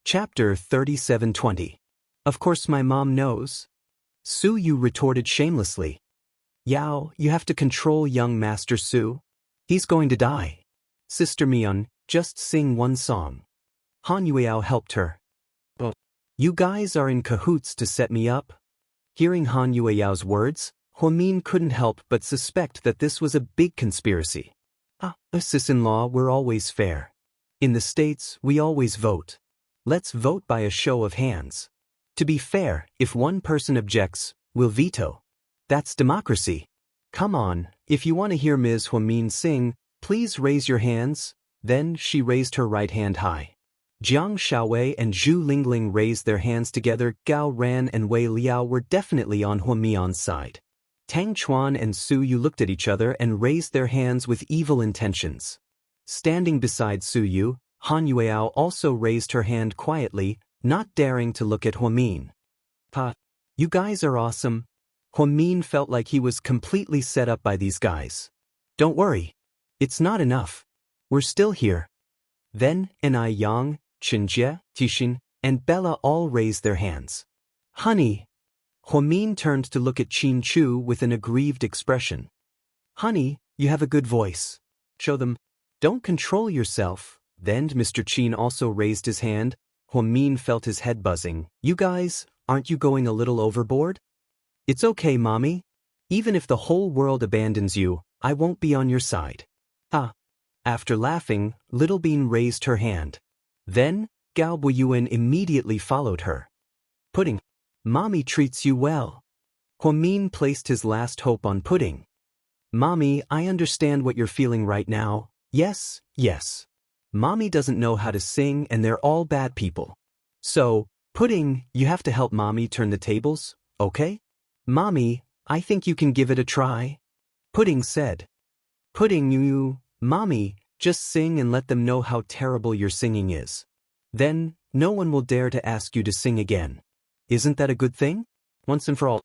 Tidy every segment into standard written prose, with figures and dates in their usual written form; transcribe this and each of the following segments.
Chapter 3720. Of course my mom knows. Su Yu retorted shamelessly. Yao, you have to control young Master Su. He's going to die. Sister Mian, just sing one song. Han Yueao helped her. But you guys are in cahoots to set me up? Hearing Han Yueao's words, Huamin couldn't help but suspect that this was a big conspiracy. Sis-in-law, we're always fair. In the States, we always vote. Let's vote by a show of hands. To be fair, if one person objects, we'll veto. That's democracy. Come on, if you want to hear Ms. Huamin sing, please raise your hands. Then she raised her right hand high. Jiang Xiaowei and Zhu Lingling raised their hands together. Gao Ran and Wei Liao were definitely on Huamian's side. Tang Chuan and Su Yu looked at each other and raised their hands with evil intentions. Standing beside Su Yu, Han Yueao also raised her hand quietly, not daring to look at Huamin. You guys are awesome. Huamin felt like he was completely set up by these guys. Don't worry. It's not enough. We're still here. Then, Yang, Chenjie, Tixin, and Bella all raised their hands. Honey. Huamin turned to look at Qin Chu with an aggrieved expression. Honey, you have a good voice. Show them. Don't control yourself. Then Mr. Qin also raised his hand. Huamin felt his head buzzing. You guys, aren't you going a little overboard? It's okay, Mommy. Even if the whole world abandons you, I won't be on your side. After laughing, Little Bean raised her hand. Then, Gao Buyuan immediately followed her. Pudding. Mommy treats you well. Huamin placed his last hope on Pudding. Mommy, I understand what you're feeling right now. Yes. Mommy doesn't know how to sing and they're all bad people. So, Pudding, you have to help Mommy turn the tables, okay? Mommy, I think you can give it a try. Pudding said. Pudding, Mommy, just sing and let them know how terrible your singing is. Then, no one will dare to ask you to sing again. Isn't that a good thing? Once and for all.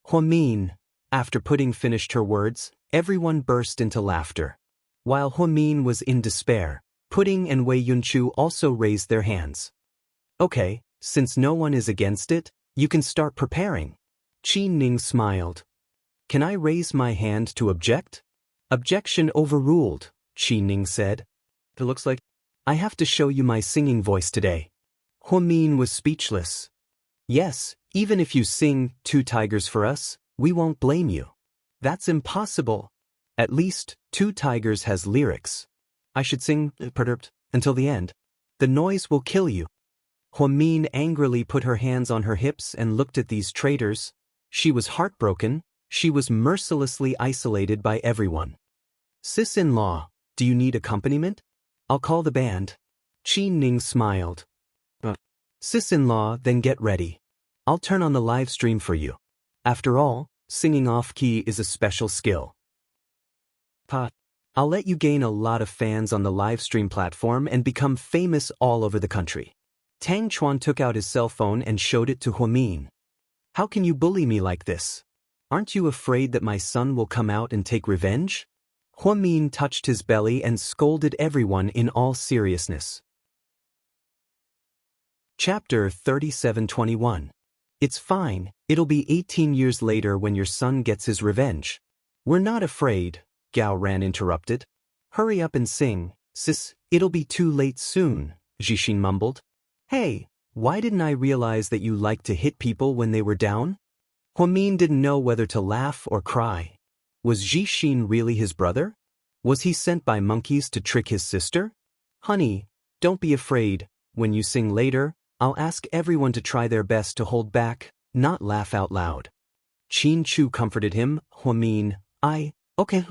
Huamin. After Pudding finished her words, everyone burst into laughter. While Huamin was in despair, Pudding and Wei Yunchu also raised their hands. Okay, since no one is against it, you can start preparing. Qin Ning smiled. Can I raise my hand to object? Objection overruled, Qin Ning said. It looks like I have to show you my singing voice today. Huamin was speechless. Yes, even if you sing Two Tigers for us, we won't blame you. That's impossible. At least, Two Tigers has lyrics. I should sing perturbed until the end. The noise will kill you. Huamin angrily put her hands on her hips and looked at these traitors. She was heartbroken. She was mercilessly isolated by everyone. Sis-in-law, do you need accompaniment? I'll call the band. Qin Ning smiled. Sis-in-law, then get ready. I'll turn on the live stream for you. After all, singing off-key is a special skill. I'll let you gain a lot of fans on the live stream platform and become famous all over the country. Tang Chuan took out his cell phone and showed it to Huamin. How can you bully me like this? Aren't you afraid that my son will come out and take revenge? Huamin touched his belly and scolded everyone in all seriousness. Chapter 3721. It's fine, it'll be 18 years later when your son gets his revenge. We're not afraid, Gao Ran interrupted. Hurry up and sing, sis, it'll be too late soon, Zhixin mumbled. Hey, why didn't I realize that you liked to hit people when they were down? Huamin didn't know whether to laugh or cry. Was Zhixin really his brother? Was he sent by monkeys to trick his sister? Honey, don't be afraid. When you sing later, I'll ask everyone to try their best to hold back, not laugh out loud. Qin Chu comforted him. Huamin, okay,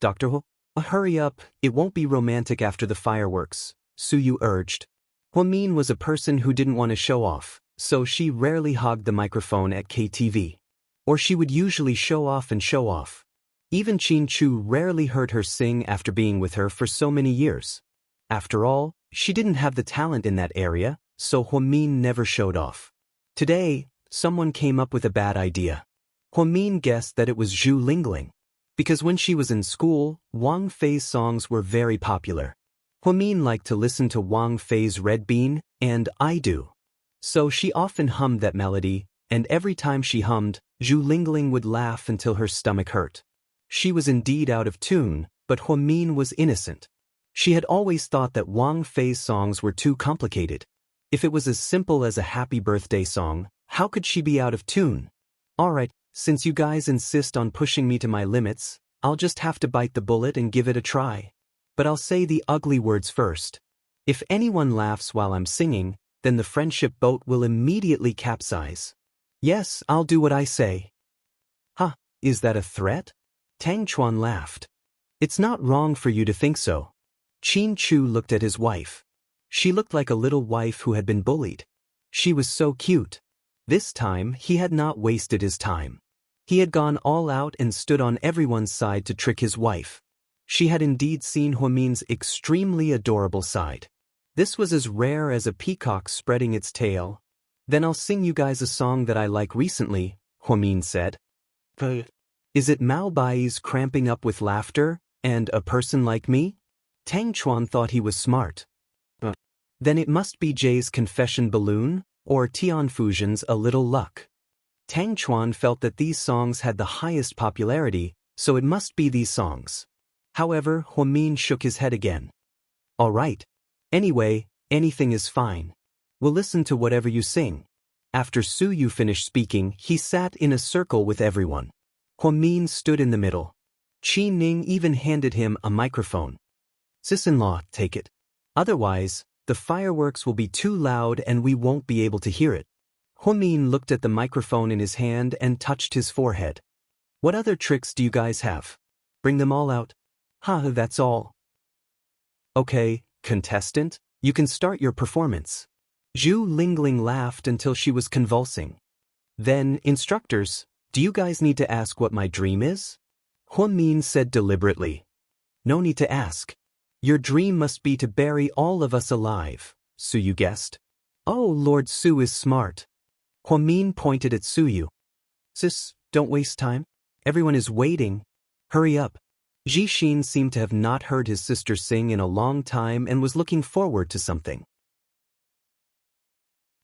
Dr. Hu, hurry up, it won't be romantic after the fireworks, Su Yu urged. Huamin was a person who didn't want to show off, so she rarely hogged the microphone at KTV. Or she would usually show off and show off. Even Qin Chu rarely heard her sing after being with her for so many years. After all, she didn't have the talent in that area, so Huamin never showed off. Today, someone came up with a bad idea. Huamin guessed that it was Zhu Lingling. Because when she was in school, Wang Fei's songs were very popular. Huamin liked to listen to Wang Fei's Red Bean, and I do. So she often hummed that melody, and every time she hummed, Zhu Lingling would laugh until her stomach hurt. She was indeed out of tune, but Huamin was innocent. She had always thought that Wang Fei's songs were too complicated. If it was as simple as a happy birthday song, how could she be out of tune? Alright, since you guys insist on pushing me to my limits, I'll just have to bite the bullet and give it a try. But I'll say the ugly words first. If anyone laughs while I'm singing, then the friendship boat will immediately capsize. Yes, I'll do what I say. Huh, is that a threat? Tang Chuan laughed. It's not wrong for you to think so. Qin Chu looked at his wife. She looked like a little wife who had been bullied. She was so cute. This time, he had not wasted his time. He had gone all out and stood on everyone's side to trick his wife. She had indeed seen Huamin's extremely adorable side. This was as rare as a peacock spreading its tail. Then I'll sing you guys a song that I like recently, Huamin said. Is it Mao Bai's Cramping Up with Laughter, and A Person Like Me? Tang Chuan thought he was smart. Then it must be Jay's Confession Balloon, or Tian Fusion's A Little Luck. Tang Chuan felt that these songs had the highest popularity, so it must be these songs. However, Huamin shook his head again. All right. Anyway, anything is fine. We'll listen to whatever you sing. After Su Yu finished speaking, he sat in a circle with everyone. Huamin stood in the middle. Qi Ning even handed him a microphone. Sis-in-law, take it. Otherwise, the fireworks will be too loud and we won't be able to hear it. Huamin looked at the microphone in his hand and touched his forehead. What other tricks do you guys have? Bring them all out. That's all. Okay, contestant, you can start your performance. Zhu Lingling laughed until she was convulsing. Then, instructors, do you guys need to ask what my dream is? Huamin said deliberately. No need to ask. Your dream must be to bury all of us alive, Su Yu guessed. Oh, Lord Su is smart. Huamin pointed at Su Yu. Sis, don't waste time. Everyone is waiting. Hurry up. Jixin seemed to have not heard his sister sing in a long time and was looking forward to something.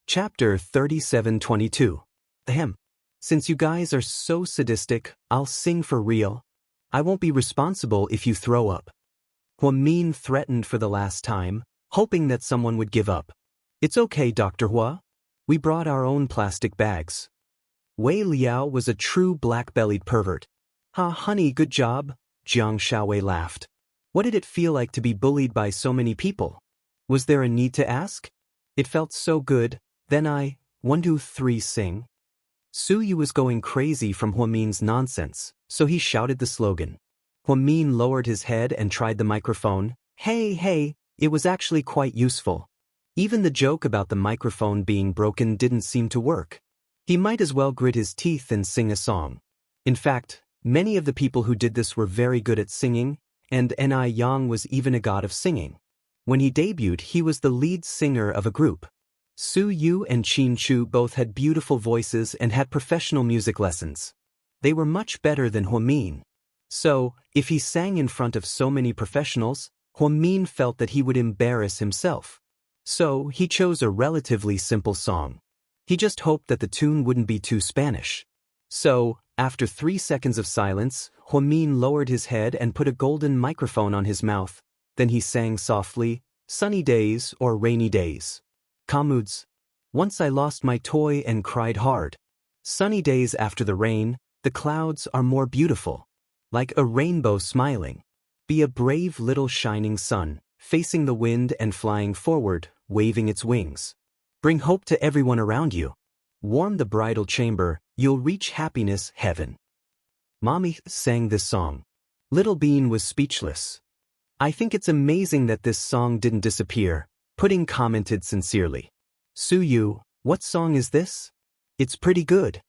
Chapter 37:22. Ahem. Since you guys are so sadistic, I'll sing for real. I won't be responsible if you throw up. Huamin threatened for the last time, hoping that someone would give up. It's okay, Dr. Hua. We brought our own plastic bags. Wei Liao was a true black-bellied pervert. Honey, good job. Jiang Shaowei laughed. What did it feel like to be bullied by so many people? Was there a need to ask? It felt so good. Then 1, 2, 3 sing. Su Yu was going crazy from Huamin's nonsense, so he shouted the slogan. Huamin lowered his head and tried the microphone. Hey, it was actually quite useful. Even the joke about the microphone being broken didn't seem to work. He might as well grit his teeth and sing a song. In fact, many of the people who did this were very good at singing, and Ni Yang was even a god of singing. When he debuted, he was the lead singer of a group. Su Yu and Qin Chu both had beautiful voices and had professional music lessons. They were much better than Huamin. So, if he sang in front of so many professionals, Huamin felt that he would embarrass himself. So, he chose a relatively simple song. He just hoped that the tune wouldn't be too Spanish. So, after 3 seconds of silence, Huamin lowered his head and put a golden microphone on his mouth. Then he sang softly, "Sunny days or rainy days. Comrades. Once I lost my toy and cried hard. Sunny days after the rain, the clouds are more beautiful. Like a rainbow smiling. Be a brave little shining sun, facing the wind and flying forward, waving its wings. Bring hope to everyone around you. Warm the bridal chamber, you'll reach happiness, heaven." Mommy sang this song. Little Bean was speechless. I think it's amazing that this song didn't disappear, Pudding commented sincerely. Su Yu, what song is this? It's pretty good.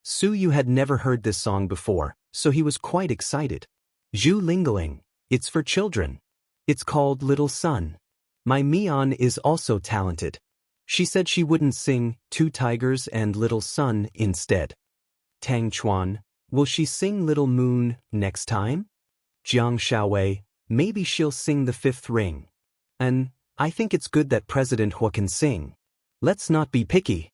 Su Yu had never heard this song before, so he was quite excited. Zhu Lingling, it's for children. It's called Little Sun. My Mian is also talented. She said she wouldn't sing Two Tigers and Little Sun instead. Tang Chuan, will she sing Little Moon next time? Jiang Shaowei, maybe she'll sing The Fifth Ring. And I think it's good that President Hua can sing. Let's not be picky.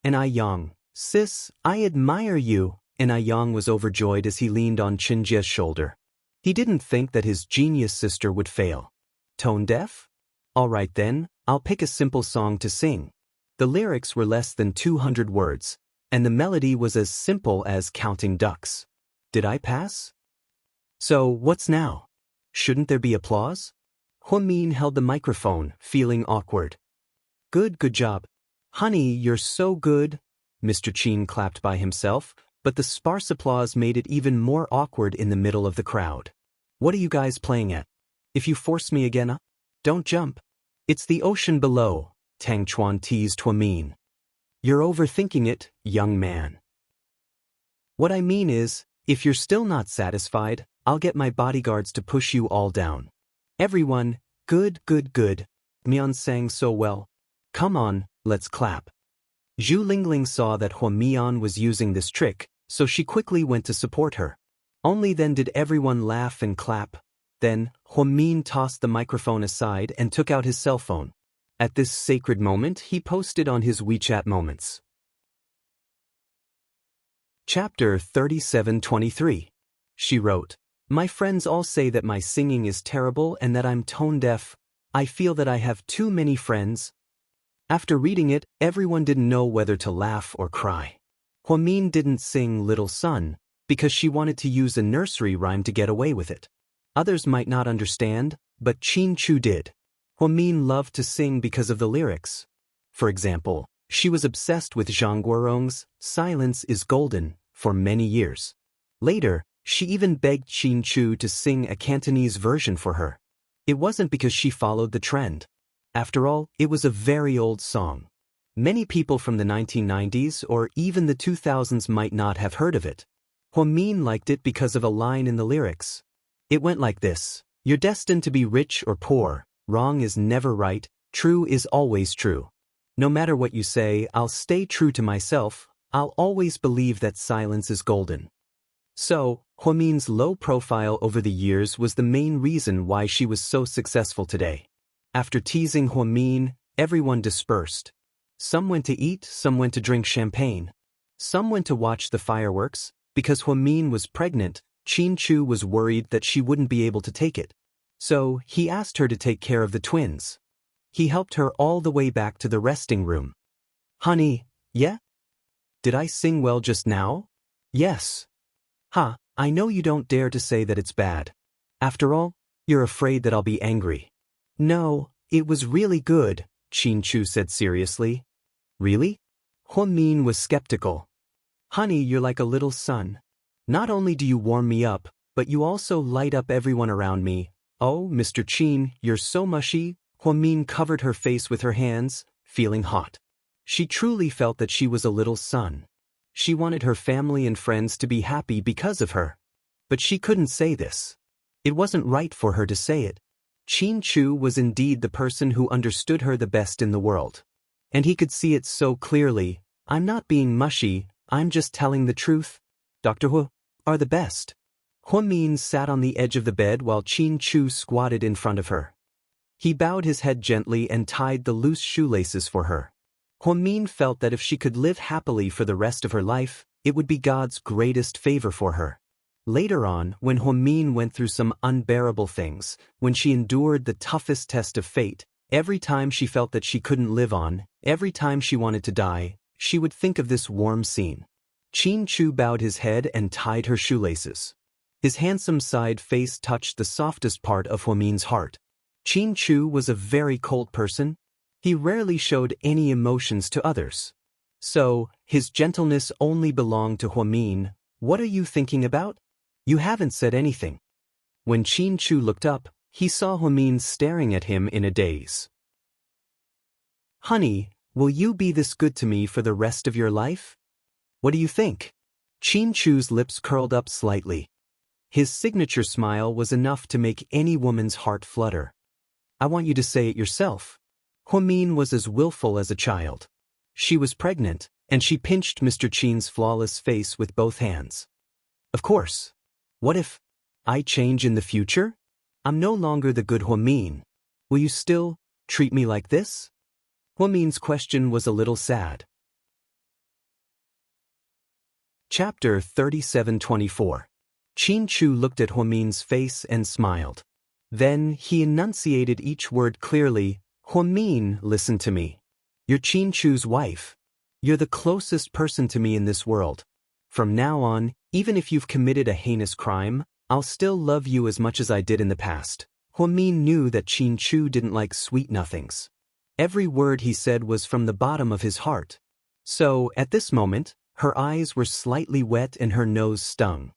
And Yang, sis, I admire you. And Yang was overjoyed as he leaned on Xianxia's shoulder. He didn't think that his genius sister would fail. Tone deaf? All right then, I'll pick a simple song to sing. The lyrics were less than 200 words, and the melody was as simple as counting ducks. Did I pass? So, what's now? Shouldn't there be applause? Huamin held the microphone, feeling awkward. Good job. Honey, you're so good. Mr. Qin clapped by himself, but the sparse applause made it even more awkward in the middle of the crowd. What are you guys playing at? If you force me again, don't jump. It's the ocean below, Tang Chuan teased Huamin. You're overthinking it, young man. What I mean is, if you're still not satisfied, I'll get my bodyguards to push you all down. Everyone, good. Mian sang so well. Come on, let's clap. Zhu Lingling saw that Huamian was using this trick, so she quickly went to support her. Only then did everyone laugh and clap. Then, Huamin tossed the microphone aside and took out his cell phone. At this sacred moment, he posted on his WeChat moments. Chapter 3723. She wrote, My friends all say that my singing is terrible and that I'm tone deaf. I feel that I have too many friends. After reading it, everyone didn't know whether to laugh or cry. Huamin didn't sing Little Sun because she wanted to use a nursery rhyme to get away with it. Others might not understand, but Qin Chu did. Huamin loved to sing because of the lyrics. For example, she was obsessed with Zhang Guorong's Silence is Golden for many years. Later, she even begged Qin Chu to sing a Cantonese version for her. It wasn't because she followed the trend. After all, it was a very old song. Many people from the 1990s or even the 2000s might not have heard of it. Huamin liked it because of a line in the lyrics. It went like this: You're destined to be rich or poor, wrong is never right, true is always true. No matter what you say, I'll stay true to myself, I'll always believe that silence is golden. So, Huamin's low profile over the years was the main reason why she was so successful today. After teasing Huamin, everyone dispersed. Some went to eat, some went to drink champagne. Some went to watch the fireworks. Because Huamin was pregnant, Qin Chu was worried that she wouldn't be able to take it. So, he asked her to take care of the twins. He helped her all the way back to the resting room. Honey, yeah? Did I sing well just now? Yes. I know you don't dare to say that it's bad. After all, you're afraid that I'll be angry. No, it was really good, Qin Chu said seriously. Really? Huamin was skeptical. Honey, you're like a little sun. Not only do you warm me up, but you also light up everyone around me. Oh, Mr. Qin, you're so mushy. Huamin covered her face with her hands, feeling hot. She truly felt that she was a little sun. She wanted her family and friends to be happy because of her. But she couldn't say this. It wasn't right for her to say it. Qin Chu was indeed the person who understood her the best in the world. And he could see it so clearly. I'm not being mushy, I'm just telling the truth. Dr. Hu are the best. Huamin sat on the edge of the bed while Qin Chu squatted in front of her. He bowed his head gently and tied the loose shoelaces for her. Huamin felt that if she could live happily for the rest of her life, it would be God's greatest favor for her. Later on, when Huamin went through some unbearable things, when she endured the toughest test of fate, every time she felt that she couldn't live on, every time she wanted to die, she would think of this warm scene. Qin Chu bowed his head and tied her shoelaces. His handsome side face touched the softest part of Huamin's heart. Qin Chu was a very cold person. He rarely showed any emotions to others. So, his gentleness only belonged to Huamin. What are you thinking about? You haven't said anything. When Qin Chu looked up, he saw Huamin staring at him in a daze. Honey, will you be this good to me for the rest of your life? What do you think? Qin Chu's lips curled up slightly. His signature smile was enough to make any woman's heart flutter. I want you to say it yourself. Huamin was as willful as a child. She was pregnant, and she pinched Mr. Qin's flawless face with both hands. Of course. What if I change in the future? I'm no longer the good Huamin. Will you still treat me like this? Huamin's question was a little sad. Chapter 37:24. Qin Chu looked at Huamin's face and smiled. Then he enunciated each word clearly. Huamin, listen to me. You're Qin Chu's wife. You're the closest person to me in this world. From now on, even if you've committed a heinous crime, I'll still love you as much as I did in the past. Huamin knew that Qin Chu didn't like sweet nothings. Every word he said was from the bottom of his heart. So, at this moment, her eyes were slightly wet and her nose stung.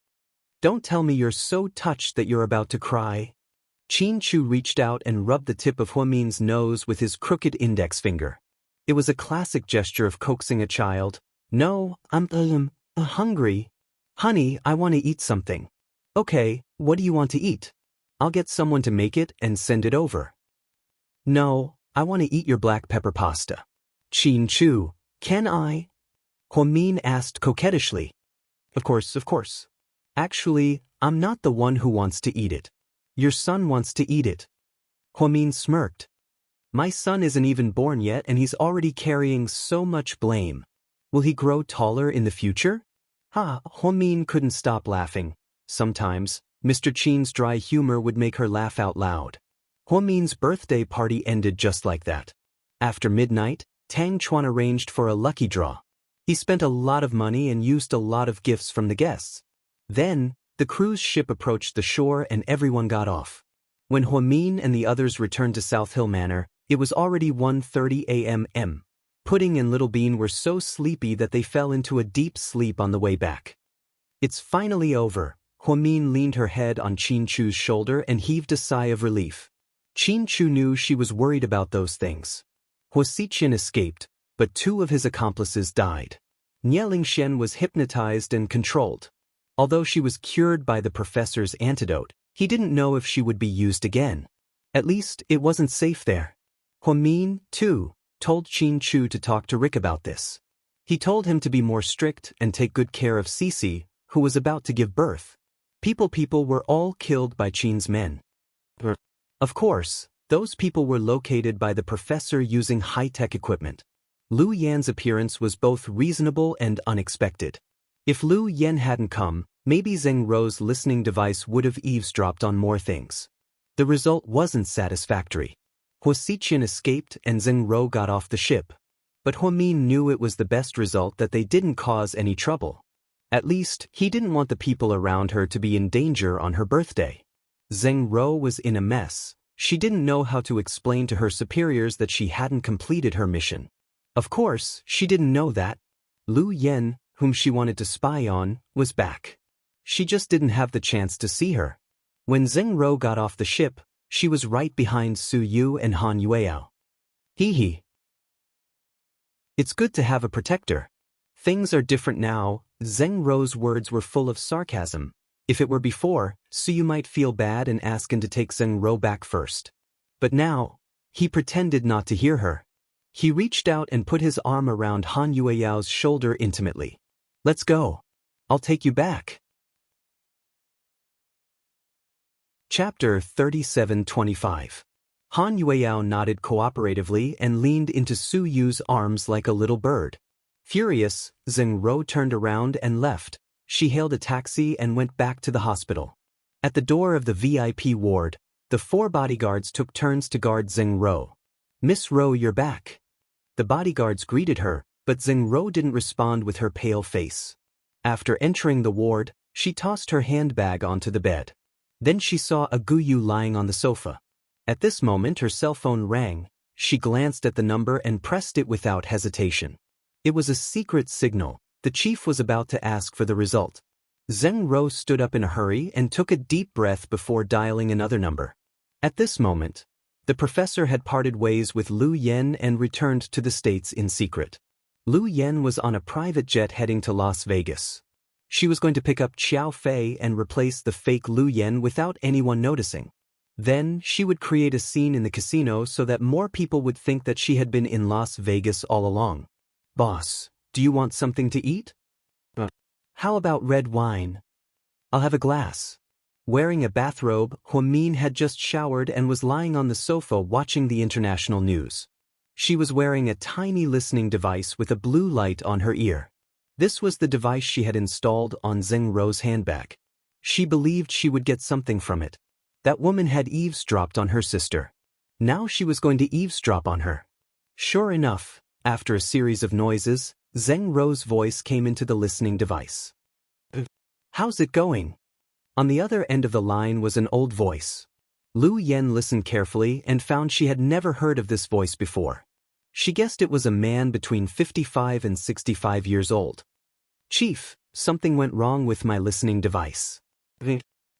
Don't tell me you're so touched that you're about to cry. Qin Chu reached out and rubbed the tip of Huamin's nose with his crooked index finger. It was a classic gesture of coaxing a child. No, I'm hungry. Honey, I want to eat something. Okay, what do you want to eat? I'll get someone to make it and send it over. No, I want to eat your black pepper pasta. Qin Chu, can I? Huamin asked coquettishly. Of course. Actually, I'm not the one who wants to eat it. Your son wants to eat it. Huamin smirked. My son isn't even born yet and he's already carrying so much blame. Will he grow taller in the future? Huamin couldn't stop laughing. Sometimes, Mr. Qin's dry humor would make her laugh out loud. Huamin's birthday party ended just like that. After midnight, Tang Chuan arranged for a lucky draw. He spent a lot of money and used a lot of gifts from the guests. Then, the cruise ship approached the shore and everyone got off. When Huamin and the others returned to South Hill Manor, it was already 1:30 a.m. Pudding and Little Bean were so sleepy that they fell into a deep sleep on the way back. It's finally over. Huamin leaned her head on Qin Chu's shoulder and heaved a sigh of relief. Qin Chu knew she was worried about those things. Huaxiqian escaped, but 2 of his accomplices died. Nielingxian was hypnotized and controlled. Although she was cured by the professor's antidote, he didn't know if she would be used again. At least, it wasn't safe there. Huamin, too, told Qin Chu to talk to Rick about this. He told him to be more strict and take good care of Cece, who was about to give birth. People were all killed by Qin's men. Of course, those people were located by the professor using high-tech equipment. Lu Yan's appearance was both reasonable and unexpected. If Lu Yan hadn't come, maybe Zheng Rou's listening device would have eavesdropped on more things. The result wasn't satisfactory. Huaxiqian escaped and Zheng Rou got off the ship. But Huamin knew it was the best result that they didn't cause any trouble. At least, he didn't want the people around her to be in danger on her birthday. Zheng Rou was in a mess. She didn't know how to explain to her superiors that she hadn't completed her mission. Of course, she didn't know that. Lu Yan, whom she wanted to spy on, was back. She just didn't have the chance to see her. When Zheng Rou got off the ship, she was right behind Su Yu and Han Yueyao. Hee. It's good to have a protector. Things are different now. Zheng Rou's words were full of sarcasm. If it were before, Su Yu might feel bad and ask him to take Zheng Rou back first. But now, he pretended not to hear her. He reached out and put his arm around Han Yueyao's shoulder intimately. Let's go. I'll take you back. Chapter 37:25. Han Yueyao nodded cooperatively and leaned into Su Yu's arms like a little bird. Furious, Zheng Rou turned around and left. She hailed a taxi and went back to the hospital. At the door of the VIP ward, the 4 bodyguards took turns to guard Zheng Rou. Miss Rou, you're back. The bodyguards greeted her, but Zheng Rou didn't respond with her pale face. After entering the ward, she tossed her handbag onto the bed. Then she saw a Guyu lying on the sofa. At this moment her cell phone rang. She glanced at the number and pressed it without hesitation. It was a secret signal. The chief was about to ask for the result. Zheng Rou stood up in a hurry and took a deep breath before dialing another number. At this moment, the professor had parted ways with Lu Yan and returned to the States in secret. Lu Yan was on a private jet heading to Las Vegas. She was going to pick up Xiao Fei and replace the fake Lu Yan without anyone noticing. Then, she would create a scene in the casino so that more people would think that she had been in Las Vegas all along. Boss, do you want something to eat? How about red wine? I'll have a glass. Wearing a bathrobe, Huamin had just showered and was lying on the sofa watching the international news. She was wearing a tiny listening device with a blue light on her ear. This was the device she had installed on Zheng Rou's handbag. She believed she would get something from it. That woman had eavesdropped on her sister. Now she was going to eavesdrop on her. Sure enough, after a series of noises, Zheng Rou's voice came into the listening device. "How's it going?" On the other end of the line was an old voice. Lu Yen listened carefully and found she had never heard of this voice before. She guessed it was a man between 55 and 65 years old. "Chief, something went wrong with my listening device.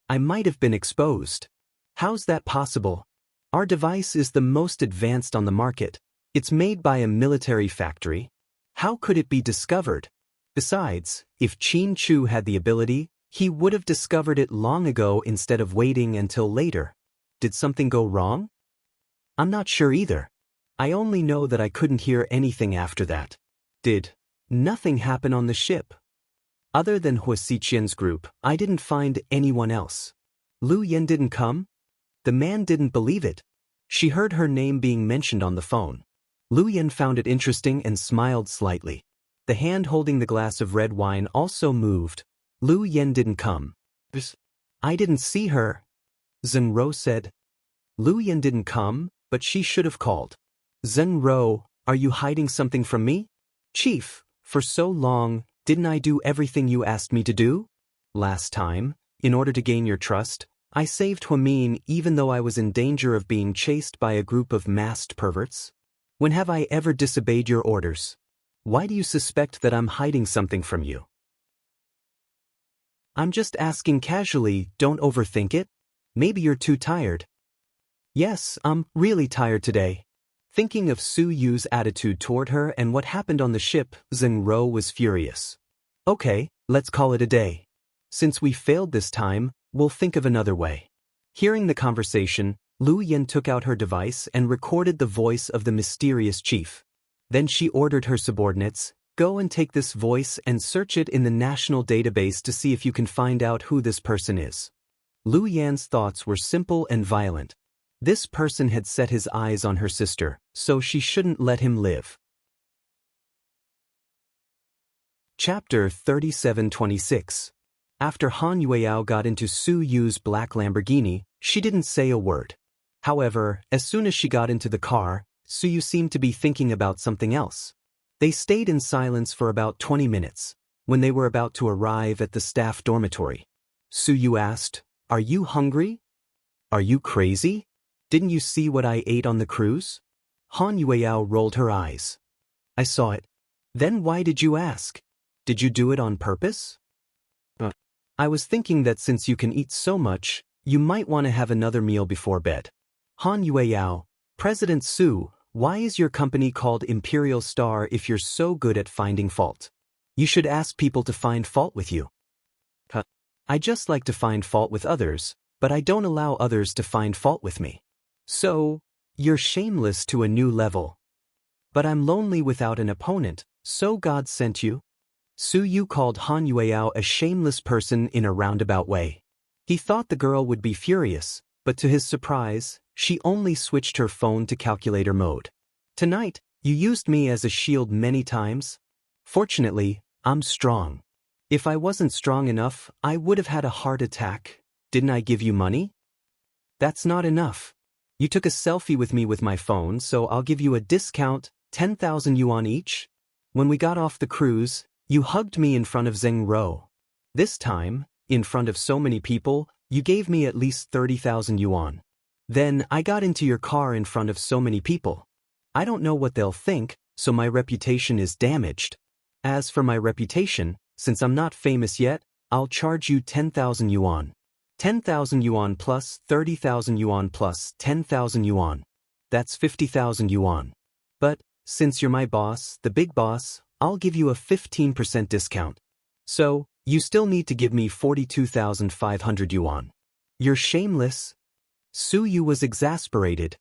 I might have been exposed." "How's that possible? Our device is the most advanced on the market. It's made by a military factory. How could it be discovered? Besides, if Qin Chu had the ability, he would have discovered it long ago instead of waiting until later. Did something go wrong?" "I'm not sure either. I only know that I couldn't hear anything after that." "Did nothing happen on the ship?" "Other than Hua Xiqian's group, I didn't find anyone else." "Lu Yen didn't come?" The man didn't believe it. She heard her name being mentioned on the phone. Lu Yen found it interesting and smiled slightly. The hand holding the glass of red wine also moved. "Lu Yen didn't come." "I didn't see her," Zheng Rou said. "Lu Yen didn't come, but she should have called." "Zheng Rou, are you hiding something from me?" "Chief, for so long, didn't I do everything you asked me to do? Last time, in order to gain your trust, I saved Huamin even though I was in danger of being chased by a group of masked perverts. When have I ever disobeyed your orders? Why do you suspect that I'm hiding something from you?" "I'm just asking casually, don't overthink it. Maybe you're too tired." "Yes, I'm really tired today." Thinking of Su Yu's attitude toward her and what happened on the ship, Zheng Rou was furious. "Okay, let's call it a day. Since we failed this time, we'll think of another way." Hearing the conversation, Lu Yen took out her device and recorded the voice of the mysterious chief. Then she ordered her subordinates, "Go and take this voice and search it in the national database to see if you can find out who this person is." Lu Yan's thoughts were simple and violent. This person had set his eyes on her sister, so she shouldn't let him live. Chapter 37-26. After Han Yueyao got into Su Yu's black Lamborghini, she didn't say a word. However, as soon as she got into the car, Su Yu seemed to be thinking about something else. They stayed in silence for about 20 minutes. When they were about to arrive at the staff dormitory, Su Yu asked, "Are you hungry? Are you crazy? Didn't you see what I ate on the cruise?" Han Yueyao rolled her eyes. "I saw it." "Then why did you ask? Did you do it on purpose?" "I was thinking that since you can eat so much, you might want to have another meal before bed." Han Yueyao, "President Su, why is your company called Imperial Star if you're so good at finding fault? You should ask people to find fault with you." "I just like to find fault with others, but I don't allow others to find fault with me." "So, you're shameless to a new level." "But I'm lonely without an opponent, so God sent you." Su Yu called Han Yueyao a shameless person in a roundabout way. He thought the girl would be furious, but to his surprise, she only switched her phone to calculator mode. "Tonight, you used me as a shield many times. Fortunately, I'm strong. If I wasn't strong enough, I would have had a heart attack. Didn't I give you money? That's not enough. You took a selfie with me with my phone, so I'll give you a discount, 10,000 yuan each. When we got off the cruise, you hugged me in front of Zheng Rou. This time, in front of so many people, you gave me at least 30,000 yuan. Then I got into your car in front of so many people. I don't know what they'll think, so my reputation is damaged. As for my reputation, since I'm not famous yet, I'll charge you 10,000 yuan. 10,000 yuan plus 30,000 yuan plus 10,000 yuan. That's 50,000 yuan. But, since you're my boss, the big boss, I'll give you a 15% discount. So, you still need to give me 42,500 yuan. You're shameless." Su Yu was exasperated.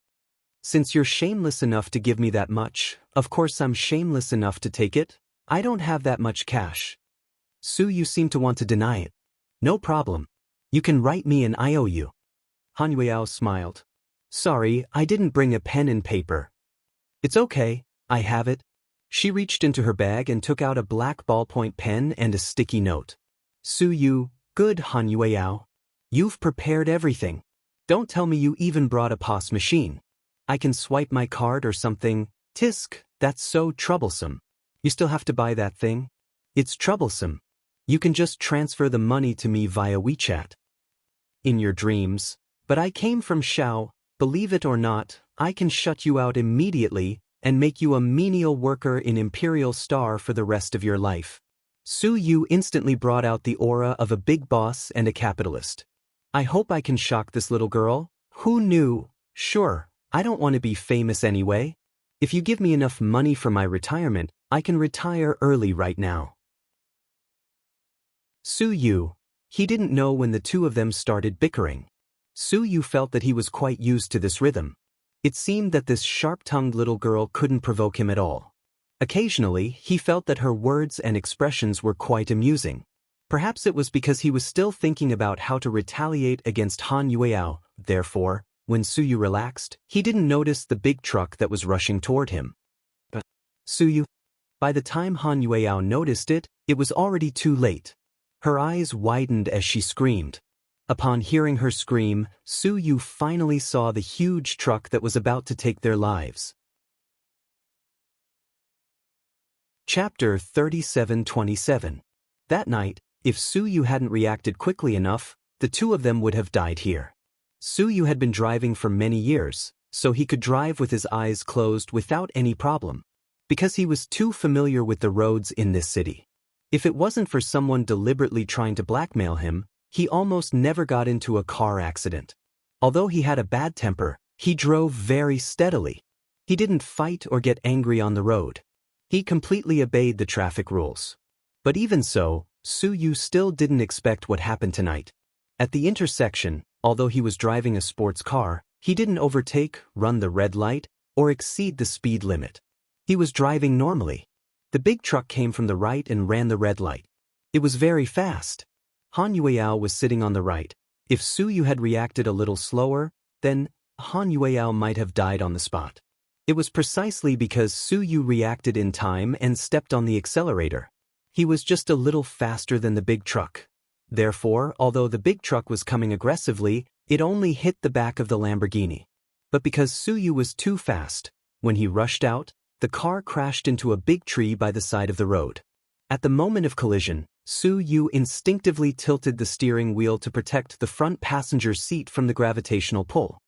"Since you're shameless enough to give me that much, of course I'm shameless enough to take it. I don't have that much cash." Su Yu seemed to want to deny it. "No problem. You can write me an IOU. Han Yueyao smiled. Sorry, I didn't bring a pen and paper. It's okay, I have it. She reached into her bag and took out a black ballpoint pen and a sticky note. Su Yu, good Han Yueyao. You've prepared everything. Don't tell me you even brought a POS machine. I can swipe my card or something. Tisk, that's so troublesome. You still have to buy that thing? It's troublesome. You can just transfer the money to me via WeChat. In your dreams. But I came from Shao, believe it or not, I can shut you out immediately and make you a menial worker in Imperial Star for the rest of your life. Su Yu instantly brought out the aura of a big boss and a capitalist. I hope I can shock this little girl. Who knew? Sure, I don't want to be famous anyway. If you give me enough money for my retirement, I can retire early right now. Su Yu. He didn't know when the two of them started bickering. Su Yu felt that he was quite used to this rhythm. It seemed that this sharp-tongued little girl couldn't provoke him at all. Occasionally, he felt that her words and expressions were quite amusing. Perhaps it was because he was still thinking about how to retaliate against Han Yueyao. Therefore, when Su Yu relaxed, he didn't notice the big truck that was rushing toward him. But Su Yu. By the time Han Yueyao noticed it, it was already too late. Her eyes widened as she screamed. Upon hearing her scream, Su Yu finally saw the huge truck that was about to take their lives. Chapter 37:27. That night, if Su Yu hadn't reacted quickly enough, the two of them would have died here. Su Yu had been driving for many years, so he could drive with his eyes closed without any problem, because he was too familiar with the roads in this city. If it wasn't for someone deliberately trying to blackmail him, he almost never got into a car accident. Although he had a bad temper, he drove very steadily. He didn't fight or get angry on the road. He completely obeyed the traffic rules. But even so, Su Yu still didn't expect what happened tonight. At the intersection, although he was driving a sports car, he didn't overtake, run the red light, or exceed the speed limit. He was driving normally. The big truck came from the right and ran the red light. It was very fast. Han Yueyao was sitting on the right. If Su Yu had reacted a little slower, then Han Yueyao might have died on the spot. It was precisely because Su Yu reacted in time and stepped on the accelerator. He was just a little faster than the big truck. Therefore, although the big truck was coming aggressively, it only hit the back of the Lamborghini. But because Su Yu was too fast, when he rushed out, the car crashed into a big tree by the side of the road. At the moment of collision, Su Yu instinctively tilted the steering wheel to protect the front passenger seat from the gravitational pull.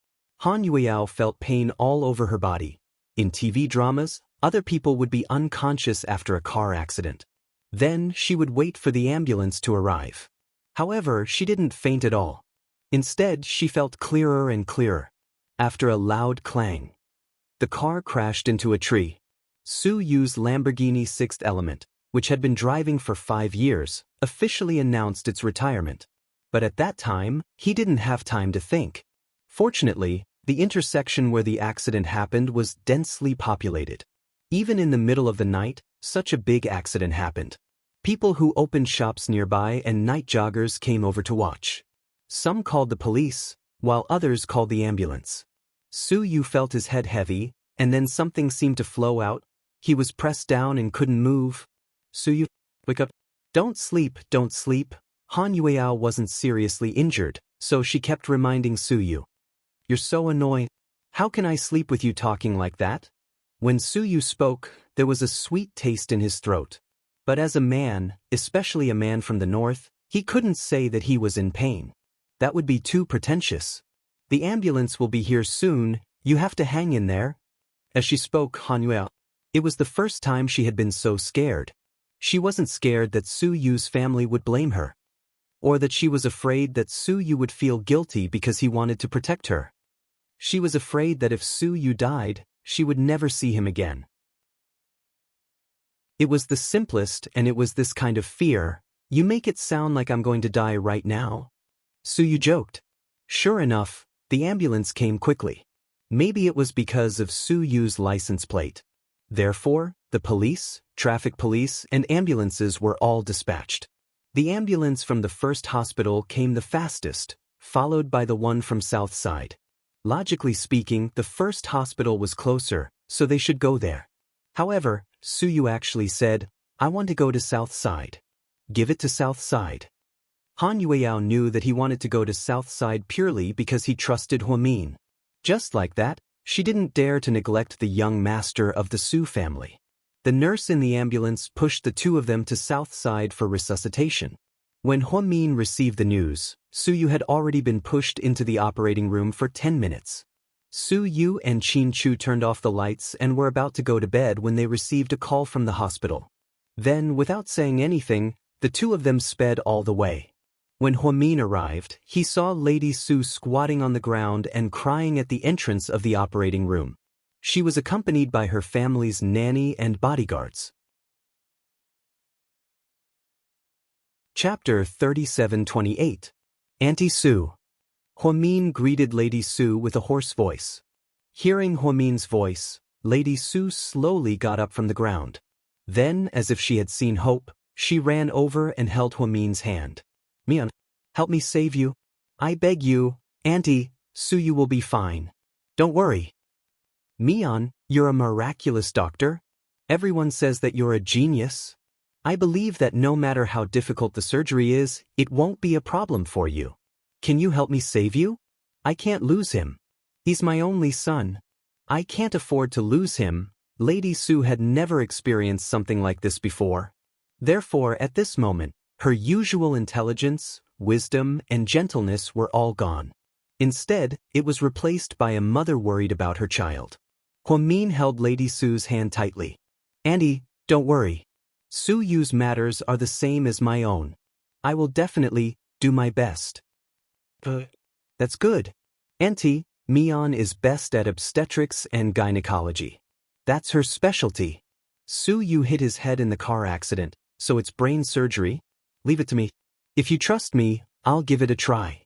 Han Yueyao felt pain all over her body. In TV dramas, other people would be unconscious after a car accident. Then she would wait for the ambulance to arrive. However, she didn't faint at all. Instead, she felt clearer and clearer. After a loud clang, the car crashed into a tree. Su Yu's Lamborghini Sixth Element, which had been driving for 5 years, officially announced its retirement. But at that time, he didn't have time to think. Fortunately, the intersection where the accident happened was densely populated. Even in the middle of the night, such a big accident happened. People who opened shops nearby and night joggers came over to watch. Some called the police, while others called the ambulance. Su Yu felt his head heavy, and then something seemed to flow out. He was pressed down and couldn't move. Su Yu, wake up. Don't sleep, don't sleep. Han Yueyao wasn't seriously injured, so she kept reminding Su Yu. You're so annoying. How can I sleep with you talking like that? When Su Yu spoke, there was a sweet taste in his throat. But as a man, especially a man from the north, he couldn't say that he was in pain. That would be too pretentious. The ambulance will be here soon, you have to hang in there. As she spoke, Han Yueyao. It was the first time she had been so scared. She wasn't scared that Su Yu's family would blame her, or that she was afraid that Su Yu would feel guilty because he wanted to protect her. She was afraid that if Su Yu died, she would never see him again. It was the simplest, and it was this kind of fear. You make it sound like I'm going to die right now. Su Yu joked. Sure enough, the ambulance came quickly. Maybe it was because of Su Yu's license plate. Therefore, the police, traffic police, and ambulances were all dispatched. The ambulance from the first hospital came the fastest, followed by the one from South Side. Logically speaking, the first hospital was closer, so they should go there. However, Suyu actually said, "I want to go to South Side." Give it to South Side. Han Yueyao knew that he wanted to go to South Side purely because he trusted Huamin. Just like that, she didn't dare to neglect the young master of the Su family. The nurse in the ambulance pushed the two of them to South Side for resuscitation. When Huamin received the news, Suyu had already been pushed into the operating room for 10 minutes. Suyu and Qin Chu turned off the lights and were about to go to bed when they received a call from the hospital. Then, without saying anything, the two of them sped all the way. When Huamin arrived, he saw Lady Su squatting on the ground and crying at the entrance of the operating room. She was accompanied by her family's nanny and bodyguards. Chapter 3728. Auntie Su. Huamin greeted Lady Su with a hoarse voice. Hearing Huamin's voice, Lady Su slowly got up from the ground. Then, as if she had seen hope, she ran over and held Huamin's hand. "Mian, help me save you. I beg you, Auntie, Suyu will be fine. Don't worry." "Mian, you're a miraculous doctor. Everyone says that you're a genius. I believe that no matter how difficult the surgery is, it won't be a problem for you. Can you help me save you? I can't lose him. He's my only son. I can't afford to lose him." Lady Su had never experienced something like this before. Therefore, at this moment, her usual intelligence, wisdom, and gentleness were all gone. Instead, it was replaced by a mother worried about her child. Huamin held Lady Su's hand tightly. "Auntie, don't worry. Suyu's matters are the same as my own. I will definitely do my best." That's good. Auntie, Mian is best at obstetrics and gynecology. That's her specialty. Suyu hit his head in the car accident, so it's brain surgery. Leave it to me. If you trust me, I'll give it a try.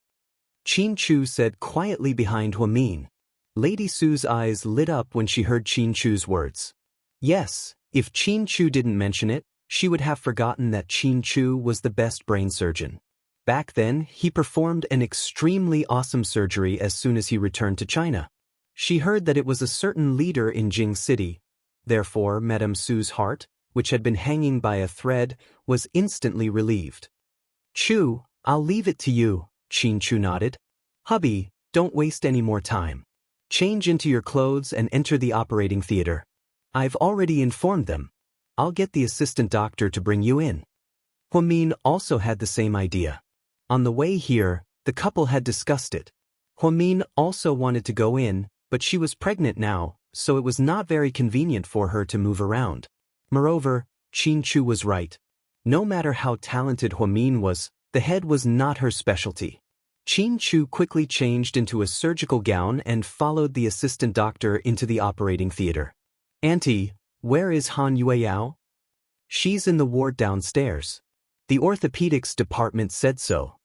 Qin Chu said quietly behind Huamin. Lady Su's eyes lit up when she heard Qin Chu's words. Yes, if Qin Chu didn't mention it, she would have forgotten that Qin Chu was the best brain surgeon. Back then, he performed an extremely awesome surgery as soon as he returned to China. She heard that it was a certain leader in Jing City. Therefore, Madame Su's heart, which had been hanging by a thread, was instantly relieved. "Chu, I'll leave it to you," Qin Chu nodded. "Hubby, don't waste any more time. Change into your clothes and enter the operating theater. I've already informed them. I'll get the assistant doctor to bring you in." Huamin also had the same idea. On the way here, the couple had discussed it. Huamin also wanted to go in, but she was pregnant now, so it was not very convenient for her to move around. Moreover, Qin Chu was right. No matter how talented Huamin was, the head was not her specialty. Qin Chu quickly changed into a surgical gown and followed the assistant doctor into the operating theater. "Auntie, where is Han Yueyao?" "She's in the ward downstairs. The orthopedics department said so."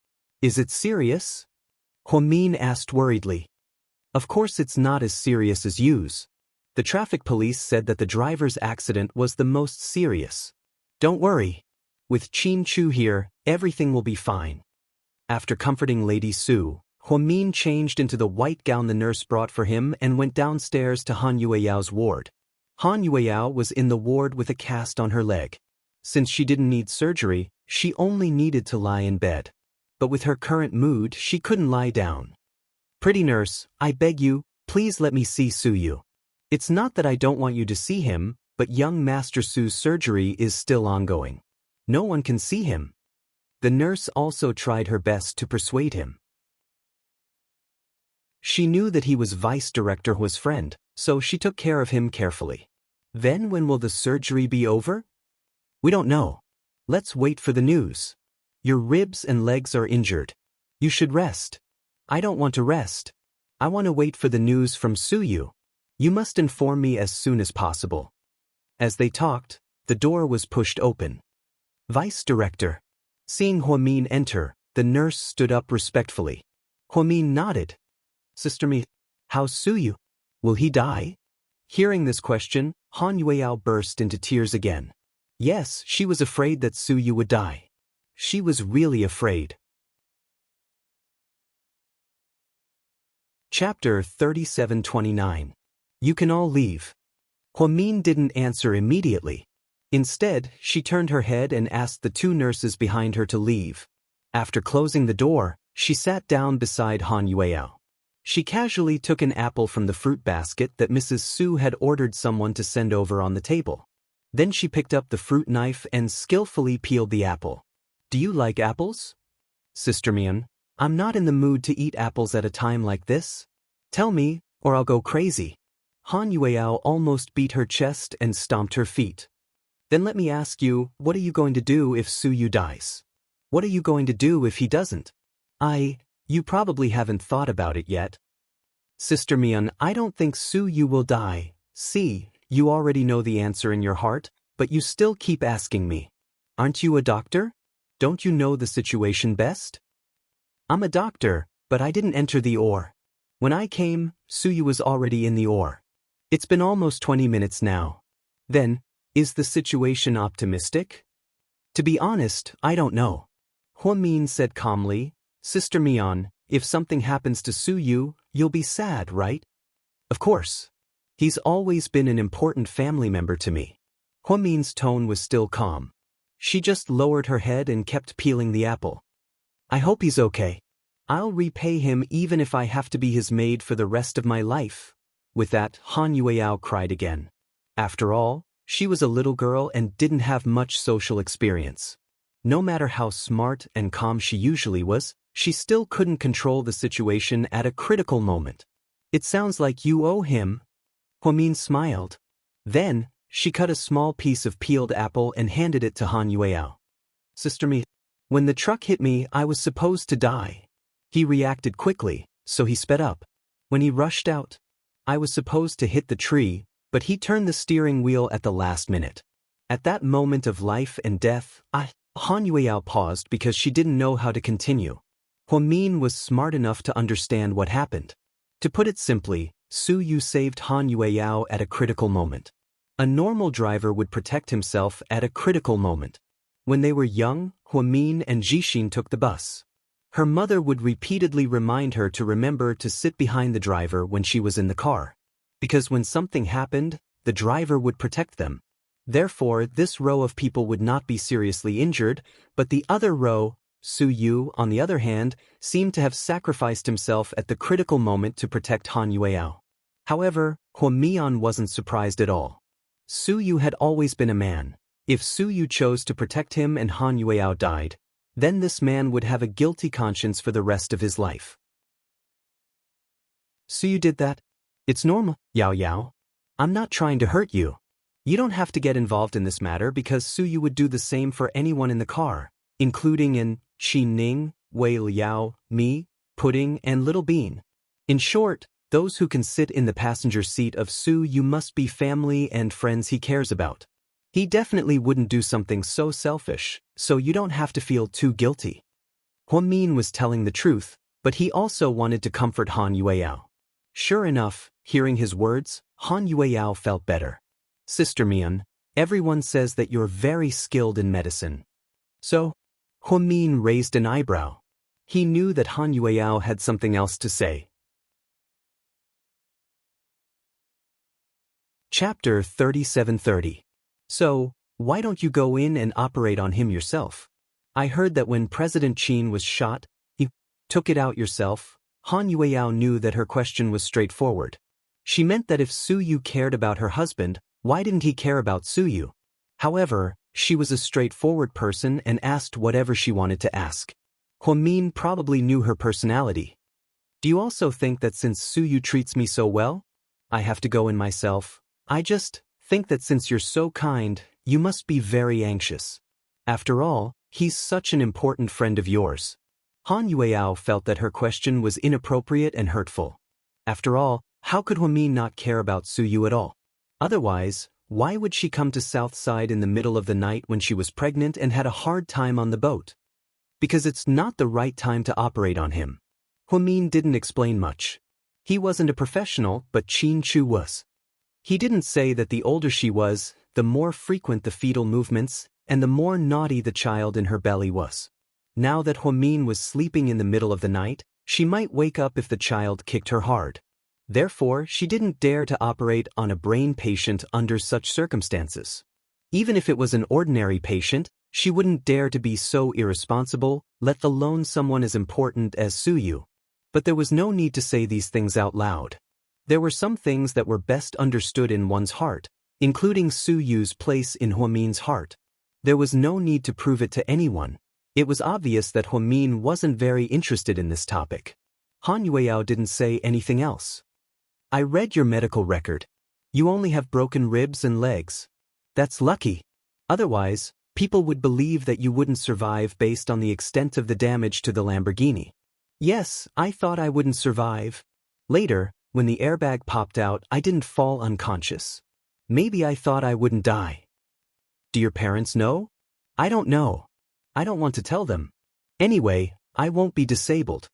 "Is it serious?" Huamin asked worriedly. "Of course it's not as serious as yours. The traffic police said that the driver's accident was the most serious. Don't worry. With Qin Chu here, everything will be fine." After comforting Lady Su, Huamin changed into the white gown the nurse brought for him and went downstairs to Han Yueyao's ward. Han Yueyao was in the ward with a cast on her leg. Since she didn't need surgery, she only needed to lie in bed. But with her current mood, she couldn't lie down. "Pretty nurse, I beg you, please let me see Suyu. It's not that I don't want you to see him, but young Master Su's surgery is still ongoing. No one can see him." The nurse also tried her best to persuade him. She knew that he was Vice Director Hua's friend, so she took care of him carefully. "Then when will the surgery be over?" "We don't know. Let's wait for the news. Your ribs and legs are injured. You should rest." "I don't want to rest. I want to wait for the news from Suyu. You must inform me as soon as possible." As they talked, the door was pushed open. "Vice Director." Seeing Huamin enter, the nurse stood up respectfully. Huamin nodded. "Sister Mi, how's Suyu? Will he die?" Hearing this question, Han Yueyao burst into tears again. Yes, she was afraid that Suyu would die. She was really afraid. Chapter 3729. You can all leave. Huamin didn't answer immediately. Instead, she turned her head and asked the two nurses behind her to leave. After closing the door, she sat down beside Han Yueyao. She casually took an apple from the fruit basket that Mrs. Su had ordered someone to send over on the table. Then she picked up the fruit knife and skillfully peeled the apple. Do you like apples? Sister Mian, I'm not in the mood to eat apples at a time like this. Tell me, or I'll go crazy. Han Yueyao almost beat her chest and stomped her feet. Then let me ask you, what are you going to do if Su Yu dies? What are you going to do if he doesn't? You probably haven't thought about it yet. Sister Mian, I don't think Su Yu will die. See, you already know the answer in your heart, but you still keep asking me. Aren't you a doctor? Don't you know the situation best? I'm a doctor, but I didn't enter the ore. When I came, Su Yu was already in the ore. It's been almost 20 minutes now. Then, is the situation optimistic? To be honest, I don't know. Huamin said calmly, Sister Mian, if something happens to Su Yu, you'll be sad, right? Of course. He's always been an important family member to me. Huamin's tone was still calm. She just lowered her head and kept peeling the apple. I hope he's okay. I'll repay him even if I have to be his maid for the rest of my life. With that, Han Yueyao cried again. After all, she was a little girl and didn't have much social experience. No matter how smart and calm she usually was, she still couldn't control the situation at a critical moment. It sounds like you owe him. Huamin smiled. Then, she cut a small piece of peeled apple and handed it to Han Yueyao. Sister Mi, when the truck hit me, I was supposed to die. He reacted quickly, so he sped up. When he rushed out, I was supposed to hit the tree, but he turned the steering wheel at the last minute. At that moment of life and death, Han Yueyao paused because she didn't know how to continue. Huamin was smart enough to understand what happened. To put it simply, Su Yu saved Han Yueyao at a critical moment. A normal driver would protect himself at a critical moment. When they were young, Huamin and Jixin took the bus. Her mother would repeatedly remind her to remember to sit behind the driver when she was in the car. Because when something happened, the driver would protect them. Therefore, this row of people would not be seriously injured, but the other row, Su Yu, on the other hand, seemed to have sacrificed himself at the critical moment to protect Han Yueyao. However, Huamian wasn't surprised at all. Su Yu had always been a man. If Su Yu chose to protect him and Han Yueyao died, then this man would have a guilty conscience for the rest of his life. Su Yu did that? It's normal, Yao Yao. I'm not trying to hurt you. You don't have to get involved in this matter because Su Yu would do the same for anyone in the car, including in Xi Ning, Wei Liao, me, Pudding, and Little Bean. In short, those who can sit in the passenger seat of Su Yu must be family and friends he cares about. He definitely wouldn't do something so selfish, so you don't have to feel too guilty. Huamin was telling the truth, but he also wanted to comfort Han Yueyao. Sure enough, hearing his words, Han Yueyao felt better. Sister Mian, everyone says that you're very skilled in medicine. So? Huamin raised an eyebrow. He knew that Han Yueyao had something else to say. Chapter 3730. So, why don't you go in and operate on him yourself? I heard that when President Qin was shot, you took it out yourself. Han Yueyao knew that her question was straightforward. She meant that if Su Yu cared about her husband, why didn't he care about Su Yu? However, she was a straightforward person and asked whatever she wanted to ask. Huamin probably knew her personality. Do you also think that since Su Yu treats me so well, I have to go in myself? I just think that since you're so kind, you must be very anxious. After all, he's such an important friend of yours. Han Yueyao felt that her question was inappropriate and hurtful. After all, how could Huamin not care about Su Yu at all? Otherwise, why would she come to Southside in the middle of the night when she was pregnant and had a hard time on the boat? Because it's not the right time to operate on him. Huamin didn't explain much. He wasn't a professional, but Qin Chu was. He didn't say that the older she was, the more frequent the fetal movements, and the more naughty the child in her belly was. Now that Huamin was sleeping in the middle of the night, she might wake up if the child kicked her hard. Therefore, she didn't dare to operate on a brain patient under such circumstances. Even if it was an ordinary patient, she wouldn't dare to be so irresponsible, let alone someone as important as Suyu. But there was no need to say these things out loud. There were some things that were best understood in one's heart, including Suyu's place in Huamin's heart. There was no need to prove it to anyone. It was obvious that Huamin wasn't very interested in this topic. Han Yueyao didn't say anything else. I read your medical record. You only have broken ribs and legs. That's lucky. Otherwise, people would believe that you wouldn't survive based on the extent of the damage to the Lamborghini. Yes, I thought I wouldn't survive. Later, when the airbag popped out, I didn't fall unconscious. Maybe I thought I wouldn't die. Do your parents know? I don't know. I don't want to tell them. Anyway, I won't be disabled.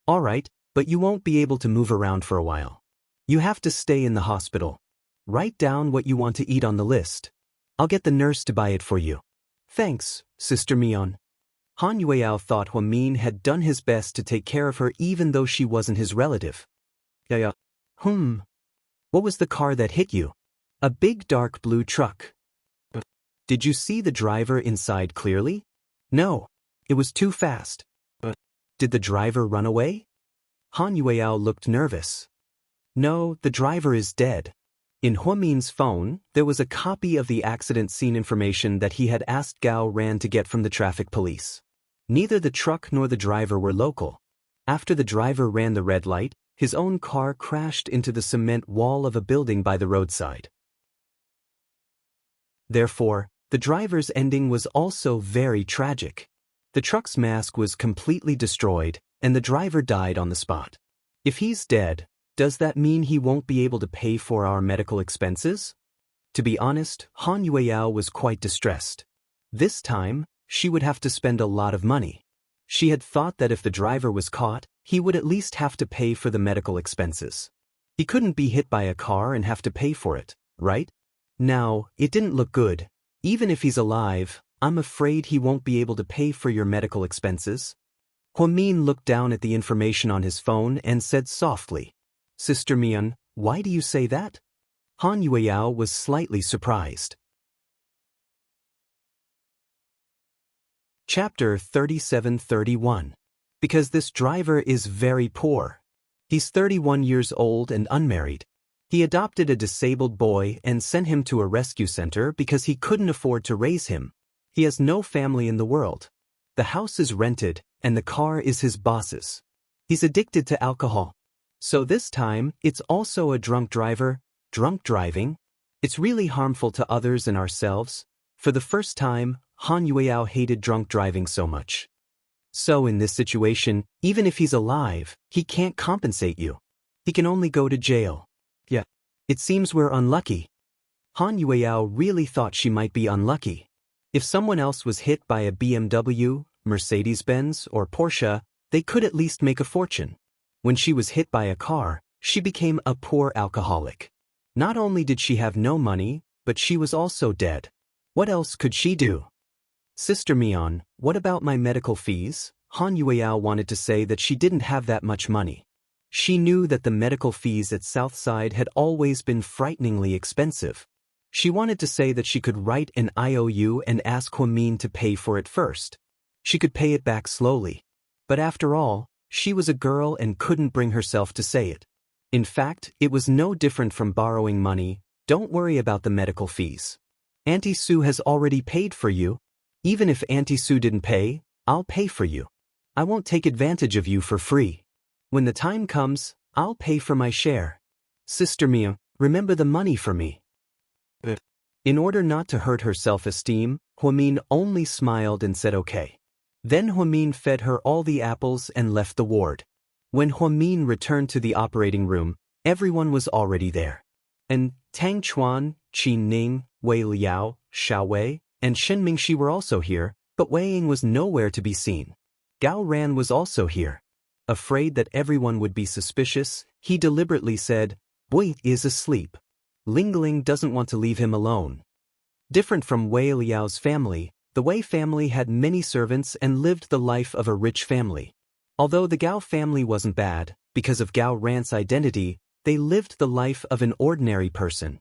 Alright, but you won't be able to move around for a while. You have to stay in the hospital. Write down what you want to eat on the list. I'll get the nurse to buy it for you. Thanks, Sister Mion. Han Yueyao thought Huamin had done his best to take care of her even though she wasn't his relative. Yeah. What was the car that hit you? A big dark blue truck. Did you see the driver inside clearly? No. It was too fast. Did the driver run away? Han Yueyao looked nervous. No, the driver is dead. In Huamin's phone, there was a copy of the accident scene information that he had asked Gao Ran to get from the traffic police. Neither the truck nor the driver were local. After the driver ran the red light, his own car crashed into the cement wall of a building by the roadside. Therefore, the driver's ending was also very tragic. The truck's mask was completely destroyed, and the driver died on the spot. If he's dead, does that mean he won't be able to pay for our medical expenses? To be honest, Han Yueyao was quite distressed. This time, she would have to spend a lot of money. She had thought that if the driver was caught, he would at least have to pay for the medical expenses. He couldn't be hit by a car and have to pay for it, right? Now, it didn't look good. Even if he's alive, I'm afraid he won't be able to pay for your medical expenses. Huamin looked down at the information on his phone and said softly, Sister Mian, why do you say that? Han Yueyao was slightly surprised. Chapter 37-31. Because this driver is very poor. He's 31 years old and unmarried. He adopted a disabled boy and sent him to a rescue center because he couldn't afford to raise him. He has no family in the world. The house is rented, and the car is his boss's. He's addicted to alcohol. So this time, it's also a drunk driver. Drunk driving? It's really harmful to others and ourselves. For the first time, Han Yueyao hated drunk driving so much. So in this situation, even if he's alive, he can't compensate you. He can only go to jail. Yeah. It seems we're unlucky. Han Yueyao really thought she might be unlucky. If someone else was hit by a BMW, Mercedes-Benz, or Porsche, they could at least make a fortune. When she was hit by a car, she became a poor alcoholic. Not only did she have no money, but she was also dead. What else could she do? Sister Mian, what about my medical fees? Han Yueyao wanted to say that she didn't have that much money. She knew that the medical fees at Southside had always been frighteningly expensive. She wanted to say that she could write an IOU and ask Huamin to pay for it first. She could pay it back slowly. But after all, she was a girl and couldn't bring herself to say it. In fact, it was no different from borrowing money. Don't worry about the medical fees. Auntie Sue has already paid for you. Even if Auntie Sue didn't pay, I'll pay for you. I won't take advantage of you for free. When the time comes, I'll pay for my share. Sister Mia, remember the money for me. In order not to hurt her self-esteem, Huamin only smiled and said okay. Then Huamin fed her all the apples and left the ward. When Huamin returned to the operating room, everyone was already there. And Tang Chuan, Qin Ning, Wei Liao, Xiao Wei, and Shen Mingxi were also here, but Wei Ying was nowhere to be seen. Gao Ran was also here. Afraid that everyone would be suspicious, he deliberately said, Wei is asleep. Ling Ling doesn't want to leave him alone. Different from Wei Liao's family, The Wei family had many servants and lived the life of a rich family. Although the Gao family wasn't bad, because of Gao Ran's identity, they lived the life of an ordinary person.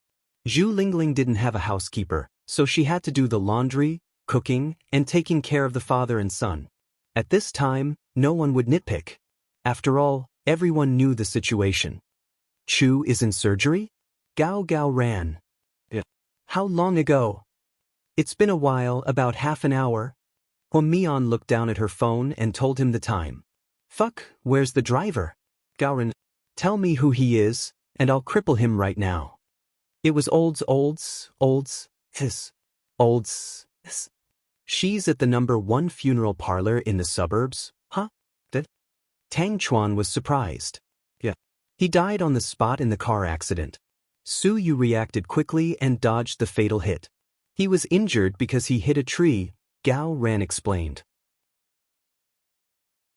Zhu Lingling didn't have a housekeeper, so she had to do the laundry, cooking, and taking care of the father and son. At this time, no one would nitpick. After all, everyone knew the situation. Chu is in surgery? Gao ran. Yeah. How long ago? It's been a while, about half an hour. Mian looked down at her phone and told him the time. Fuck, where's the driver? Gao ran. Tell me who he is, and I'll cripple him right now. It was Olds. She's at the number 1 funeral parlor in the suburbs, huh? Tang Chuan was surprised. Yeah. He died on the spot in the car accident. Su Yu reacted quickly and dodged the fatal hit. He was injured because he hit a tree, Gao Ran explained.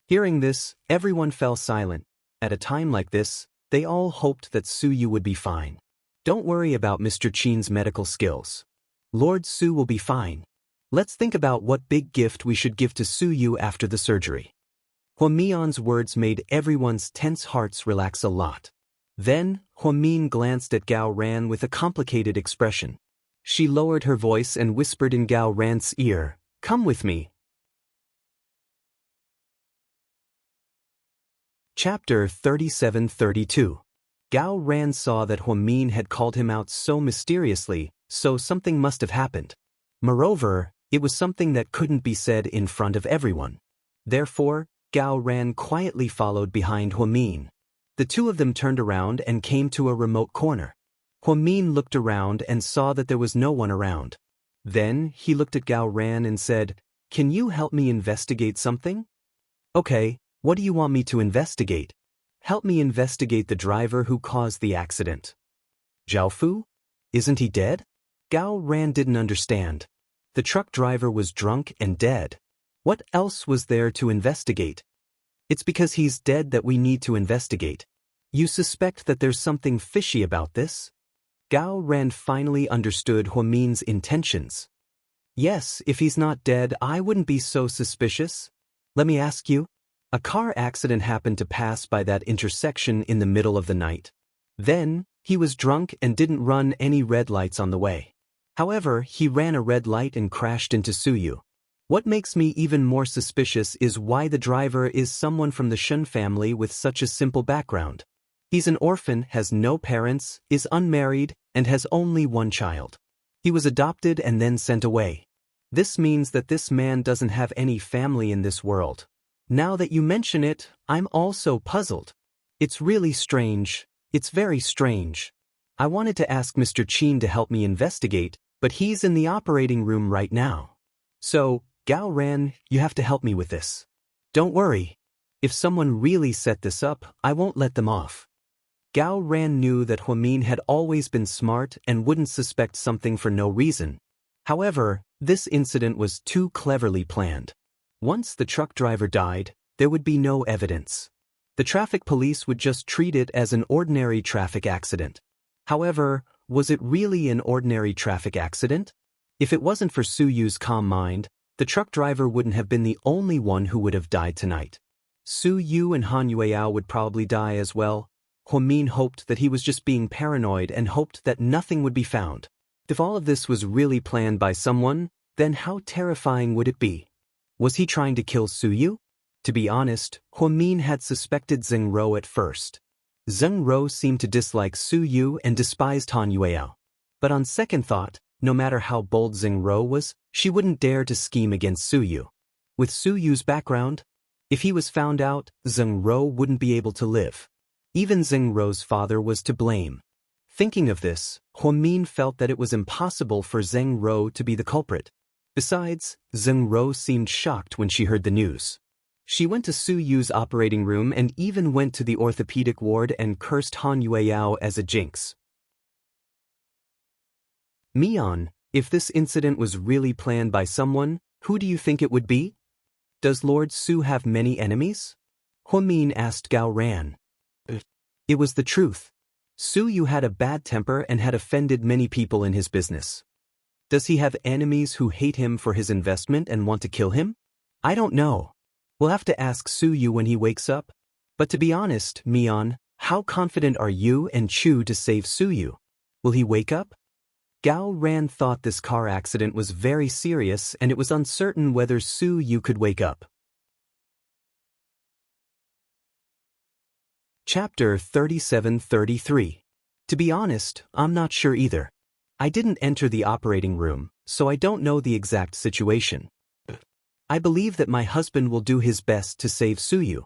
Hearing this, everyone fell silent. At a time like this, they all hoped that Su Yu would be fine. Don't worry about Mr. Qin's medical skills. Lord Su will be fine. Let's think about what big gift we should give to Su Yu after the surgery. Mian's words made everyone's tense hearts relax a lot. Then, Mian glanced at Gao Ran with a complicated expression. She lowered her voice and whispered in Gao Ran's ear, "Come with me." Chapter 37-32. Gao Ran saw that Mian had called him out so mysteriously, so something must have happened. Moreover, it was something that couldn't be said in front of everyone. Therefore, Gao Ran quietly followed behind Mian. The two of them turned around and came to a remote corner. Mian looked around and saw that there was no one around. Then, he looked at Gao Ran and said, "Can you help me investigate something?" "Okay, what do you want me to investigate?" "Help me investigate the driver who caused the accident." "Zhao Fu? Isn't he dead?" Gao Ran didn't understand. The truck driver was drunk and dead. What else was there to investigate? "It's because he's dead that we need to investigate. You suspect that there's something fishy about this?" Gao Ran finally understood Mian's intentions. "Yes, if he's not dead, I wouldn't be so suspicious. Let me ask you. A car accident happened to pass by that intersection in the middle of the night. Then, he was drunk and didn't run any red lights on the way. However, he ran a red light and crashed into Su Yu. What makes me even more suspicious is why the driver is someone from the Shen family with such a simple background. He's an orphan, has no parents, is unmarried, and has only one child. He was adopted and then sent away. This means that this man doesn't have any family in this world. Now that you mention it, I'm also puzzled. It's really strange. It's very strange. I wanted to ask Mr. Qin to help me investigate, but he's in the operating room right now. So, Gao Ran, you have to help me with this. Don't worry. If someone really set this up, I won't let them off." Gao Ran knew that Mian had always been smart and wouldn't suspect something for no reason. However, this incident was too cleverly planned. Once the truck driver died, there would be no evidence. The traffic police would just treat it as an ordinary traffic accident. However, was it really an ordinary traffic accident? If it wasn't for Su Yu's calm mind, the truck driver wouldn't have been the only one who would have died tonight. Su Yu and Han Yueyao would probably die as well. Mian hoped that he was just being paranoid and hoped that nothing would be found. If all of this was really planned by someone, then how terrifying would it be? Was he trying to kill Su Yu? To be honest, Mian had suspected Zheng Ro at first. Zheng Ro seemed to dislike Su Yu and despised Han Yueyao. But on second thought, no matter how bold Zheng Ro was, she wouldn't dare to scheme against Su Yu. With Su Yu's background, if he was found out, Zheng Ro wouldn't be able to live. Even Zheng Ro's father was to blame. Thinking of this, Mian felt that it was impossible for Zheng Ro to be the culprit. Besides, Zheng Ro seemed shocked when she heard the news. She went to Su Yu's operating room and even went to the orthopedic ward and cursed Han Yueyao as a jinx. Mian, if this incident was really planned by someone, who do you think it would be? Does Lord Su have many enemies? Mian asked Gao Ran. It was the truth. Su Yu had a bad temper and had offended many people in his business. Does he have enemies who hate him for his investment and want to kill him? I don't know. We'll have to ask Su Yu when he wakes up. But to be honest, Mian, how confident are you and Chu to save Su Yu? Will he wake up? Gao Ran thought this car accident was very serious and it was uncertain whether Su Yu could wake up. Chapter 37-33. To be honest, I'm not sure either. I didn't enter the operating room, so I don't know the exact situation. I believe that my husband will do his best to save Su Yu.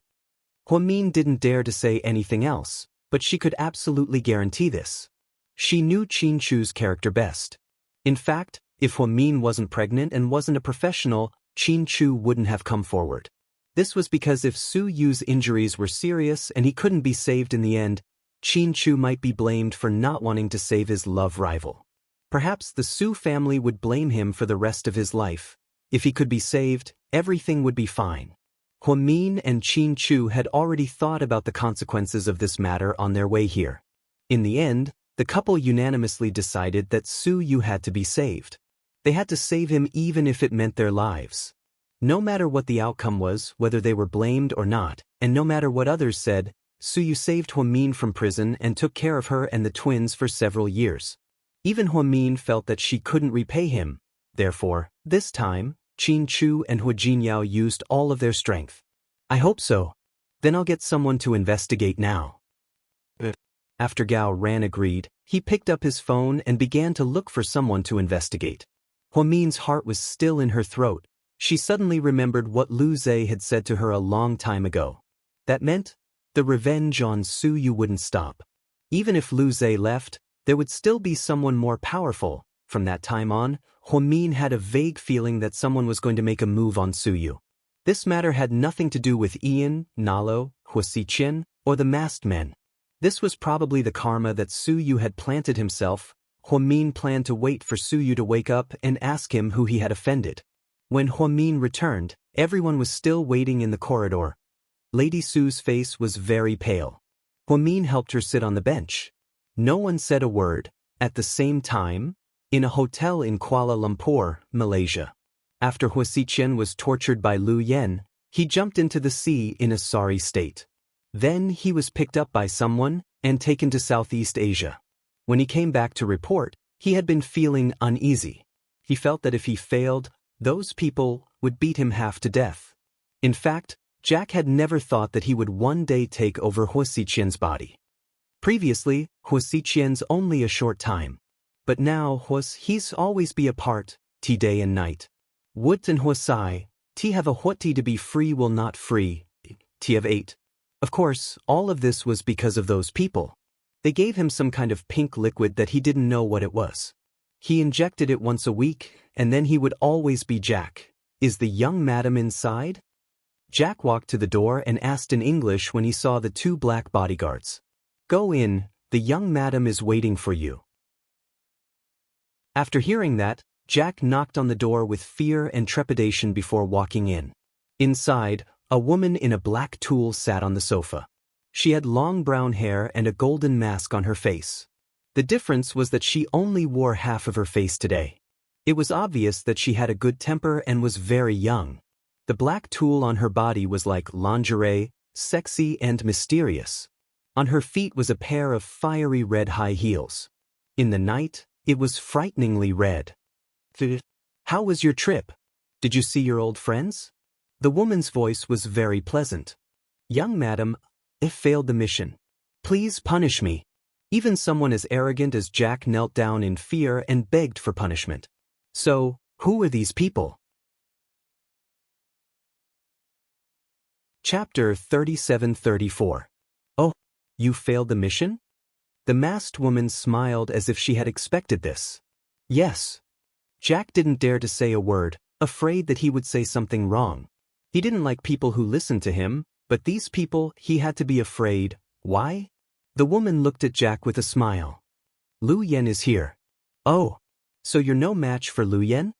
Huamin didn't dare to say anything else, but she could absolutely guarantee this. She knew Qin Chu's character best. In fact, if Huamin wasn't pregnant and wasn't a professional, Qin Chu wouldn't have come forward. This was because if Su Yu's injuries were serious and he couldn't be saved in the end, Qin Chu might be blamed for not wanting to save his love rival. Perhaps the Su family would blame him for the rest of his life. If he could be saved, everything would be fine. Huamin and Qin Chu had already thought about the consequences of this matter on their way here. In the end, the couple unanimously decided that Su Yu had to be saved. They had to save him even if it meant their lives. No matter what the outcome was, whether they were blamed or not, and no matter what others said, Su Yu saved Huamin from prison and took care of her and the twins for several years. Even Huamin felt that she couldn't repay him. Therefore, this time, Qin Chu and Hua Jinyao used all of their strength. I hope so. Then I'll get someone to investigate now. After Gao Ran agreed, he picked up his phone and began to look for someone to investigate. Huamin's heart was still in her throat. She suddenly remembered what Lu Zhe had said to her a long time ago. That meant the revenge on Su Yu wouldn't stop. Even if Lu Zhe left, there would still be someone more powerful. From that time on, Huamin had a vague feeling that someone was going to make a move on Su Yu. This matter had nothing to do with Ian, Nalo, Hua Xichen, or the masked men. This was probably the karma that Su Yu had planted himself. Huamin planned to wait for Su Yu to wake up and ask him who he had offended. When Huamin returned, everyone was still waiting in the corridor. Lady Su's face was very pale. Huamin helped her sit on the bench. No one said a word. At the same time, in a hotel in Kuala Lumpur, Malaysia. After Hua Xichen was tortured by Lu Yen, he jumped into the sea in a sorry state. Then he was picked up by someone and taken to Southeast Asia. When he came back to report, he had been feeling uneasy. He felt that if he failed, those people would beat him half to death. In fact, Jack had never thought that he would one day take over Hua Xichen's body. Previously, Hua Xichen's only a short time. But now he's always be apart, day and night. Would and Hua Sai, have a what to be free will not free, of 8. Of course, all of this was because of those people. They gave him some kind of pink liquid that he didn't know what it was. He injected it once a week, and then he would always be Jack. Is the young madam inside? Jack walked to the door and asked in English when he saw the 2 black bodyguards. Go in, the young madam is waiting for you. After hearing that, Jack knocked on the door with fear and trepidation before walking in. Inside, a woman in a black tulle sat on the sofa. She had long brown hair and a golden mask on her face. The difference was that she only wore half of her face today. It was obvious that she had a good temper and was very young. The black tulle on her body was like lingerie, sexy and mysterious. On her feet was a pair of fiery red high heels. In the night, it was frighteningly red. How was your trip? Did you see your old friends? The woman's voice was very pleasant. Young madam, I failed the mission. Please punish me. Even someone as arrogant as Jack knelt down in fear and begged for punishment. So, who are these people? Chapter 37-34. Oh, you failed the mission? The masked woman smiled as if she had expected this. Yes. Jack didn't dare to say a word, afraid that he would say something wrong. He didn't like people who listened to him, but these people he had to be afraid. Why? The woman looked at Jack with a smile. Lu Yen is here. Oh, so you're no match for Lu Yen?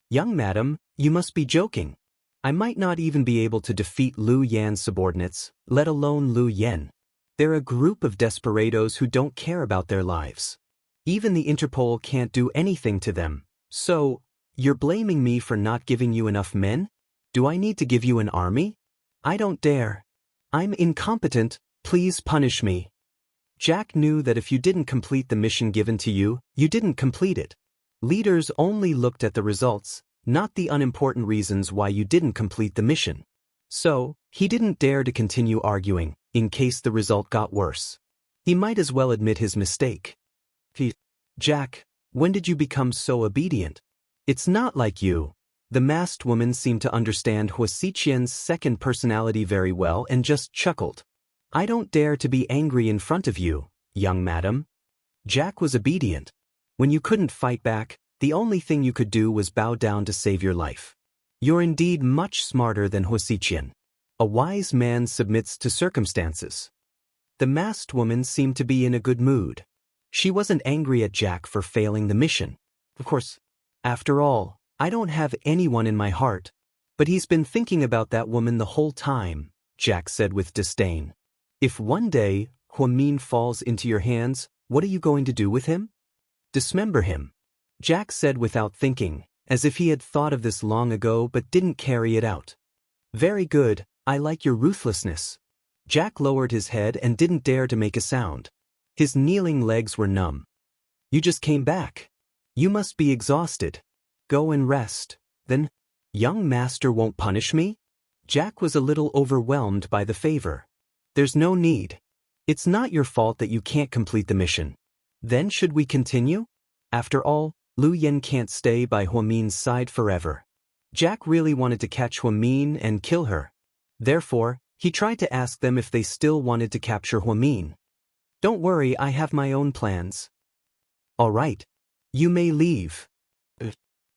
Young madam, you must be joking. I might not even be able to defeat Lu Yan's subordinates, let alone Lu Yen. They're a group of desperados who don't care about their lives. Even the Interpol can't do anything to them. So, you're blaming me for not giving you enough men? Do I need to give you an army? I don't dare. I'm incompetent, please punish me. Jack knew that if you didn't complete the mission given to you, you didn't complete it. Leaders only looked at the results, not the unimportant reasons why you didn't complete the mission. So, he didn't dare to continue arguing, in case the result got worse. He might as well admit his mistake. Jack, when did you become so obedient? It's not like you. The masked woman seemed to understand Huasiqian's second personality very well and just chuckled. I don't dare to be angry in front of you, young madam. Jack was obedient. When you couldn't fight back, the only thing you could do was bow down to save your life. You're indeed much smarter than Huasiqian. A wise man submits to circumstances. The masked woman seemed to be in a good mood. She wasn't angry at Jack for failing the mission. Of course, after all, I don't have anyone in my heart. But he's been thinking about that woman the whole time, Jack said with disdain. If one day, Huamin falls into your hands, what are you going to do with him? Dismember him. Jack said without thinking, as if he had thought of this long ago but didn't carry it out. Very good, I like your ruthlessness. Jack lowered his head and didn't dare to make a sound. His kneeling legs were numb. You just came back. You must be exhausted. Go and rest. Then, young master won't punish me? Jack was a little overwhelmed by the favor. There's no need. It's not your fault that you can't complete the mission. Then should we continue? After all, Lu Yen can't stay by Huamin's side forever. Jack really wanted to catch Huamin and kill her. Therefore, he tried to ask them if they still wanted to capture Huamin. Don't worry, I have my own plans. All right. You may leave.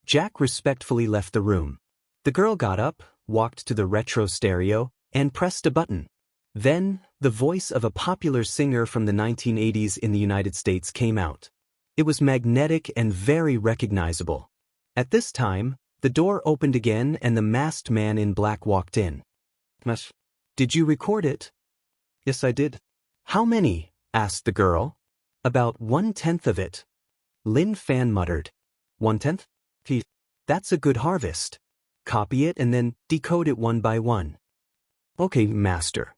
Jack respectfully left the room. The girl got up, walked to the retro stereo, and pressed a button. Then, the voice of a popular singer from the 1980s in the United States came out. It was magnetic and very recognizable. At this time, the door opened again and the masked man in black walked in. Did you record it? Yes, I did. How many? Asked the girl. About 1/10 of it. Lin Fan muttered. 1/10? That's a good harvest. Copy it and then decode it one by one. Okay, master.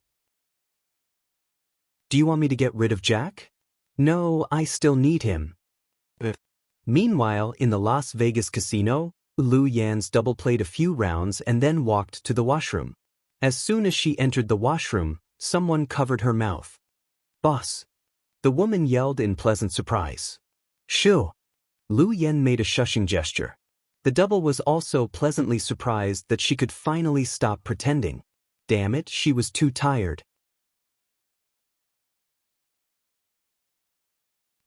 Do you want me to get rid of Jack? No, I still need him. Meanwhile, in the Las Vegas casino, Lu Yan's double-played a few rounds and then walked to the washroom. As soon as she entered the washroom, someone covered her mouth. Boss. The woman yelled in pleasant surprise. Shoo. Lu Yan made a shushing gesture. The double was also pleasantly surprised that she could finally stop pretending. Damn it, she was too tired.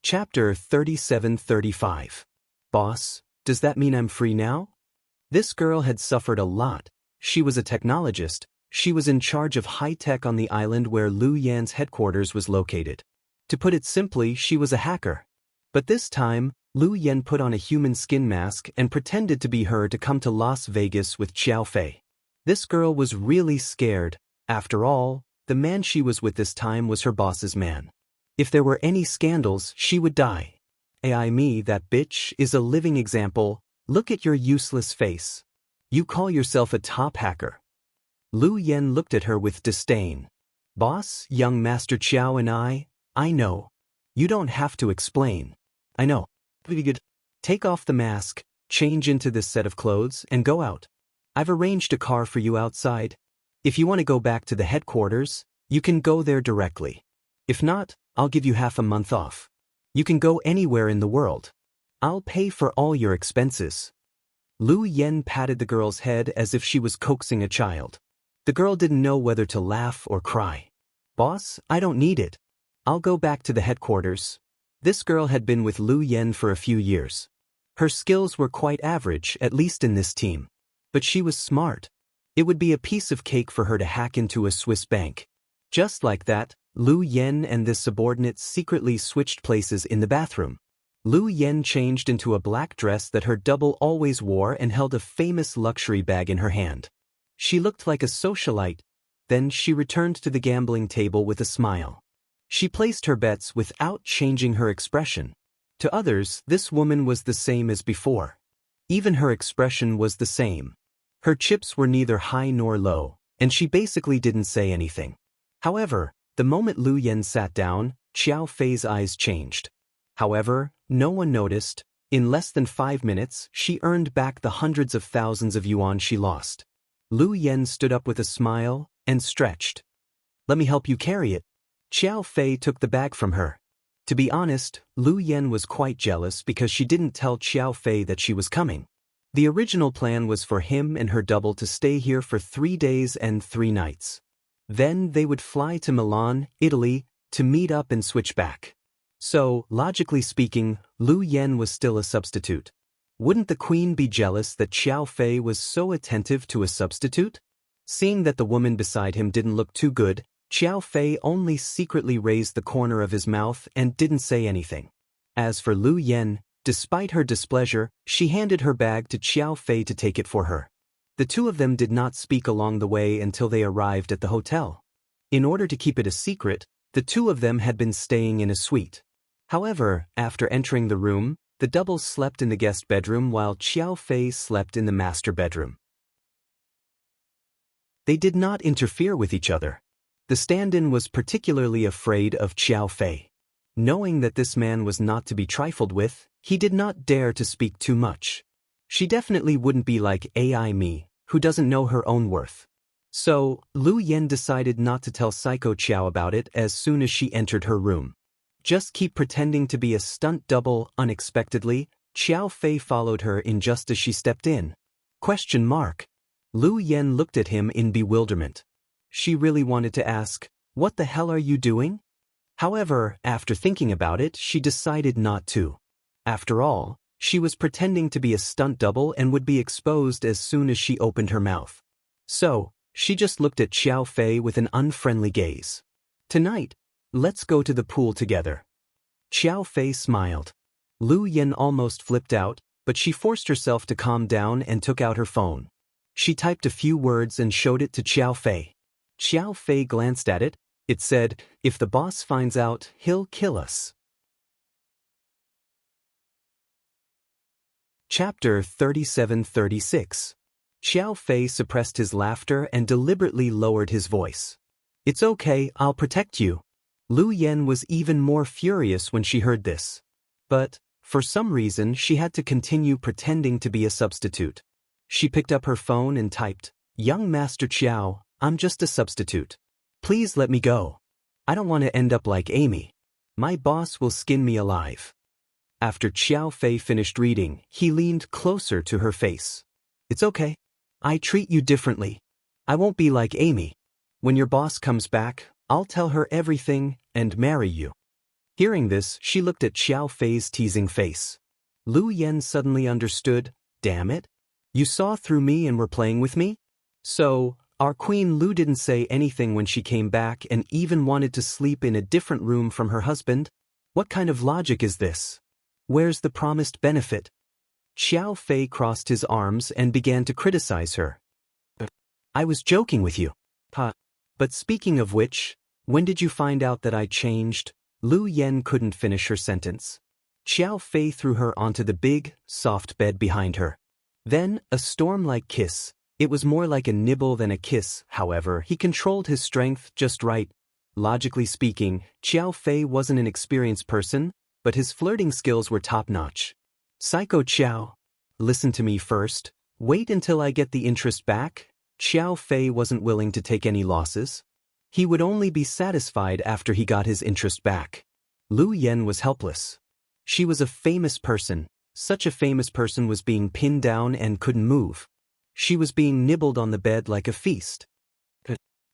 Chapter 37-35. Boss, does that mean I'm free now? This girl had suffered a lot. She was a technologist. She was in charge of high-tech on the island where Lu Yan's headquarters was located. To put it simply, she was a hacker. But this time, Lu Yan put on a human skin mask and pretended to be her to come to Las Vegas with Xiao Fei. This girl was really scared. After all, the man she was with this time was her boss's man. If there were any scandals, she would die. AI me, that bitch, is a living example. Look at your useless face. You call yourself a top hacker. Lu Yan looked at her with disdain. Boss, young Master Qiao and I know. You don't have to explain. I know. Take off the mask, change into this set of clothes, and go out. I've arranged a car for you outside. If you want to go back to the headquarters, you can go there directly. If not, I'll give you half a month off. You can go anywhere in the world. I'll pay for all your expenses. Lu Yan patted the girl's head as if she was coaxing a child. The girl didn't know whether to laugh or cry. Boss, I don't need it. I'll go back to the headquarters. This girl had been with Lu Yan for a few years. Her skills were quite average, at least in this team. But she was smart. It would be a piece of cake for her to hack into a Swiss bank. Just like that, Lu Yan and this subordinate secretly switched places in the bathroom. Lu Yan changed into a black dress that her double always wore and held a famous luxury bag in her hand. She looked like a socialite. Then she returned to the gambling table with a smile. She placed her bets without changing her expression. To others, this woman was the same as before. Even her expression was the same. Her chips were neither high nor low, and she basically didn't say anything. However, the moment Lu Yen sat down, Xiao Fei's eyes changed. However, no one noticed. In less than 5 minutes, she earned back the hundreds of thousands of yuan she lost. Lu Yen stood up with a smile and stretched. "Let me help you carry it." Xiao Fei took the bag from her. To be honest, Lu Yen was quite jealous because she didn't tell Xiao Fei that she was coming. The original plan was for him and her double to stay here for 3 days and 3 nights. Then they would fly to Milan, Italy, to meet up and switch back. So, logically speaking, Lu Yen was still a substitute. Wouldn't the queen be jealous that Xiao Fei was so attentive to a substitute? Seeing that the woman beside him didn't look too good, Xiao Fei only secretly raised the corner of his mouth and didn't say anything. As for Lu Yen, despite her displeasure, she handed her bag to Xiao Fei to take it for her. The two of them did not speak along the way until they arrived at the hotel. In order to keep it a secret, the two of them had been staying in a suite. However, after entering the room, the doubles slept in the guest bedroom while Xiao Fei slept in the master bedroom. They did not interfere with each other. The stand-in was particularly afraid of Xiao Fei. Knowing that this man was not to be trifled with, he did not dare to speak too much. She definitely wouldn't be like AI me, who doesn't know her own worth. So, Lu Yen decided not to tell Psycho Qiao about it as soon as she entered her room. Just keep pretending to be a stunt double. Unexpectedly, Xiao Fei followed her in just as she stepped in. Lu Yen looked at him in bewilderment. She really wanted to ask, "What the hell are you doing?" However, after thinking about it, she decided not to. After all, she was pretending to be a stunt double and would be exposed as soon as she opened her mouth. So, she just looked at Xiao Fei with an unfriendly gaze. "Tonight, let's go to the pool together." Xiao Fei smiled. Lu Yen almost flipped out, but she forced herself to calm down and took out her phone. She typed a few words and showed it to Xiao Fei. Xiao Fei glanced at it. It said, "If the boss finds out, he'll kill us." Chapter 37-36. Xiao Fei suppressed his laughter and deliberately lowered his voice. "It's okay, I'll protect you." Lu Yen was even more furious when she heard this. But, for some reason, she had to continue pretending to be a substitute. She picked up her phone and typed, "Young Master Qiao, I'm just a substitute. Please let me go. I don't want to end up like Amy. My boss will skin me alive." After Xiao Fei finished reading, he leaned closer to her face. "It's okay. I treat you differently. I won't be like Amy. When your boss comes back, I'll tell her everything and marry you." Hearing this, she looked at Xiao Fei's teasing face. Lu Yen suddenly understood. Damn it. You saw through me and were playing with me? So, our Queen Lu didn't say anything when she came back and even wanted to sleep in a different room from her husband? What kind of logic is this? Where's the promised benefit? Xiao Fei crossed his arms and began to criticize her. "I was joking with you. But speaking of which, when did you find out that I changed?" Lu Yen couldn't finish her sentence. Xiao Fei threw her onto the big, soft bed behind her. Then, a storm-like kiss. It was more like a nibble than a kiss. However, he controlled his strength just right. Logically speaking, Xiao Fei wasn't an experienced person, but his flirting skills were top-notch. "Psycho Qiao, listen to me first. Wait until I get the interest back." Xiao Fei wasn't willing to take any losses. He would only be satisfied after he got his interest back. Lu Yen was helpless. She was a famous person. Such a famous person was being pinned down and couldn't move. She was being nibbled on the bed like a feast.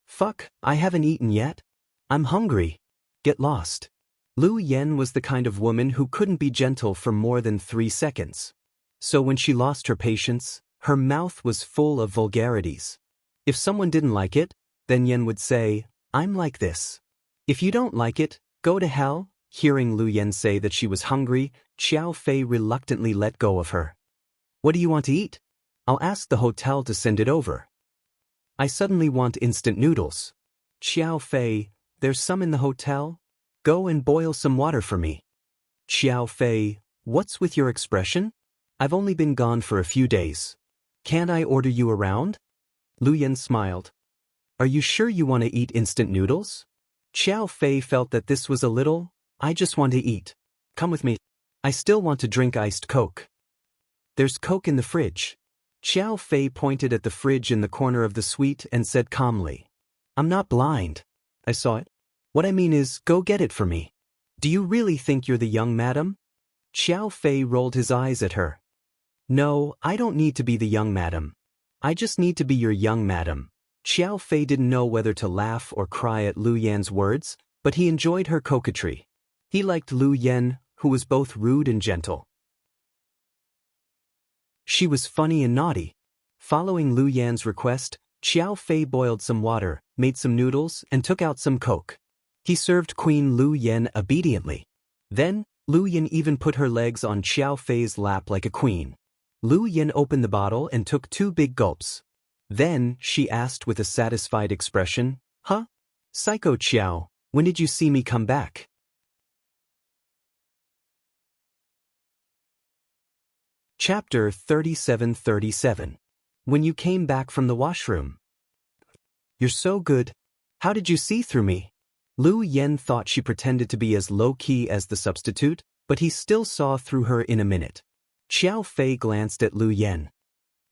"Fuck, I haven't eaten yet. I'm hungry. Get lost." Lu Yen was the kind of woman who couldn't be gentle for more than 3 seconds. So when she lost her patience, her mouth was full of vulgarities. If someone didn't like it, then Yen would say, "I'm like this. If you don't like it, go to hell." Hearing Lu Yen say that she was hungry, Xiao Fei reluctantly let go of her. "What do you want to eat? I'll ask the hotel to send it over." "I suddenly want instant noodles." "Xiao Fei, there's some in the hotel? Go and boil some water for me." "Xiao Fei, what's with your expression? I've only been gone for a few days. Can't I order you around? Lu Yan smiled. Are you sure you want to eat instant noodles? Xiao Fei felt that this was a little, I just want to eat. Come with me. I still want to drink iced Coke. There's Coke in the fridge. Xiao Fei pointed at the fridge in the corner of the suite and said calmly. I'm not blind. I saw it. What I mean is, go get it for me. Do you really think you're the young madam? Xiao Fei rolled his eyes at her. No, I don't need to be the young madam. I just need to be your young madam. Xiao Fei didn't know whether to laugh or cry at Lu Yan's words, but he enjoyed her coquetry. He liked Lu Yan, who was both rude and gentle. She was funny and naughty. Following Lu Yan's request, Xiao Fei boiled some water, made some noodles, and took out some Coke. He served Queen Lu Yan obediently. Then, Lu Yan even put her legs on Xiao Fei's lap like a queen. Lu Yan opened the bottle and took 2 big gulps. Then, she asked with a satisfied expression, Huh? Psycho Xiao, when did you see me come back? Chapter 37:37. When you came back from the washroom. You're so good. How did you see through me? Lu Yan thought she pretended to be as low-key as the substitute, but he still saw through her in a minute. Xiao Fei glanced at Lu Yan.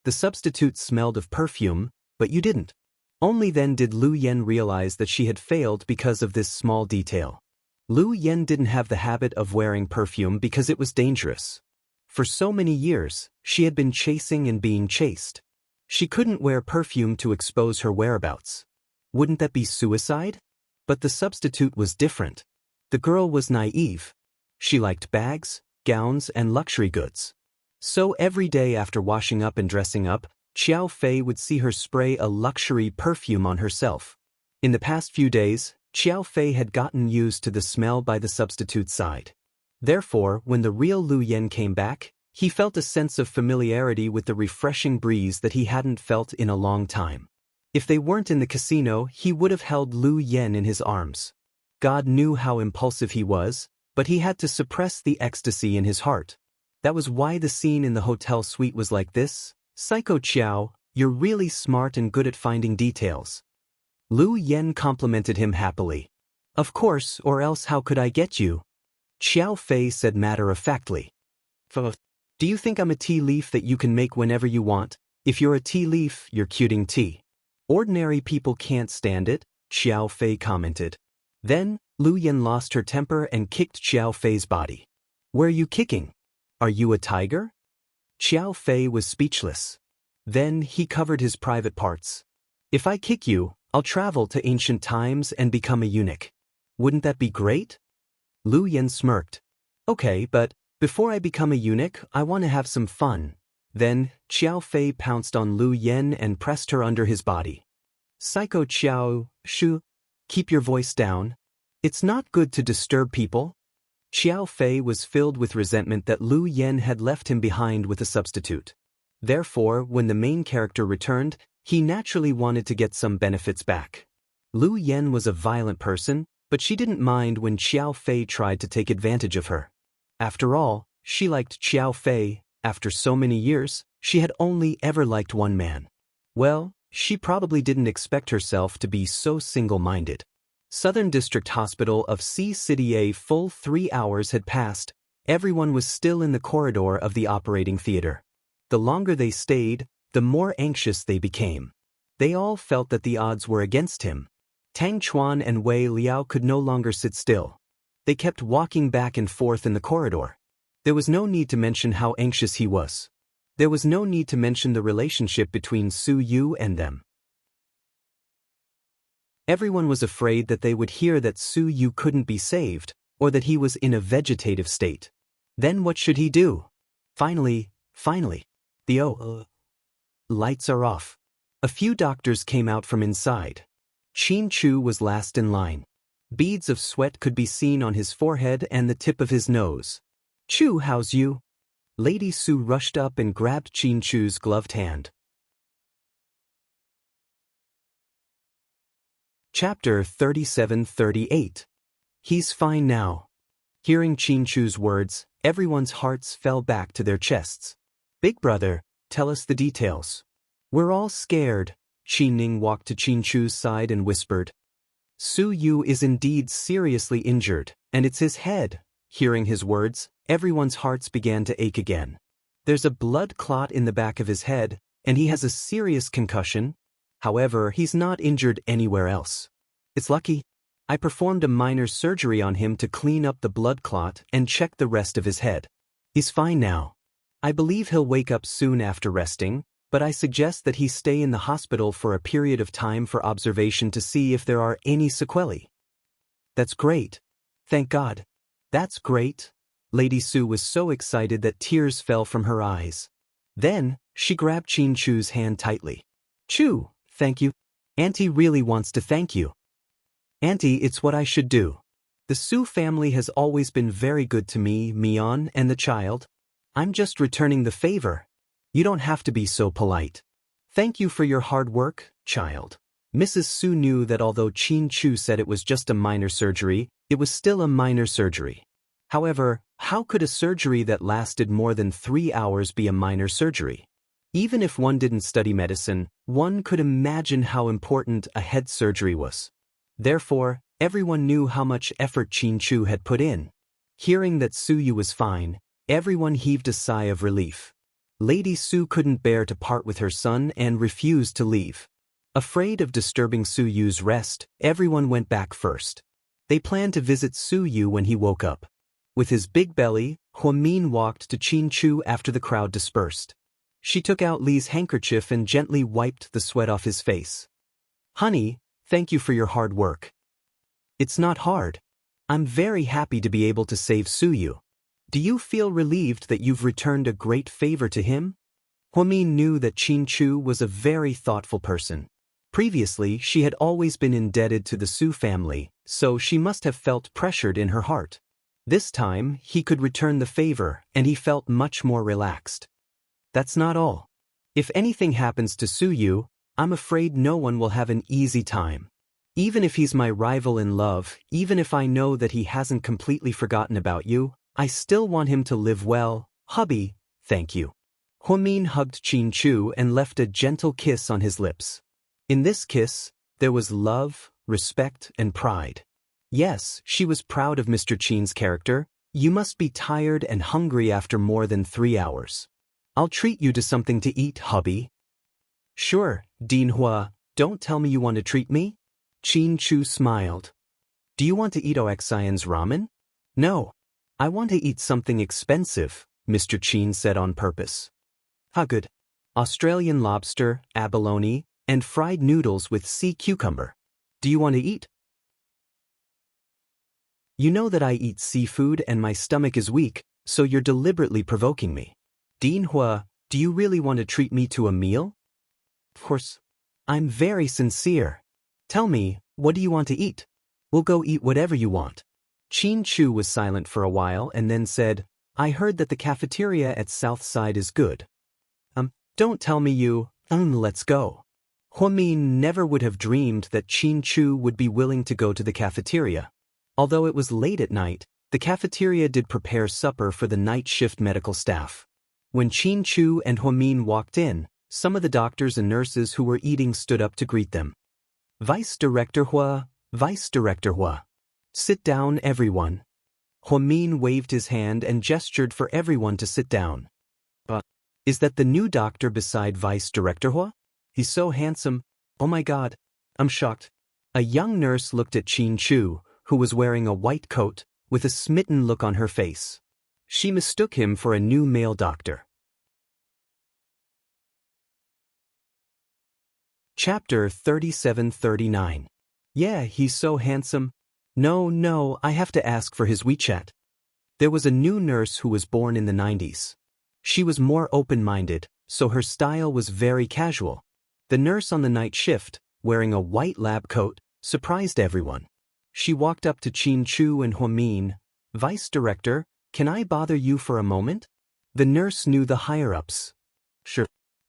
The substitute smelled of perfume, but you didn't. Only then did Lu Yan realize that she had failed because of this small detail. Lu Yan didn't have the habit of wearing perfume because it was dangerous. For so many years, she had been chasing and being chased. She couldn't wear perfume to expose her whereabouts. Wouldn't that be suicide? But the substitute was different. The girl was naive. She liked bags, gowns, and luxury goods. So every day after washing up and dressing up, Xiao Fei would see her spray a luxury perfume on herself. In the past few days, Xiao Fei had gotten used to the smell by the substitute's side. Therefore, when the real Lu Yan came back, he felt a sense of familiarity with the refreshing breeze that he hadn't felt in a long time. If they weren't in the casino, he would have held Lu Yan in his arms. God knew how impulsive he was, but he had to suppress the ecstasy in his heart. That was why the scene in the hotel suite was like this. Psycho Xiao, you're really smart and good at finding details. Lu Yan complimented him happily. Of course, or else how could I get you? Xiao Fei said matter-of-factly. Do you think I'm a tea leaf that you can make whenever you want? If you're a tea leaf, you're cuting tea. Ordinary people can't stand it, Xiao Fei commented. Then, Lu Yan lost her temper and kicked Xiao Fei's body. Where are you kicking? Are you a tiger? Xiao Fei was speechless. Then he covered his private parts. If I kick you, I'll travel to ancient times and become a eunuch. Wouldn't that be great? Lu Yan smirked. Okay, but before I become a eunuch, I want to have some fun. Then, Xiao Fei pounced on Lu Yan and pressed her under his body. Psycho Xiao, Shu, keep your voice down. It's not good to disturb people. Xiao Fei was filled with resentment that Lu Yan had left him behind with a substitute. Therefore, when the main character returned, he naturally wanted to get some benefits back. Lu Yan was a violent person, but she didn't mind when Xiao Fei tried to take advantage of her. After all, she liked Xiao Fei. After so many years, she had only ever liked one man. Well, she probably didn't expect herself to be so single-minded. Southern District Hospital of C City. A full 3 hours had passed. Everyone was still in the corridor of the operating theater. The longer they stayed, the more anxious they became. They all felt that the odds were against him. Tang Chuan and Wei Liao could no longer sit still. They kept walking back and forth in the corridor. There was no need to mention how anxious he was. There was no need to mention the relationship between Su Yu and them. Everyone was afraid that they would hear that Su Yu couldn't be saved, or that he was in a vegetative state. Then what should he do? Finally, the lights are off. A few doctors came out from inside. Qin Chu was last in line. Beads of sweat could be seen on his forehead and the tip of his nose. Chu, how's you? Lady Su rushed up and grabbed Qin Chu's gloved hand. Chapter 37:38. He's fine now. Hearing Qin Chu's words, everyone's hearts fell back to their chests. Big brother, tell us the details. We're all scared. Qin Ning walked to Qin Chu's side and whispered. Su Yu is indeed seriously injured, and it's his head. Hearing his words, everyone's hearts began to ache again. There's a blood clot in the back of his head, and he has a serious concussion. However, he's not injured anywhere else. It's lucky. I performed a minor surgery on him to clean up the blood clot and check the rest of his head. He's fine now. I believe he'll wake up soon after resting, but I suggest that he stay in the hospital for a period of time for observation to see if there are any sequelae. That's great. Thank God. That's great. Lady Su was so excited that tears fell from her eyes. Then, she grabbed Qin Chu's hand tightly. Chu, thank you. Auntie really wants to thank you. Auntie, it's what I should do. The Su family has always been very good to me, Mian, and the child. I'm just returning the favor. You don't have to be so polite. Thank you for your hard work, child. Mrs. Su knew that although Qin Chu said it was just a minor surgery, it was still a minor surgery. However, how could a surgery that lasted more than 3 hours be a minor surgery? Even if one didn't study medicine, one could imagine how important a head surgery was. Therefore, everyone knew how much effort Qin Chu had put in. Hearing that Su Yu was fine, everyone heaved a sigh of relief. Lady Su couldn't bear to part with her son and refused to leave. Afraid of disturbing Su Yu's rest, everyone went back first. They planned to visit Su Yu when he woke up. With his big belly, Huamin walked to Qin Chu after the crowd dispersed. She took out Li's handkerchief and gently wiped the sweat off his face. Honey, thank you for your hard work. It's not hard. I'm very happy to be able to save Su Yu. Do you feel relieved that you've returned a great favor to him? Huamin knew that Qin Chu was a very thoughtful person. Previously, she had always been indebted to the Su family, so she must have felt pressured in her heart. This time, he could return the favor, and he felt much more relaxed. That's not all. If anything happens to Su Yu, I'm afraid no one will have an easy time. Even if he's my rival in love, even if I know that he hasn't completely forgotten about you, I still want him to live well. Hubby, thank you. Huamin hugged Qin Chu and left a gentle kiss on his lips. In this kiss, there was love, respect, and pride. Yes, she was proud of Mr. Qin's character. You must be tired and hungry after more than 3 hours. I'll treat you to something to eat, hubby. Sure, Dean Hua, don't tell me you want to treat me? Qin Chu smiled. Do you want to eat Oxian's ramen? No. I want to eat something expensive, Mr. Qin said on purpose. How good. Australian lobster, abalone, and fried noodles with sea cucumber. Do you want to eat? You know that I eat seafood and my stomach is weak, so you're deliberately provoking me. Dean Hua, do you really want to treat me to a meal? Of course. I'm very sincere. Tell me, what do you want to eat? We'll go eat whatever you want. Qin Chu was silent for a while and then said, I heard that the cafeteria at South Side is good. Don't tell me you, let's go. Huamin never would have dreamed that Qin Chu would be willing to go to the cafeteria. Although it was late at night, the cafeteria did prepare supper for the night shift medical staff. When Qin Chu and Huamin walked in, some of the doctors and nurses who were eating stood up to greet them. Vice Director Hua, Vice Director Hua. Sit down, everyone. Huamin waved his hand and gestured for everyone to sit down. Is that the new doctor beside Vice Director Hua? He's so handsome. Oh my God. I'm shocked. A young nurse looked at Qin Chu, who was wearing a white coat, with a smitten look on her face. She mistook him for a new male doctor. Chapter 37-39. Yeah, he's so handsome. No, I have to ask for his WeChat. There was a new nurse who was born in the 90s. She was more open-minded, so her style was very casual. The nurse on the night shift, wearing a white lab coat, surprised everyone. She walked up to Qin Chu and Huamin. Vice Director, can I bother you for a moment? The nurse knew the higher-ups. Sure.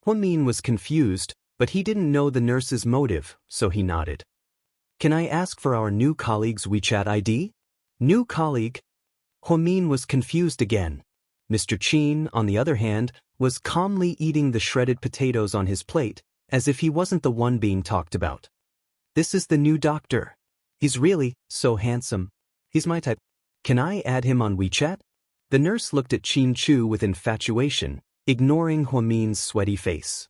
Huamin was confused, but he didn't know the nurse's motive, so he nodded. Can I ask for our new colleague's WeChat ID? New colleague? Huamin was confused again. Mr. Qin, on the other hand, was calmly eating the shredded potatoes on his plate, as if he wasn't the one being talked about. This is the new doctor. He's really so handsome. He's my type. Can I add him on WeChat? The nurse looked at Qin Chu with infatuation, ignoring Huamin's sweaty face.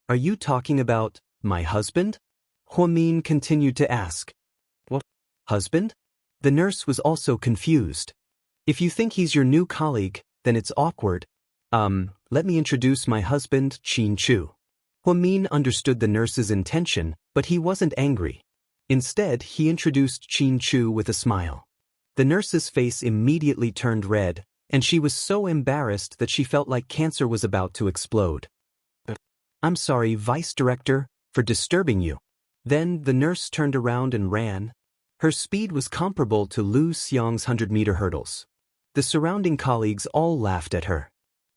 Are you talking about my husband? Huamin continued to ask. What? Husband? The nurse was also confused. If you think he's your new colleague, then it's awkward. Let me introduce my husband, Qin Chu. Huamin understood the nurse's intention, but he wasn't angry. Instead, he introduced Qin Chu with a smile. The nurse's face immediately turned red, and she was so embarrassed that she felt like cancer was about to explode. I'm sorry, Vice Director, for disturbing you. Then the nurse turned around and ran. Her speed was comparable to Lu Xiang's 100-meter hurdles. The surrounding colleagues all laughed at her.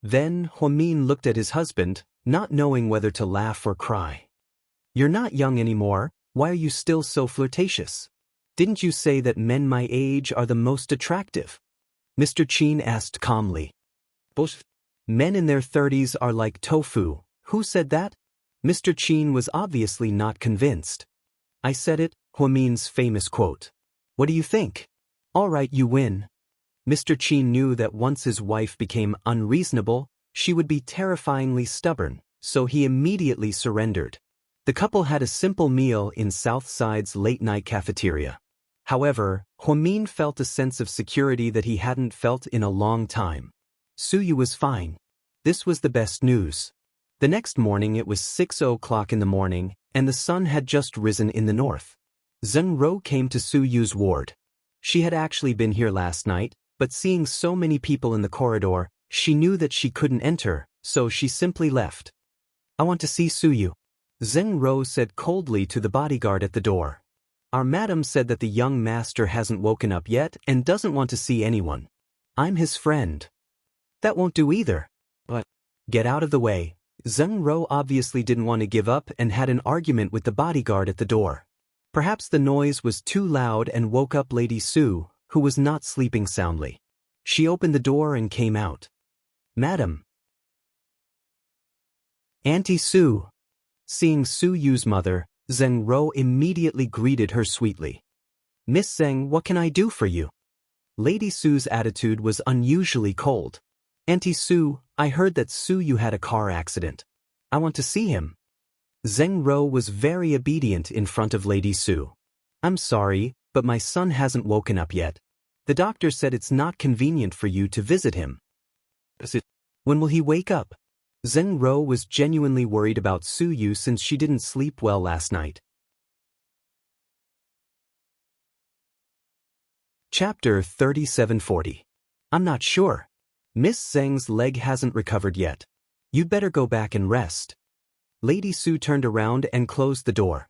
Then Huamin looked at his husband, not knowing whether to laugh or cry. You're not young anymore, why are you still so flirtatious? Didn't you say that men my age are the most attractive? Mr. Qin asked calmly. Bullshit. Men in their 30s are like tofu. Who said that? Mr. Qin was obviously not convinced. I said it, Huamin's famous quote. What do you think? All right, you win. Mr. Qin knew that once his wife became unreasonable, she would be terrifyingly stubborn, so he immediately surrendered. The couple had a simple meal in Southside's late-night cafeteria. However, Huamin felt a sense of security that he hadn't felt in a long time. Suyu was fine. This was the best news. The next morning it was 6:00 in the morning, and the sun had just risen in the north. Zheng Rou came to Suyu's ward. She had actually been here last night, but seeing so many people in the corridor, she knew that she couldn't enter, so she simply left. I want to see Suyu. Zheng Rou said coldly to the bodyguard at the door. Our madam said that the young master hasn't woken up yet and doesn't want to see anyone. I'm his friend. That won't do either. But get out of the way. Zheng Rou obviously didn't want to give up and had an argument with the bodyguard at the door. Perhaps the noise was too loud and woke up Lady Su, who was not sleeping soundly. She opened the door and came out. Madam. Auntie Su. Seeing Su Yu's mother, Zheng Rou immediately greeted her sweetly. Miss Zheng, what can I do for you? Lady Su's attitude was unusually cold. Auntie Su, I heard that Su Yu had a car accident. I want to see him. Zheng Rou was very obedient in front of Lady Su. I'm sorry, but my son hasn't woken up yet. The doctor said it's not convenient for you to visit him. When will he wake up? Zheng Rou was genuinely worried about Su Yu since she didn't sleep well last night. Chapter 3740. I'm not sure. Miss Zheng's leg hasn't recovered yet. You'd better go back and rest. Lady Su turned around and closed the door.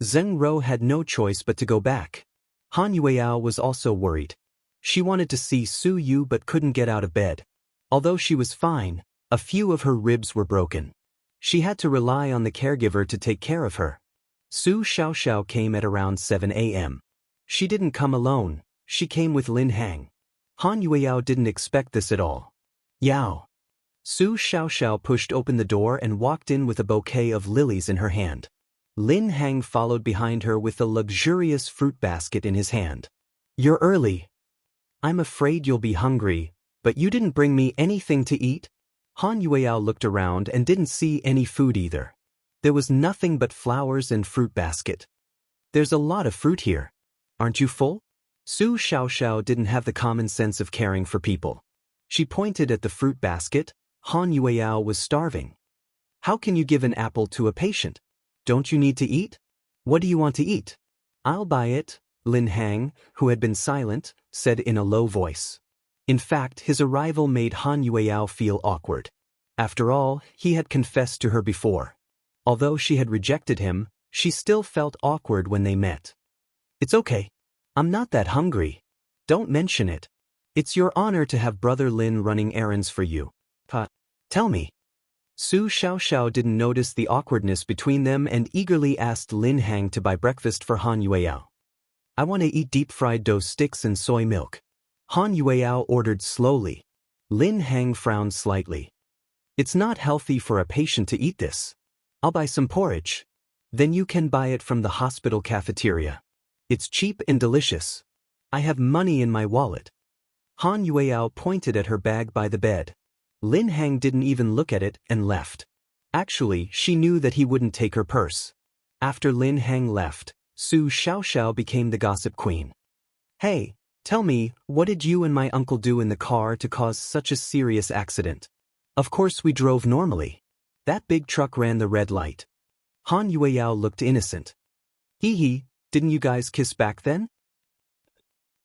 Zheng Rou had no choice but to go back. Han Yueyao was also worried. She wanted to see Su Yu but couldn't get out of bed. Although she was fine, a few of her ribs were broken. She had to rely on the caregiver to take care of her. Su Xiaoxiao came at around 7 a.m. She didn't come alone, she came with Lin Hang. Han Yueyao didn't expect this at all. Yao. Su Xiaoxiao pushed open the door and walked in with a bouquet of lilies in her hand. Lin Hang followed behind her with a luxurious fruit basket in his hand. You're early. I'm afraid you'll be hungry, but you didn't bring me anything to eat? Han Yueyao looked around and didn't see any food either. There was nothing but flowers and fruit basket. There's a lot of fruit here. Aren't you full? Su Xiaoxiao didn't have the common sense of caring for people. She pointed at the fruit basket. Han Yueyao was starving. How can you give an apple to a patient? Don't you need to eat? What do you want to eat? I'll buy it, Lin Hang, who had been silent, said in a low voice. In fact, his arrival made Han Yueyao feel awkward. After all, he had confessed to her before. Although she had rejected him, she still felt awkward when they met. It's okay. I'm not that hungry. Don't mention it. It's your honor to have Brother Lin running errands for you. Tell me. Su Xiaoxiao didn't notice the awkwardness between them and eagerly asked Lin Hang to buy breakfast for Han Yueyao. I want to eat deep-fried dough sticks and soy milk. Han Yueyao ordered slowly. Lin Hang frowned slightly. It's not healthy for a patient to eat this. I'll buy some porridge. Then you can buy it from the hospital cafeteria. It's cheap and delicious. I have money in my wallet. Han Yueyao pointed at her bag by the bed. Lin Hang didn't even look at it and left. Actually, she knew that he wouldn't take her purse. After Lin Hang left, Su Xiaoxiao became the gossip queen. Hey, tell me, what did you and my uncle do in the car to cause such a serious accident? Of course we drove normally. That big truck ran the red light. Han Yueyao looked innocent. Hee hee, didn't you guys kiss back then?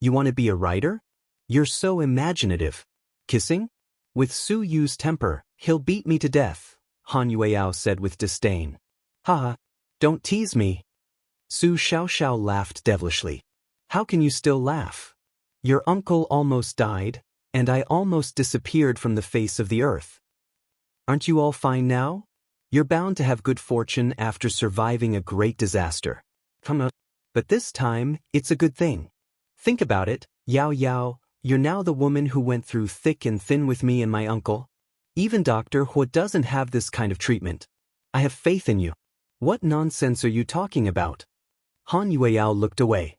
You want to be a writer? You're so imaginative. Kissing? With Su Yu's temper, he'll beat me to death, Han Yueyao said with disdain. Haha, don't tease me. Su Xiaoxiao laughed devilishly. How can you still laugh? Your uncle almost died, and I almost disappeared from the face of the earth. Aren't you all fine now? You're bound to have good fortune after surviving a great disaster. Come on. But this time, it's a good thing. Think about it, Yao Yao, you're now the woman who went through thick and thin with me and my uncle. Even Dr. Hu doesn't have this kind of treatment. I have faith in you. What nonsense are you talking about? Han Yueyao looked away.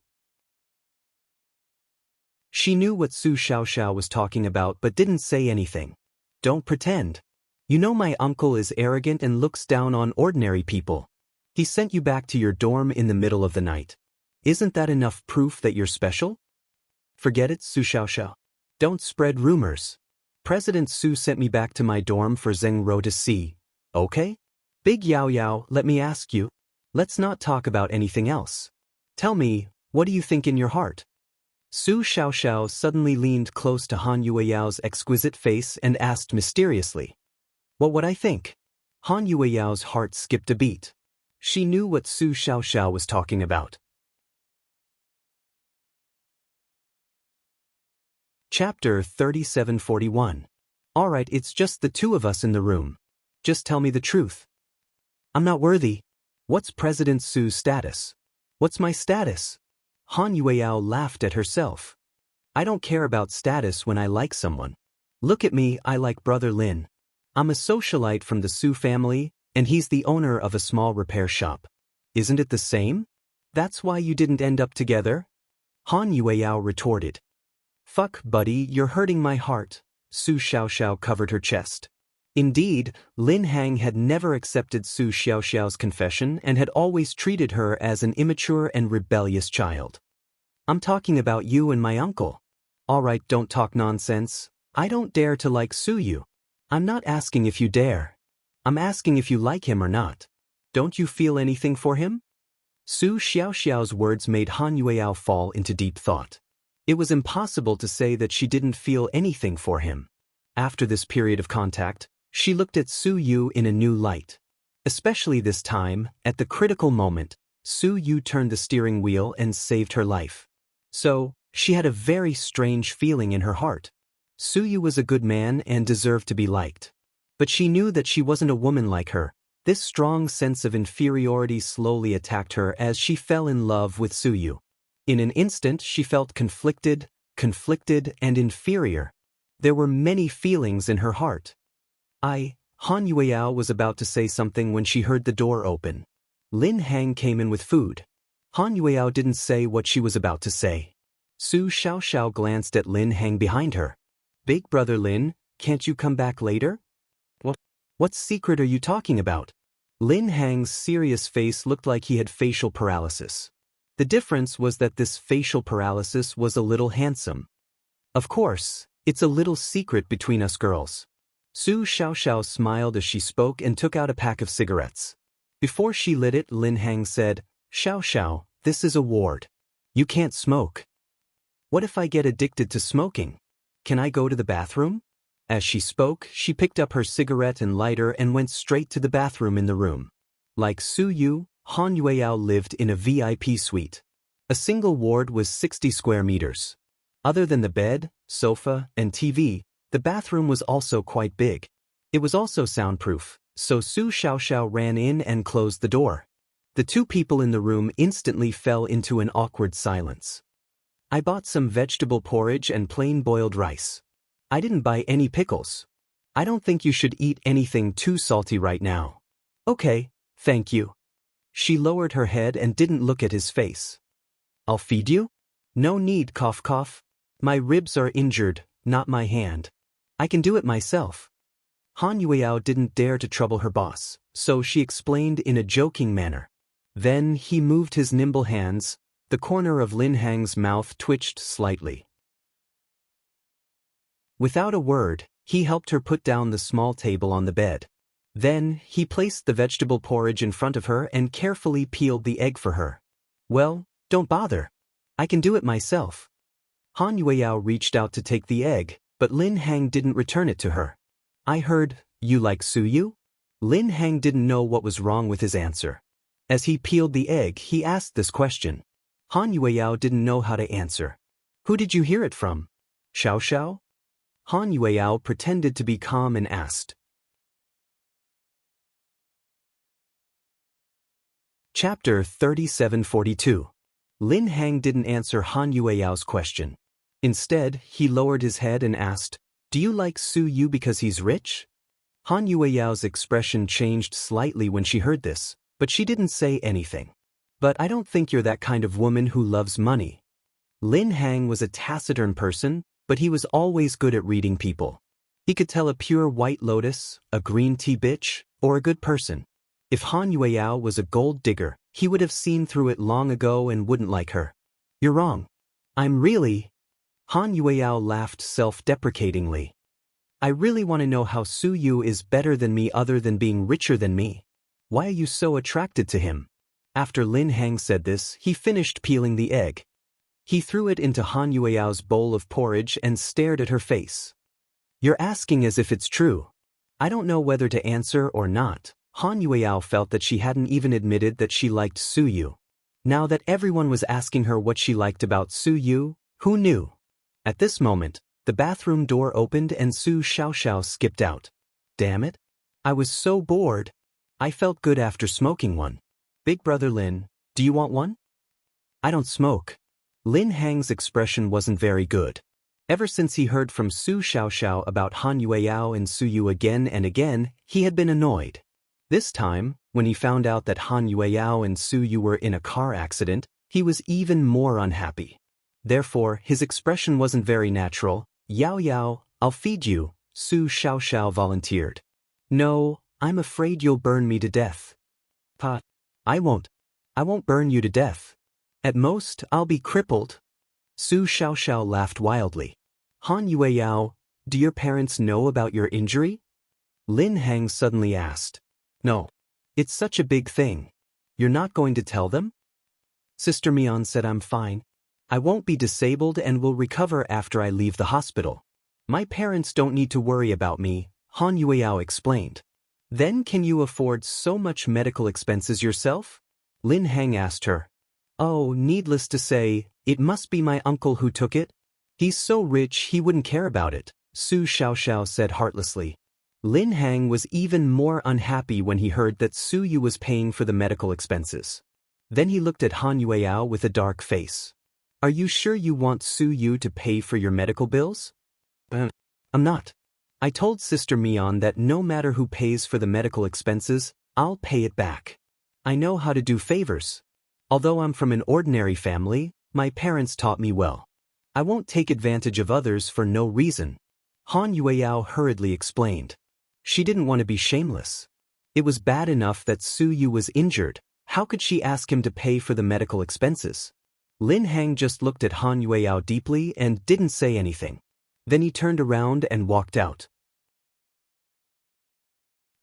She knew what Su Xiaoxiao was talking about but didn't say anything. Don't pretend. You know my uncle is arrogant and looks down on ordinary people. He sent you back to your dorm in the middle of the night. Isn't that enough proof that you're special? Forget it, Su Xiaoxiao. Don't spread rumors. President Su sent me back to my dorm for Zheng Ro to see. Okay? Big Yao Yao, let me ask you. Let's not talk about anything else. Tell me, what do you think in your heart? Su Xiaoxiao suddenly leaned close to Han Yueyao's exquisite face and asked mysteriously. What would I think? Han Yueyao's heart skipped a beat. She knew what Su Xiaoxiao was talking about. Chapter 3741. Alright, it's just the two of us in the room. Just tell me the truth. I'm not worthy. What's President Su's status? What's my status? Han Yueyao laughed at herself. I don't care about status when I like someone. Look at me, I like Brother Lin. I'm a socialite from the Su family, and he's the owner of a small repair shop. Isn't it the same? That's why you didn't end up together? Han Yueyao retorted. Fuck, buddy, you're hurting my heart. Su Xiaoxiao covered her chest. Indeed, Lin Hang had never accepted Su Xiaoxiao's confession and had always treated her as an immature and rebellious child. I'm talking about you and my uncle. Alright, don't talk nonsense. I don't dare to like Su Yu. I'm not asking if you dare. I'm asking if you like him or not. Don't you feel anything for him? Su Xiaoxiao's words made Han Yueyao fall into deep thought. It was impossible to say that she didn't feel anything for him. After this period of contact, she looked at Su Yu in a new light. Especially this time, at the critical moment, Su Yu turned the steering wheel and saved her life. So, she had a very strange feeling in her heart. Su Yu was a good man and deserved to be liked. But she knew that she wasn't a woman like her. This strong sense of inferiority slowly attacked her as she fell in love with Su Yu. In an instant she felt conflicted, and inferior. There were many feelings in her heart. Han Yueyao was about to say something when she heard the door open. Lin Hang came in with food. Han Yueyao didn't say what she was about to say. Su Xiaoxiao glanced at Lin Hang behind her. Big brother Lin, can't you come back later? What secret are you talking about? Lin Hang's serious face looked like he had facial paralysis. The difference was that this facial paralysis was a little handsome. Of course, it's a little secret between us girls. Su Xiaoxiao smiled as she spoke and took out a pack of cigarettes. Before she lit it, Lin Hang said, Xiaoxiao, this is a ward. You can't smoke. What if I get addicted to smoking? Can I go to the bathroom? As she spoke, she picked up her cigarette and lighter and went straight to the bathroom in the room. Like Su Yu, Han Yueyao lived in a VIP suite. A single ward was 60 square meters. Other than the bed, sofa, and TV, the bathroom was also quite big. It was also soundproof, so Su Xiaoxiao ran in and closed the door. The two people in the room instantly fell into an awkward silence. I bought some vegetable porridge and plain boiled rice. I didn't buy any pickles. I don't think you should eat anything too salty right now. Okay, thank you. She lowered her head and didn't look at his face. I'll feed you? No need, cough cough. My ribs are injured, not my hand. I can do it myself. Han Yueyao didn't dare to trouble her boss, so she explained in a joking manner. Then he moved his nimble hands. The corner of Lin Hang's mouth twitched slightly. Without a word, he helped her put down the small table on the bed. Then, he placed the vegetable porridge in front of her and carefully peeled the egg for her. Well, don't bother. I can do it myself. Han Yueyao reached out to take the egg, but Lin Hang didn't return it to her. I heard, you like suyu? Lin Hang didn't know what was wrong with his answer. As he peeled the egg, he asked this question. Han Yueyao didn't know how to answer. Who did you hear it from? Xiao? Han Yueyao pretended to be calm and asked. Chapter 3742. Lin Hang didn't answer Han Yueyao's question. Instead, he lowered his head and asked, Do you like Su Yu because he's rich? Han Yueyao's expression changed slightly when she heard this, but she didn't say anything. But I don't think you're that kind of woman who loves money. Lin Hang was a taciturn person, but he was always good at reading people. He could tell a pure white lotus, a green tea bitch, or a good person. If Han Yueyao was a gold digger, he would have seen through it long ago and wouldn't like her. You're wrong. I'm really... Han Yueyao laughed self-deprecatingly. I really want to know how Su Yu is better than me other than being richer than me. Why are you so attracted to him? After Lin Hang said this, he finished peeling the egg. He threw it into Han Yueyao's bowl of porridge and stared at her face. You're asking as if it's true. I don't know whether to answer or not. Han Yueyao felt that she hadn't even admitted that she liked Su Yu. Now that everyone was asking her what she liked about Su Yu, who knew? At this moment, the bathroom door opened and Su Xiaoxiao skipped out. Damn it. I was so bored. I felt good after smoking one. Big brother Lin, do you want one? I don't smoke. Lin Hang's expression wasn't very good. Ever since he heard from Su Xiaoxiao about Han Yueyao and Su Yu again and again, he had been annoyed. This time, when he found out that Han Yueyao and Su Yu were in a car accident, he was even more unhappy. Therefore, his expression wasn't very natural. Yao Yao, I'll feed you, Su Xiaoxiao volunteered. No, I'm afraid you'll burn me to death. Pa, I won't burn you to death. At most, I'll be crippled. Su Xiaoxiao laughed wildly. Han Yueyao, do your parents know about your injury? Lin Hang suddenly asked. No. It's such a big thing. You're not going to tell them? Sister Mian said I'm fine. I won't be disabled and will recover after I leave the hospital. My parents don't need to worry about me, Han Yueyao explained. Then can you afford so much medical expenses yourself? Lin Hang asked her. Oh, needless to say, it must be my uncle who took it. He's so rich he wouldn't care about it, Su Xiaoxiao said heartlessly. Lin Hang was even more unhappy when he heard that Su Yu was paying for the medical expenses. Then he looked at Han Yueyao with a dark face. Are you sure you want Su Yu to pay for your medical bills? I'm not. I told Sister Mian that no matter who pays for the medical expenses, I'll pay it back. I know how to do favors. Although I'm from an ordinary family, my parents taught me well. I won't take advantage of others for no reason. Han Yueyao hurriedly explained. She didn't want to be shameless. It was bad enough that Su Yu was injured. How could she ask him to pay for the medical expenses? Lin Hang just looked at Han Yueyao deeply and didn't say anything. Then he turned around and walked out.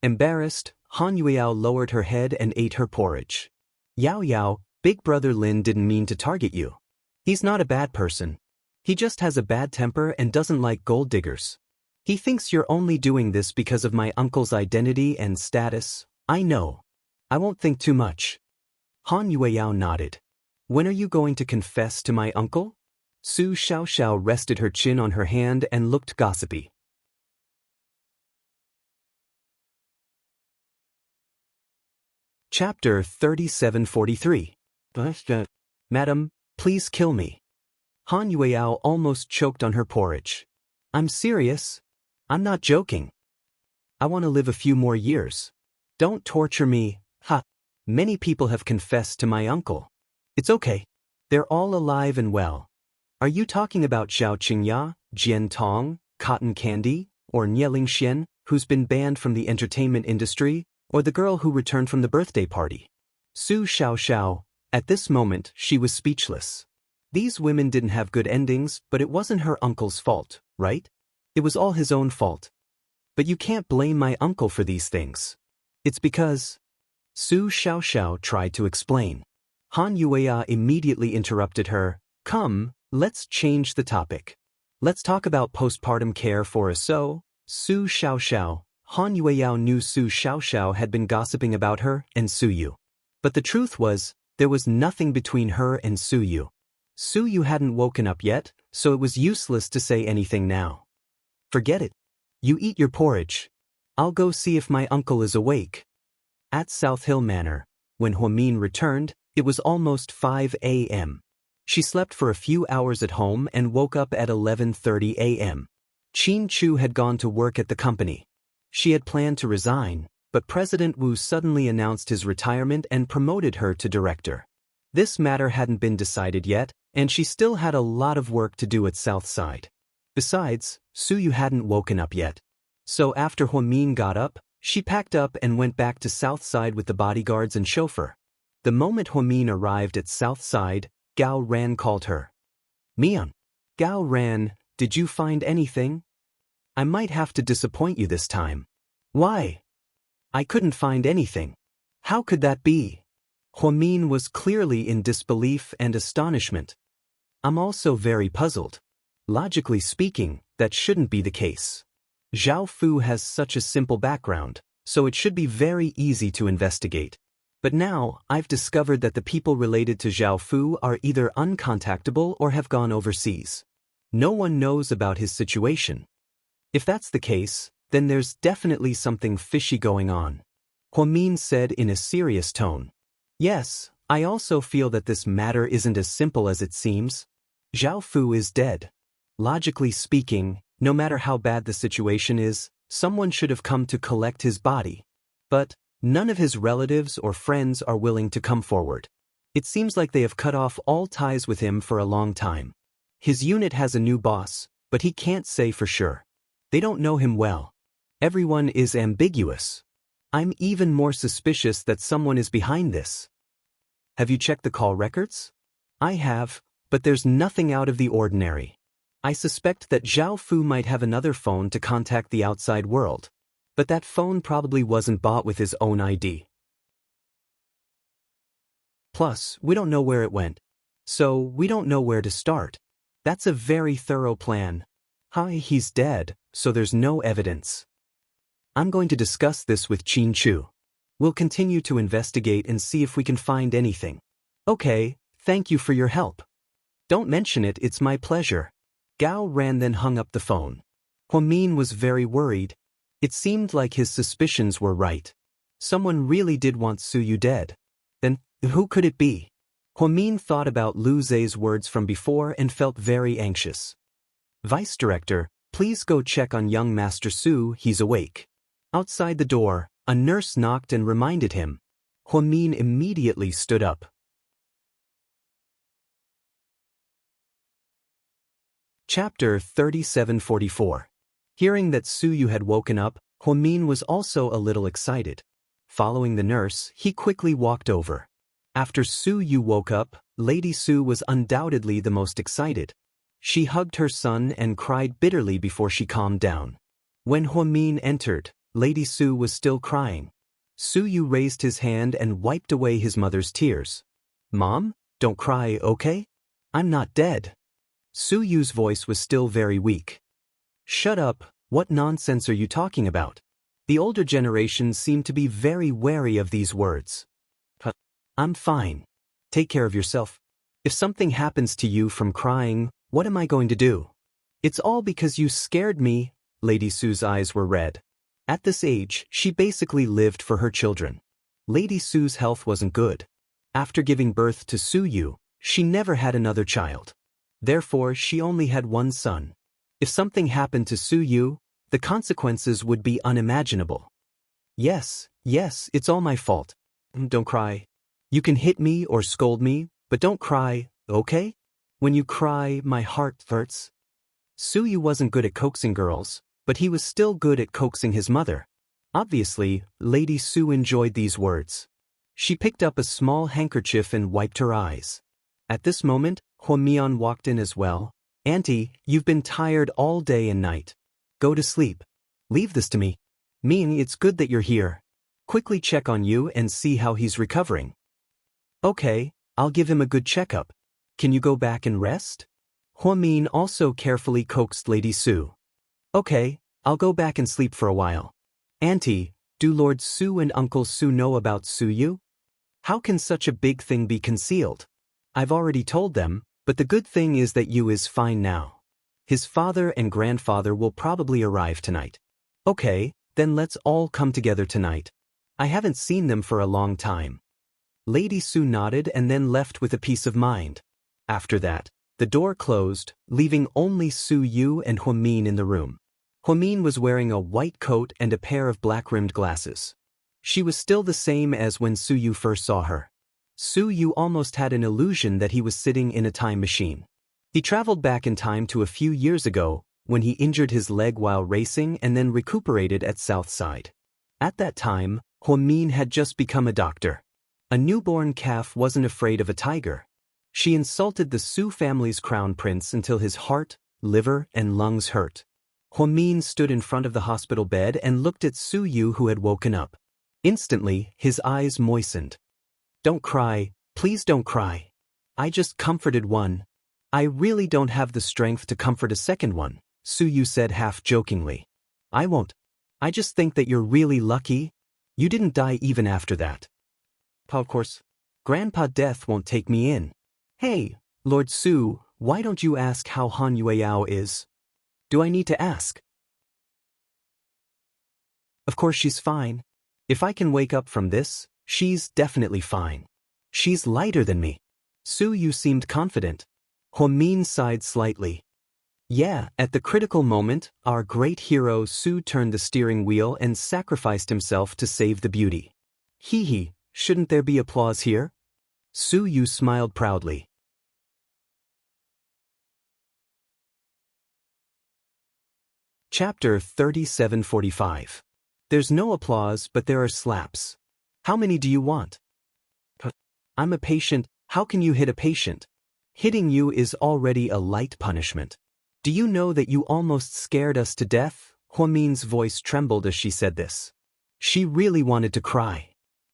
Embarrassed, Han Yueyao lowered her head and ate her porridge. Yao Yao, Big brother Lin didn't mean to target you. He's not a bad person. He just has a bad temper and doesn't like gold diggers. He thinks you're only doing this because of my uncle's identity and status. I know. I won't think too much. Han Yueyao nodded. When are you going to confess to my uncle? Su Xiaoxiao rested her chin on her hand and looked gossipy. Chapter 3743. Madam, please kill me. Han Yueyao almost choked on her porridge. I'm serious. I'm not joking. I want to live a few more years. Don't torture me, ha. Many people have confessed to my uncle. It's okay. They're all alive and well. Are you talking about Xiao Qingya, Jian Tong, Cotton Candy, or Nie Lingxian, who's been banned from the entertainment industry, or the girl who returned from the birthday party? Su Xiaoxiao. At this moment, she was speechless. These women didn't have good endings, but it wasn't her uncle's fault, right? It was all his own fault. But you can't blame my uncle for these things. It's because… Su Xiaoxiao tried to explain. Han Yueya immediately interrupted her. Come, let's change the topic. Let's talk about postpartum care for us. So, Su Xiaoxiao. Han Yueya knew Su Xiaoxiao had been gossiping about her and Su Yu. But the truth was, there was nothing between her and Su Yu. Su Yu hadn't woken up yet, so it was useless to say anything now. Forget it. You eat your porridge. I'll go see if my uncle is awake. At South Hill Manor, when Huamin returned, it was almost 5 a.m. She slept for a few hours at home and woke up at 11:30 a.m. Qin Chu had gone to work at the company. She had planned to resign, but President Wu suddenly announced his retirement and promoted her to director. This matter hadn't been decided yet, and she still had a lot of work to do at Southside. Besides, Su Yu hadn't woken up yet. So after Huamin got up, she packed up and went back to Southside with the bodyguards and chauffeur. The moment Huamin arrived at Southside, Gao Ran called her. Mian. Gao Ran, did you find anything? I might have to disappoint you this time. Why? I couldn't find anything. How could that be? Huamin was clearly in disbelief and astonishment. I'm also very puzzled. Logically speaking, that shouldn't be the case. Zhao Fu has such a simple background, so it should be very easy to investigate. But now, I've discovered that the people related to Zhao Fu are either uncontactable or have gone overseas. No one knows about his situation. If that's the case, then there's definitely something fishy going on. Huamin said in a serious tone. Yes, I also feel that this matter isn't as simple as it seems. Zhao Fu is dead. Logically speaking, no matter how bad the situation is, someone should have come to collect his body. But none of his relatives or friends are willing to come forward. It seems like they have cut off all ties with him for a long time. His unit has a new boss, but he can't say for sure. They don't know him well. Everyone is ambiguous. I'm even more suspicious that someone is behind this. Have you checked the call records? I have, but there's nothing out of the ordinary. I suspect that Zhao Fu might have another phone to contact the outside world. But that phone probably wasn't bought with his own ID. Plus, we don't know where it went. So, we don't know where to start. That's a very thorough plan. Hi, he's dead, so there's no evidence. I'm going to discuss this with Qin Chu. We'll continue to investigate and see if we can find anything. Okay, thank you for your help. Don't mention it, it's my pleasure. Gao Ran then hung up the phone. Huamin was very worried. It seemed like his suspicions were right. Someone really did want Su Yu dead. Then, who could it be? Huamin thought about Lu Zhe's words from before and felt very anxious. Vice Director, please go check on young Master Su, he's awake. Outside the door, a nurse knocked and reminded him. Huamin immediately stood up. Chapter 3744. Hearing that Su Yu had woken up, Huamin was also a little excited. Following the nurse, he quickly walked over. After Su Yu woke up, Lady Su was undoubtedly the most excited. She hugged her son and cried bitterly before she calmed down. When Huamin entered, Lady Su was still crying. Su Yu raised his hand and wiped away his mother's tears. Mom, don't cry, okay? I'm not dead. Su Yu's voice was still very weak. Shut up, what nonsense are you talking about? The older generation seemed to be very wary of these words. I'm fine. Take care of yourself. If something happens to you from crying, what am I going to do? It's all because you scared me. Lady Su's eyes were red. At this age, she basically lived for her children. Lady Su's health wasn't good. After giving birth to Su Yu, she never had another child. Therefore, she only had one son. If something happened to Su Yu, the consequences would be unimaginable. Yes, it's all my fault. Don't cry. You can hit me or scold me, but don't cry, okay? When you cry, my heart hurts. Su Yu wasn't good at coaxing girls, but he was still good at coaxing his mother. Obviously, Lady Su enjoyed these words. She picked up a small handkerchief and wiped her eyes. At this moment, Huamian walked in as well. Auntie, you've been tired all day and night. Go to sleep. Leave this to me. Ming, it's good that you're here. Quickly check on you and see how he's recovering. Okay, I'll give him a good checkup. Can you go back and rest? Huamin also carefully coaxed Lady Su. Okay, I'll go back and sleep for a while. Auntie, do Lord Su and Uncle Su know about Su Yu? How can such a big thing be concealed? I've already told them, but the good thing is that Yu is fine now. His father and grandfather will probably arrive tonight. Okay, then let's all come together tonight. I haven't seen them for a long time. Lady Su nodded and then left with a peace of mind. After that, the door closed, leaving only Su Yu and Huamin in the room. Huamin was wearing a white coat and a pair of black-rimmed glasses. She was still the same as when Su Yu first saw her. Su Yu almost had an illusion that he was sitting in a time machine. He traveled back in time to a few years ago, when he injured his leg while racing and then recuperated at Southside. At that time, Huamin had just become a doctor. A newborn calf wasn't afraid of a tiger. She insulted the Su family's crown prince until his heart, liver, and lungs hurt. Huamin stood in front of the hospital bed and looked at Su Yu, who had woken up. Instantly, his eyes moistened. Don't cry, please don't cry. I just comforted one. I really don't have the strength to comfort a second one, Su Yu said half-jokingly. I won't. I just think that you're really lucky. You didn't die even after that. Of course, Grandpa Death won't take me in. Hey, Lord Su, why don't you ask how Han Yueyao is? Do I need to ask? Of course she's fine. If I can wake up from this, she's definitely fine. She's lighter than me. Su Yu seemed confident. Huamin sighed slightly. Yeah, at the critical moment, our great hero Su turned the steering wheel and sacrificed himself to save the beauty. Hee, shouldn't there be applause here? Su Yu smiled proudly. Chapter 3745. There's no applause, but there are slaps. How many do you want? I'm a patient. How can you hit a patient? Hitting you is already a light punishment. Do you know that you almost scared us to death? Huamin's voice trembled as she said this. She really wanted to cry.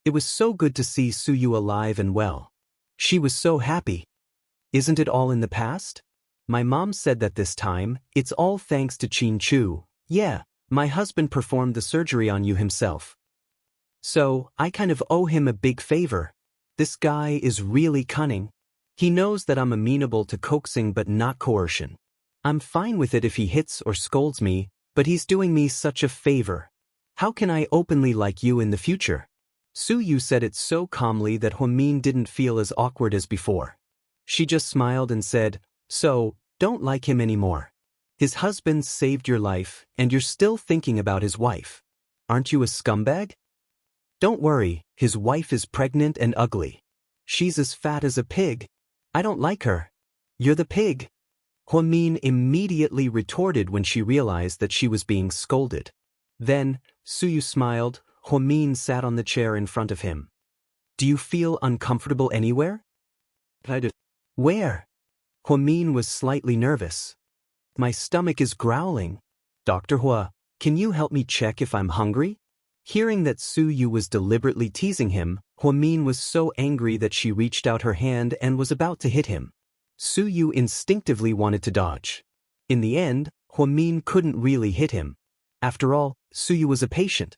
It was so good to see Su Yu alive and well. She was so happy. Isn't it all in the past? My mom said that this time, it's all thanks to Qin Chu. Yeah, my husband performed the surgery on you himself. So, I kind of owe him a big favor. This guy is really cunning. He knows that I'm amenable to coaxing but not coercion. I'm fine with it if he hits or scolds me, but he's doing me such a favor. How can I openly like you in the future? Su Yu said it so calmly that Huamin didn't feel as awkward as before. She just smiled and said, So, don't like him anymore. His husband saved your life, and you're still thinking about his wife. Aren't you a scumbag? Don't worry, his wife is pregnant and ugly. She's as fat as a pig. I don't like her. You're the pig. Huamin immediately retorted when she realized that she was being scolded. Then, Su Yu smiled. Huamin sat on the chair in front of him. Do you feel uncomfortable anywhere? I do. Where? Huamin was slightly nervous. My stomach is growling. Dr. Hua, can you help me check if I'm hungry? Hearing that Su Yu was deliberately teasing him, Huamin was so angry that she reached out her hand and was about to hit him. Su Yu instinctively wanted to dodge. In the end, Huamin couldn't really hit him. After all, Su Yu was a patient.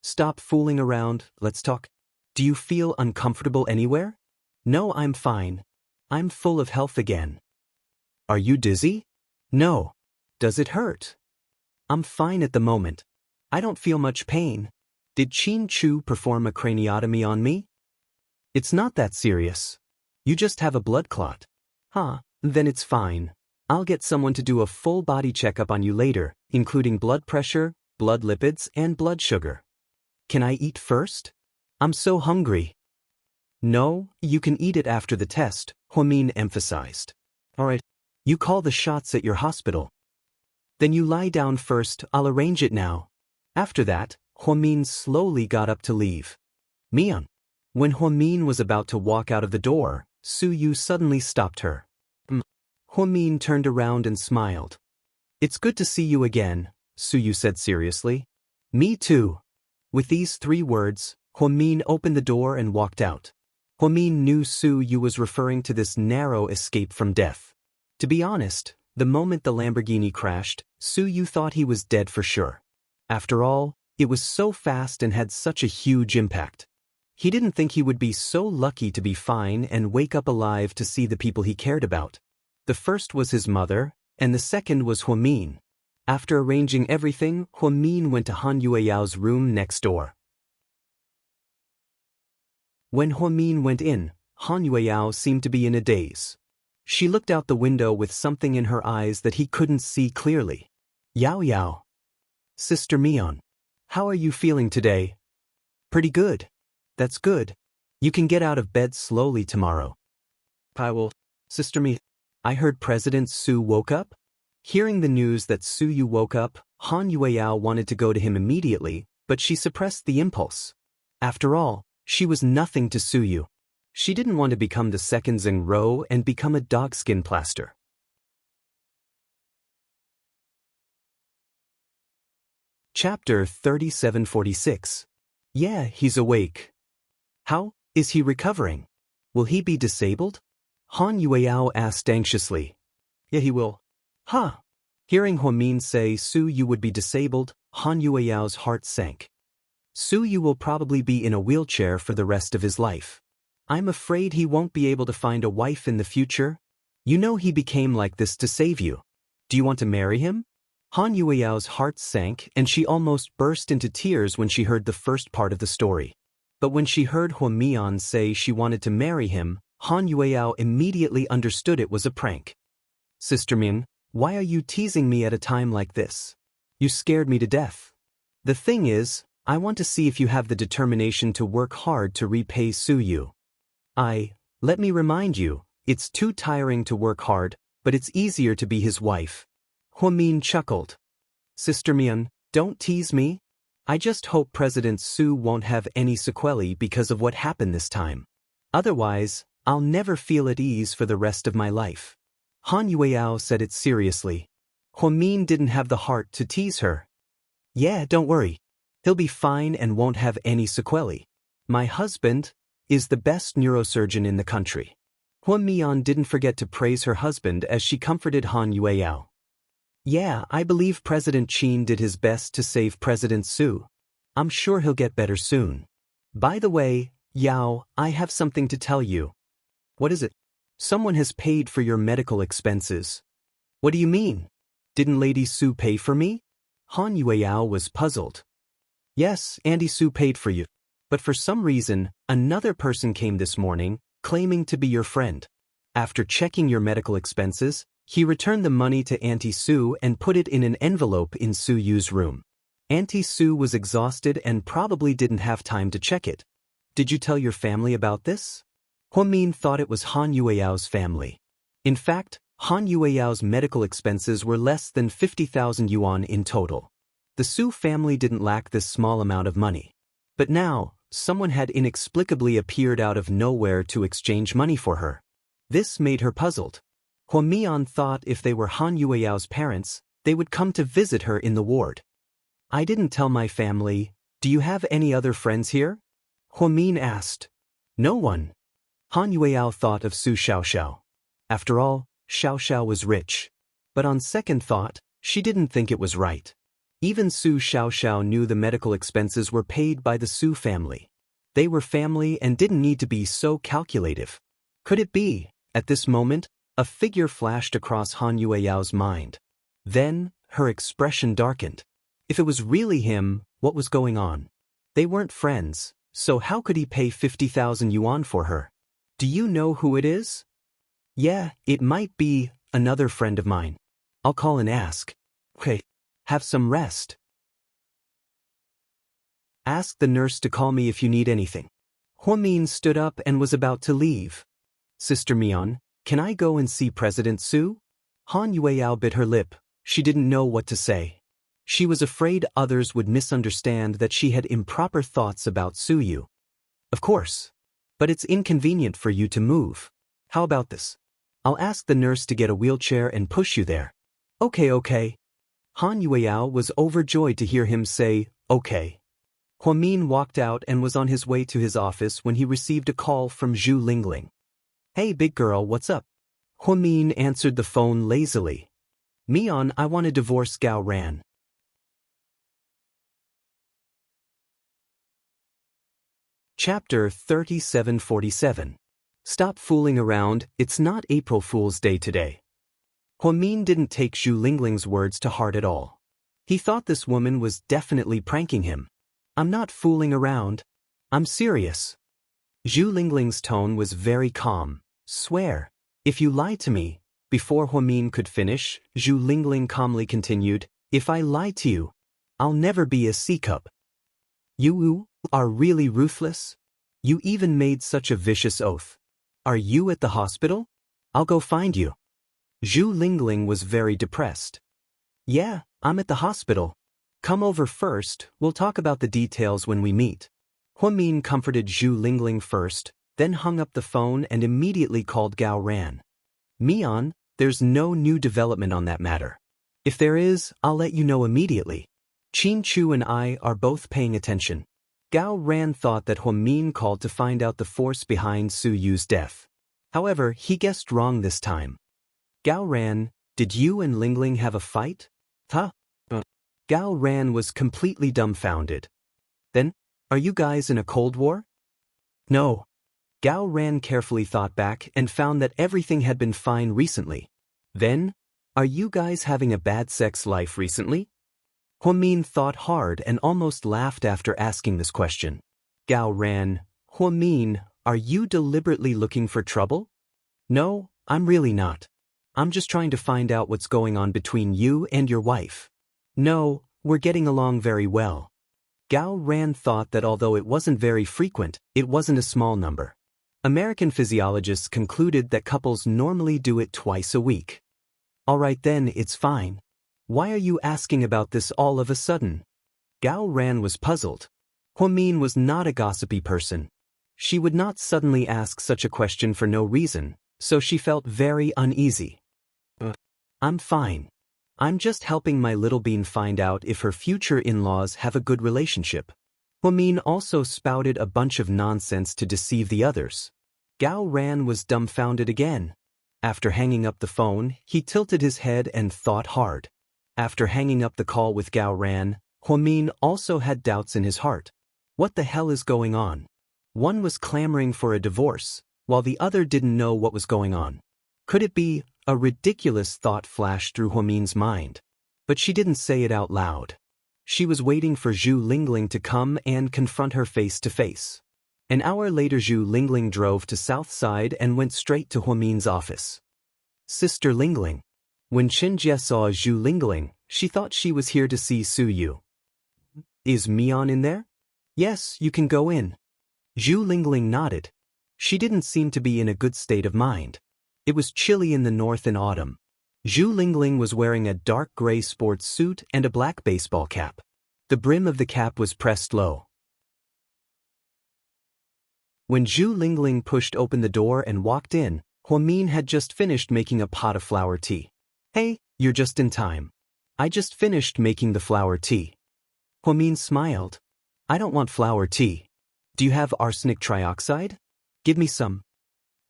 Stop fooling around, let's talk. Do you feel uncomfortable anywhere? No, I'm fine. I'm full of health again. Are you dizzy? No. Does it hurt? I'm fine at the moment. I don't feel much pain. Did Qin Chu perform a craniotomy on me? It's not that serious. You just have a blood clot. Huh, then it's fine. I'll get someone to do a full body checkup on you later, including blood pressure, blood lipids, and blood sugar. Can I eat first? I'm so hungry. No, you can eat it after the test, Huamin emphasized. Alright, you call the shots at your hospital. Then you lie down first, I'll arrange it now. After that, Huamin slowly got up to leave. Mian. When Huamin was about to walk out of the door, Su Yu suddenly stopped her. Huamin turned around and smiled. It's good to see you again, Su Yu said seriously. Me too. With these 3 words, Huamin opened the door and walked out. Huamin knew Su Yu was referring to this narrow escape from death. To be honest, the moment the Lamborghini crashed, Su Yu thought he was dead for sure. After all, it was so fast and had such a huge impact. He didn't think he would be so lucky to be fine and wake up alive to see the people he cared about. The first was his mother, and the second was Huamin. After arranging everything, Huamin went to Han Yueyao's room next door. When Huamin went in, Han Yueyao seemed to be in a daze. She looked out the window with something in her eyes that he couldn't see clearly. Yao Yao. Sister Mian. How are you feeling today? Pretty good. That's good. You can get out of bed slowly tomorrow. I will. Sister Mian. I heard President Su woke up? Hearing the news that Su Yu woke up, Han Yueyao wanted to go to him immediately, but she suppressed the impulse. After all, she was nothing to Su Yu. She didn't want to become the second Zheng Ro and become a dogskin plaster. Chapter 3746. Yeah, he's awake. How is he recovering? Will he be disabled? Han Yueyao asked anxiously. Yeah, he will. Huh. Hearing Huamin say Su Yu would be disabled, Han Yueyao's heart sank. Su Yu will probably be in a wheelchair for the rest of his life. I'm afraid he won't be able to find a wife in the future. You know he became like this to save you. Do you want to marry him? Han Yueyao's heart sank and she almost burst into tears when she heard the first part of the story. But when she heard Huamian say she wanted to marry him, Han Yueyao immediately understood it was a prank. Sister Min, why are you teasing me at a time like this? You scared me to death. The thing is, I want to see if you have the determination to work hard to repay Su Yu. Let me remind you, it's too tiring to work hard, but it's easier to be his wife. Huamin chuckled. Sister Mian, don't tease me. I just hope President Su won't have any sequelae because of what happened this time. Otherwise, I'll never feel at ease for the rest of my life. Han Yueyao said it seriously. Huamin didn't have the heart to tease her. Yeah, don't worry. He'll be fine and won't have any sequelae. My husband is the best neurosurgeon in the country. Huamian didn't forget to praise her husband as she comforted Han Yueyao. Yeah, I believe President Qin did his best to save President Su. I'm sure he'll get better soon. By the way, Yao, I have something to tell you. What is it? Someone has paid for your medical expenses. What do you mean? Didn't Lady Su pay for me? Han Yueyao was puzzled. Yes, Auntie Su paid for you. But for some reason, another person came this morning, claiming to be your friend. After checking your medical expenses, he returned the money to Auntie Su and put it in an envelope in Su Yu's room. Auntie Su was exhausted and probably didn't have time to check it. Did you tell your family about this? Huamin thought it was Han Yueyao's family. In fact, Han Yueyao's medical expenses were less than 50,000 yuan in total. The Su family didn't lack this small amount of money. But now, someone had inexplicably appeared out of nowhere to exchange money for her. This made her puzzled. Huamian thought if they were Han Yueyao's parents, they would come to visit her in the ward. I didn't tell my family. Do you have any other friends here? Huamin asked. No one. Han Yueyao thought of Su Xiaoxiao. After all, Xiaoxiao was rich. But on second thought, she didn't think it was right. Even Su Xiaoxiao knew the medical expenses were paid by the Su family. They were family and didn't need to be so calculative. Could it be, at this moment, a figure flashed across Han Yueyao's mind. Then, her expression darkened. If it was really him, what was going on? They weren't friends, so how could he pay 50,000 yuan for her? Do you know who it is? Yeah, it might be another friend of mine. I'll call and ask. Okay. Have some rest. Ask the nurse to call me if you need anything. Huamin stood up and was about to leave. Sister Mian, can I go and see President Su? Han Yueyao bit her lip. She didn't know what to say. She was afraid others would misunderstand that she had improper thoughts about Su Yu. Of course. But it's inconvenient for you to move. How about this? I'll ask the nurse to get a wheelchair and push you there. Okay. Han Yueyao was overjoyed to hear him say, okay. Huamin walked out and was on his way to his office when he received a call from Zhu Lingling. Hey big girl, what's up? Huamin answered the phone lazily. Mian, I want to divorce Gao Ran. Chapter 3747. Stop fooling around, it's not April Fool's Day today. Huamin didn't take Zhu Lingling's words to heart at all. He thought this woman was definitely pranking him. I'm not fooling around. I'm serious. Zhu Lingling's tone was very calm. Swear. If you lie to me. Before Huamin could finish, Zhu Lingling calmly continued, if I lie to you, I'll never be a C-cup. You are really ruthless? You even made such a vicious oath. Are you at the hospital? I'll go find you. Zhu Lingling was very depressed. Yeah, I'm at the hospital. Come over first, we'll talk about the details when we meet. Huamin comforted Zhu Lingling first, then hung up the phone and immediately called Gao Ran. Mian, there's no new development on that matter. If there is, I'll let you know immediately. Qin Chu and I are both paying attention. Gao Ran thought that Huamin called to find out the force behind Su Yu's death. However, he guessed wrong this time. Gao Ran, did you and Lingling have a fight? Huh? Gao Ran was completely dumbfounded. Then, are you guys in a Cold War? No. Gao Ran carefully thought back and found that everything had been fine recently. Then, are you guys having a bad sex life recently? Huamin thought hard and almost laughed after asking this question. Gao Ran, Huamin, are you deliberately looking for trouble? No, I'm really not. I'm just trying to find out what's going on between you and your wife. No, we're getting along very well. Gao Ran thought that although it wasn't very frequent, it wasn't a small number. American physiologists concluded that couples normally do it twice a week. All right then, it's fine. Why are you asking about this all of a sudden? Gao Ran was puzzled. Huamin was not a gossipy person. She would not suddenly ask such a question for no reason, so she felt very uneasy. I'm fine. I'm just helping my little bean find out if her future in-laws have a good relationship. Huamin also spouted a bunch of nonsense to deceive the others. Gao Ran was dumbfounded again. After hanging up the phone, he tilted his head and thought hard. After hanging up the call with Gao Ran, Huamin also had doubts in his heart. What the hell is going on? One was clamoring for a divorce, while the other didn't know what was going on. Could it be? A ridiculous thought flashed through Huamin's mind. But she didn't say it out loud. She was waiting for Zhu Lingling to come and confront her face to face. An hour later Zhu Lingling drove to South Side and went straight to Huamin's office. Sister Lingling. When Xianxia saw Zhu Lingling, she thought she was here to see Su Yu. Is Mian in there? Yes, you can go in. Zhu Lingling nodded. She didn't seem to be in a good state of mind. It was chilly in the north in autumn. Zhu Lingling was wearing a dark gray sports suit and a black baseball cap. The brim of the cap was pressed low. When Zhu Lingling pushed open the door and walked in, Huamin had just finished making a pot of flower tea. Hey, you're just in time. I just finished making the flower tea. Huamin smiled. I don't want flower tea. Do you have arsenic trioxide? Give me some.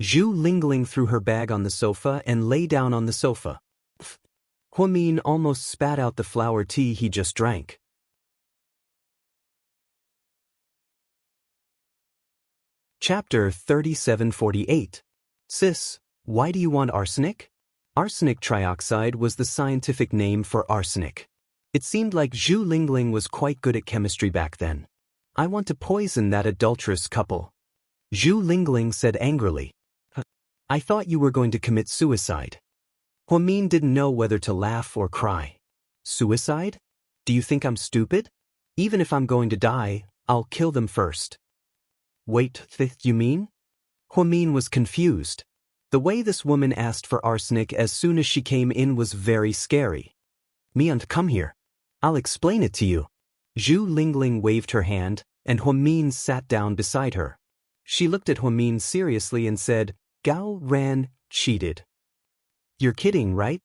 Zhu Lingling threw her bag on the sofa and lay down on the sofa. Huamin almost spat out the flower tea he just drank. Chapter 3748. Sis, why do you want arsenic? Arsenic trioxide was the scientific name for arsenic. It seemed like Zhu Lingling was quite good at chemistry back then. I want to poison that adulterous couple. Zhu Lingling said angrily. I thought you were going to commit suicide. Huamin didn't know whether to laugh or cry. Suicide? Do you think I'm stupid? Even if I'm going to die, I'll kill them first. Wait, you mean? Huamin was confused. The way this woman asked for arsenic as soon as she came in was very scary. Mian, come here. I'll explain it to you. Zhu Lingling waved her hand, and Huamin sat down beside her. She looked at Huamin seriously and said, Gao Ran cheated. You're kidding, right?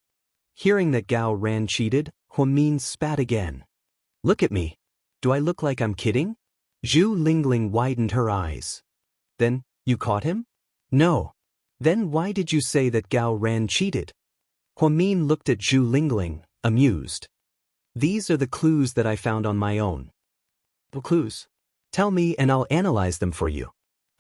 Hearing that Gao Ran cheated, Huamin spat again. Look at me. Do I look like I'm kidding? Zhu Lingling widened her eyes. Then, you caught him? No. Then why did you say that Gao Ran cheated? Huamin looked at Zhu Lingling, amused. These are the clues that I found on my own. The clues? Tell me and I'll analyze them for you.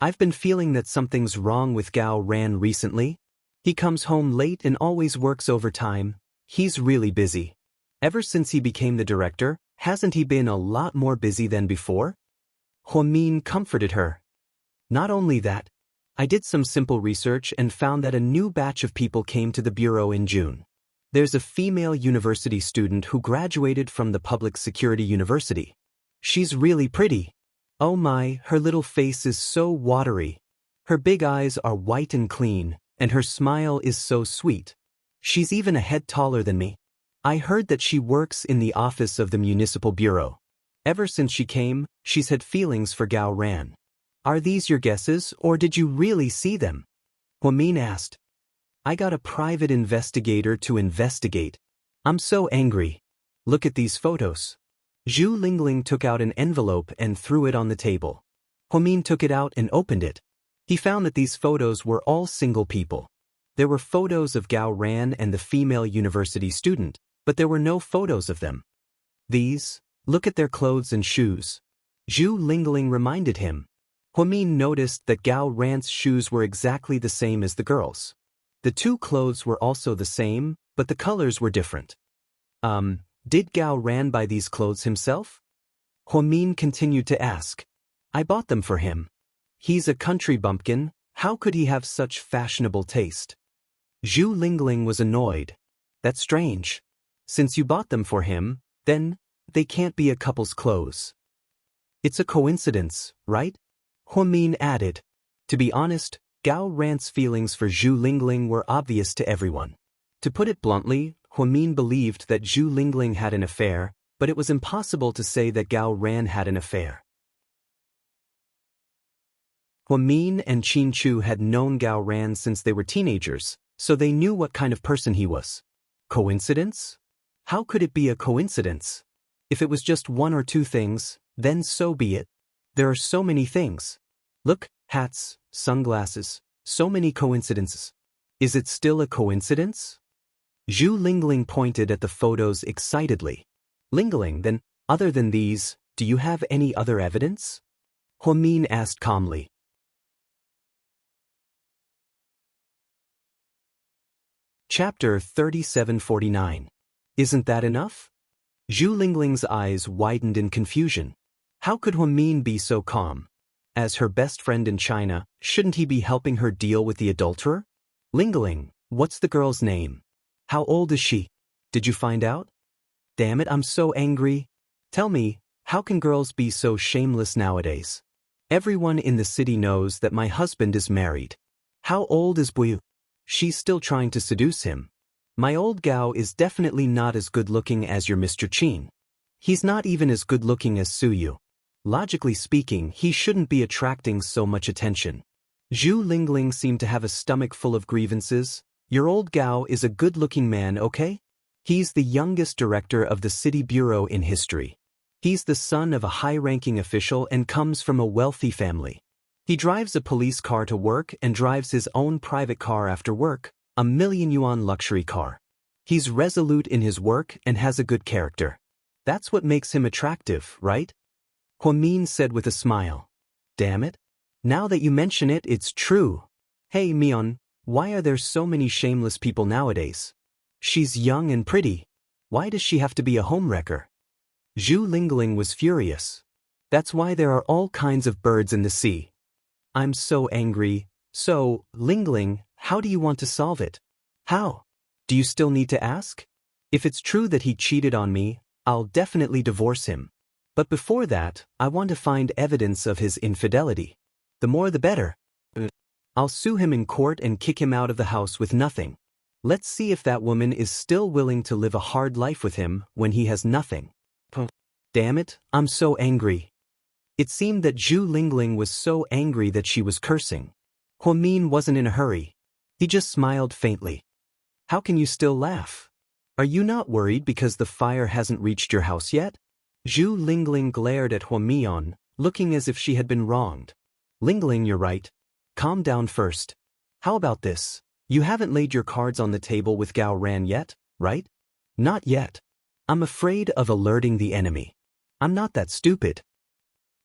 I've been feeling that something's wrong with Gao Ran recently. He comes home late and always works overtime. He's really busy. Ever since he became the director, hasn't he been a lot more busy than before? Huamin comforted her. Not only that, I did some simple research and found that a new batch of people came to the bureau in June. There's a female university student who graduated from the public security university. She's really pretty. Oh my, her little face is so watery. Her big eyes are white and clean, and her smile is so sweet. She's even a head taller than me. I heard that she works in the office of the municipal bureau. Ever since she came, she's had feelings for Gao Ran. Are these your guesses, or did you really see them? Huamin asked. I got a private investigator to investigate. I'm so angry. Look at these photos. Zhu Lingling took out an envelope and threw it on the table. Huamin took it out and opened it. He found that these photos were all single people. There were photos of Gao Ran and the female university student, but there were no photos of them. These, look at their clothes and shoes. Zhu Lingling reminded him. Huamin noticed that Gao Ran's shoes were exactly the same as the girls'. The two clothes were also the same, but the colors were different. Did Gao Ran buy these clothes himself? Huamin continued to ask. I bought them for him. He's a country bumpkin, how could he have such fashionable taste? Zhu Lingling was annoyed. That's strange. Since you bought them for him, then, they can't be a couple's clothes. It's a coincidence, right? Huamin added. To be honest, Gao Ran's feelings for Zhu Lingling were obvious to everyone. To put it bluntly, Huamin believed that Zhu Lingling had an affair, but it was impossible to say that Gao Ran had an affair. Huamin and Qin Chu had known Gao Ran since they were teenagers, so they knew what kind of person he was. Coincidence? How could it be a coincidence? If it was just one or two things, then so be it. There are so many things. Look, hats, sunglasses, so many coincidences. Is it still a coincidence? Zhu Lingling pointed at the photos excitedly. Lingling, then, other than these, do you have any other evidence? Huamin asked calmly. Chapter 3749. Isn't that enough? Zhu Lingling's eyes widened in confusion. How could Huamin be so calm? As her best friend in China, shouldn't he be helping her deal with the adulterer? Lingling, what's the girl's name? How old is she? Did you find out? Damn it, I'm so angry. Tell me, how can girls be so shameless nowadays? Everyone in the city knows that my husband is married. How old is Buyu? She's still trying to seduce him. My old Gao is definitely not as good-looking as your Mr. Qin. He's not even as good-looking as Suyu. Logically speaking, he shouldn't be attracting so much attention. Zhu Lingling seemed to have a stomach full of grievances. Your old Gao is a good-looking man, okay? He's the youngest director of the city bureau in history. He's the son of a high-ranking official and comes from a wealthy family. He drives a police car to work and drives his own private car after work, a million-yuan luxury car. He's resolute in his work and has a good character. That's what makes him attractive, right? Huamin said with a smile. Damn it. Now that you mention it, it's true. Hey, Mion, why are there so many shameless people nowadays? She's young and pretty. Why does she have to be a homewrecker? Zhu Lingling was furious. That's why there are all kinds of birds in the sea. I'm so angry. So, Lingling, how do you want to solve it? How? Do you still need to ask? If it's true that he cheated on me, I'll definitely divorce him. But before that, I want to find evidence of his infidelity. The more the better. I'll sue him in court and kick him out of the house with nothing. Let's see if that woman is still willing to live a hard life with him when he has nothing. Damn it, I'm so angry. It seemed that Zhu Lingling was so angry that she was cursing. Huo Min wasn't in a hurry. He just smiled faintly. How can you still laugh? Are you not worried because the fire hasn't reached your house yet? Zhu Lingling glared at Huo Mian, looking as if she had been wronged. Lingling, you're right. Calm down first. How about this? You haven't laid your cards on the table with Gao Ran yet, right? Not yet. I'm afraid of alerting the enemy. I'm not that stupid.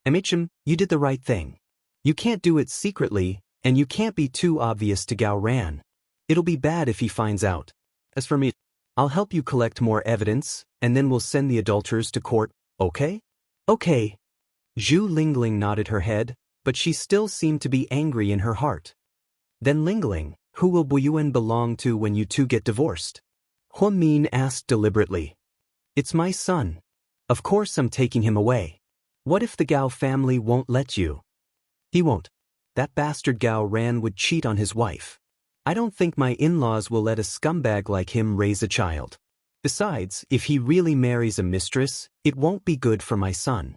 MHM, you did the right thing. You can't do it secretly, and you can't be too obvious to Gao Ran. It'll be bad if he finds out. As for me, I'll help you collect more evidence, and then we'll send the adulterers to court, okay? Okay. Zhu Lingling nodded her head, but she still seemed to be angry in her heart. Then Lingling, who will Buyuan belong to when you two get divorced? Huo Min asked deliberately. It's my son. Of course I'm taking him away. What if the Gao family won't let you? He won't. That bastard Gao Ran would cheat on his wife. I don't think my in-laws will let a scumbag like him raise a child. Besides, if he really marries a mistress, it won't be good for my son.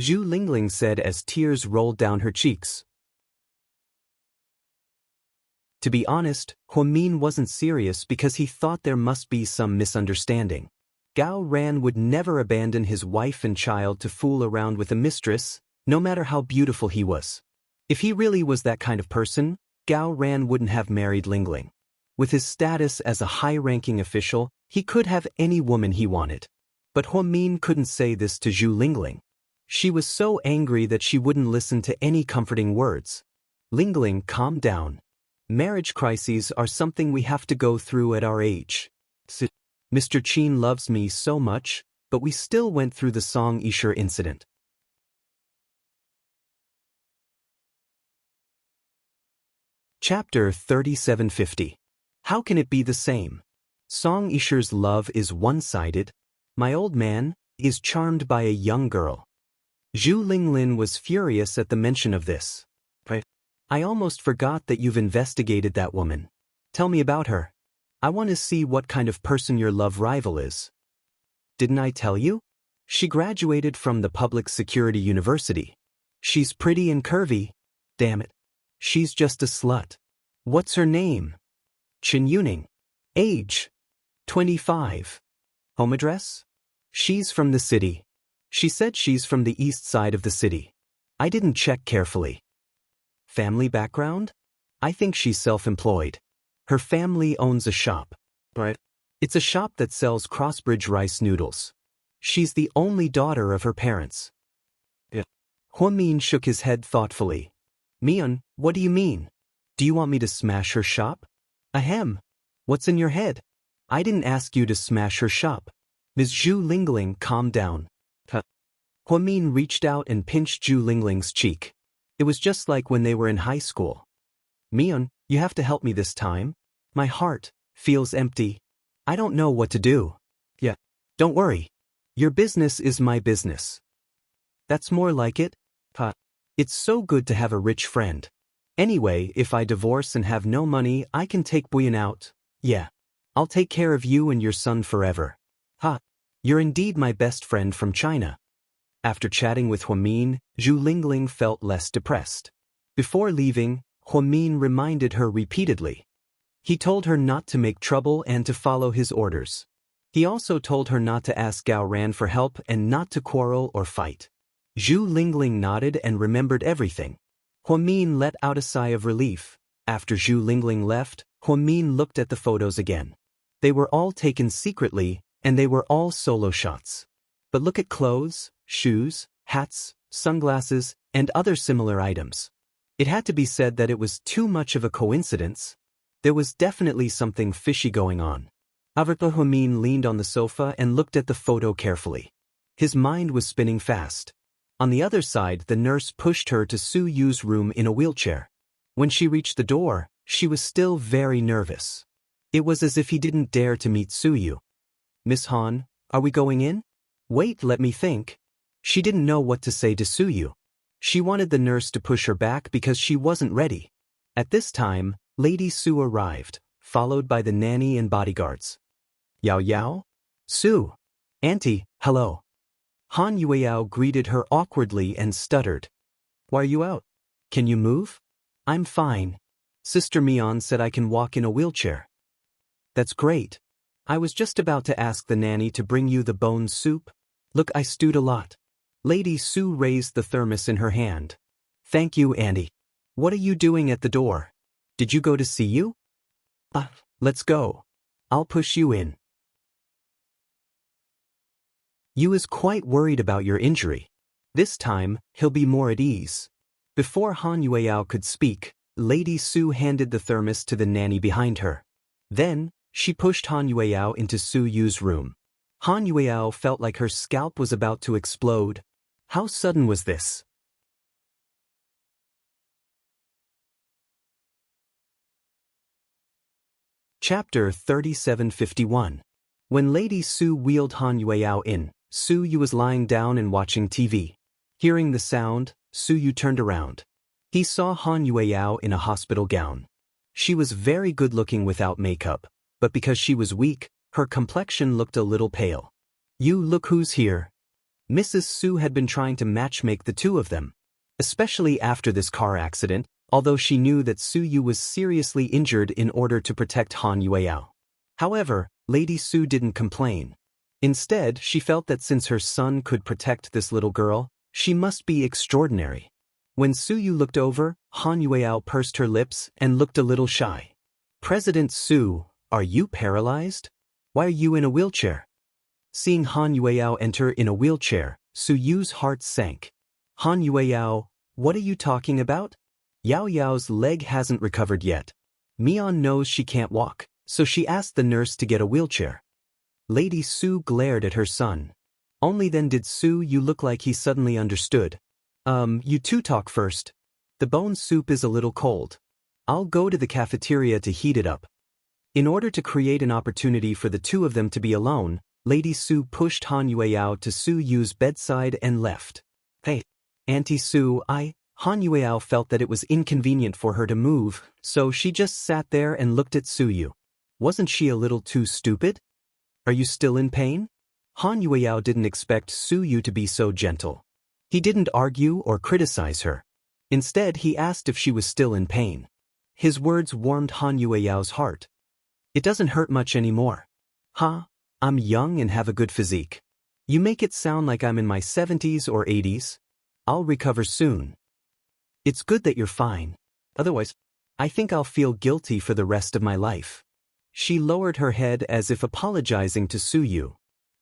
Zhu Lingling said as tears rolled down her cheeks. To be honest, Huo Min wasn't serious because he thought there must be some misunderstanding. Gao Ran would never abandon his wife and child to fool around with a mistress, no matter how beautiful he was. If he really was that kind of person, Gao Ran wouldn't have married Lingling. With his status as a high-ranking official, he could have any woman he wanted. But Huo Min couldn't say this to Zhu Lingling. She was so angry that she wouldn't listen to any comforting words. Lingling, calm down. Marriage crises are something we have to go through at our age. Mr. Qin loves me so much, but we still went through the Song Yisher incident. Chapter 3750. How can it be the same? Song Yisher's love is one-sided. My old man is charmed by a young girl. Zhu Linglin was furious at the mention of this. I almost forgot that you've investigated that woman. Tell me about her. I want to see what kind of person your love rival is. Didn't I tell you? She graduated from the Public Security University. She's pretty and curvy. Damn it. She's just a slut. What's her name? Chen Yuning. Age? 25. Home address? She's from the city. She said she's from the east side of the city. I didn't check carefully. Family background? I think she's self-employed. Her family owns a shop. Right. It's a shop that sells Crossbridge rice noodles. She's the only daughter of her parents. Yeah. Huo Min shook his head thoughtfully. Mian, what do you mean? Do you want me to smash her shop? Ahem. What's in your head? I didn't ask you to smash her shop. Ms. Zhu Lingling, calm down. Huo Min reached out and pinched Zhu Lingling's cheek. It was just like when they were in high school. Mian, you have to help me this time. My heart feels empty. I don't know what to do. Yeah. Don't worry. Your business is my business. That's more like it. It's so good to have a rich friend. Anyway, if I divorce and have no money, I can take Buyan out. Yeah. I'll take care of you and your son forever. You're indeed my best friend from China. After chatting with Huo Min, Zhu Lingling felt less depressed. Before leaving, Huo Min reminded her repeatedly. He told her not to make trouble and to follow his orders. He also told her not to ask Gao Ran for help and not to quarrel or fight. Zhu Lingling nodded and remembered everything. Huo Min let out a sigh of relief. After Zhu Lingling left, Huo Min looked at the photos again. They were all taken secretly, and they were all solo shots. But look at clothes, shoes, hats, sunglasses, and other similar items. It had to be said that it was too much of a coincidence. There was definitely something fishy going on. Huo Min leaned on the sofa and looked at the photo carefully. His mind was spinning fast. On the other side, the nurse pushed her to Su Yu's room in a wheelchair. When she reached the door, she was still very nervous. It was as if he didn't dare to meet Su Yu. Miss Han, are we going in? Wait, let me think. She didn't know what to say to Su Yu. She wanted the nurse to push her back because she wasn't ready. At this time, Lady Su arrived, followed by the nanny and bodyguards. Yao Yao? Su. Auntie, hello. Han Yueyao greeted her awkwardly and stuttered. Why are you out? Can you move? I'm fine. Sister Mian said I can walk in a wheelchair. That's great. I was just about to ask the nanny to bring you the bone soup. Look, I stewed a lot. Lady Su raised the thermos in her hand. Thank you, Auntie. What are you doing at the door? Did you go to see you? Let's go. I'll push you in. Yu is quite worried about your injury. This time, he'll be more at ease. Before Han Yueyao could speak, Lady Su handed the thermos to the nanny behind her. Then, she pushed Han Yueyao into Su Yu's room. Han Yueyao felt like her scalp was about to explode. How sudden was this? Chapter 3751. When Lady Su wheeled Han Yueyao in, Su Yu was lying down and watching TV. Hearing the sound, Su Yu turned around. He saw Han Yueyao in a hospital gown. She was very good-looking without makeup, but because she was weak, her complexion looked a little pale. You, look who's here. Mrs. Su had been trying to matchmake the two of them, especially after this car accident, although she knew that Su Yu was seriously injured in order to protect Han Yueyao. However, Lady Su didn't complain. Instead, she felt that since her son could protect this little girl, she must be extraordinary. When Su Yu looked over, Han Yueyao pursed her lips and looked a little shy. President Su, are you paralyzed? Why are you in a wheelchair? Seeing Han Yueyao enter in a wheelchair, Su Yu's heart sank. Han Yueyao, what are you talking about? Yao Yao's leg hasn't recovered yet. Mian knows she can't walk, so she asked the nurse to get a wheelchair. Lady Su glared at her son. Only then did Su Yu look like he suddenly understood. You two talk first. The bone soup is a little cold. I'll go to the cafeteria to heat it up. In order to create an opportunity for the two of them to be alone, Lady Su pushed Han Yueyao to Su Yu's bedside and left. Hey, Auntie Su, Han Yueyao felt that it was inconvenient for her to move, so she just sat there and looked at Su Yu. Wasn't she a little too stupid? Are you still in pain? Han Yueyao didn't expect Su Yu to be so gentle. He didn't argue or criticize her. Instead, he asked if she was still in pain. His words warmed Han Yueyao's heart. It doesn't hurt much anymore. I'm young and have a good physique. You make it sound like I'm in my 70s or 80s. I'll recover soon. It's good that you're fine. Otherwise, I think I'll feel guilty for the rest of my life. She lowered her head as if apologizing to Su Yu.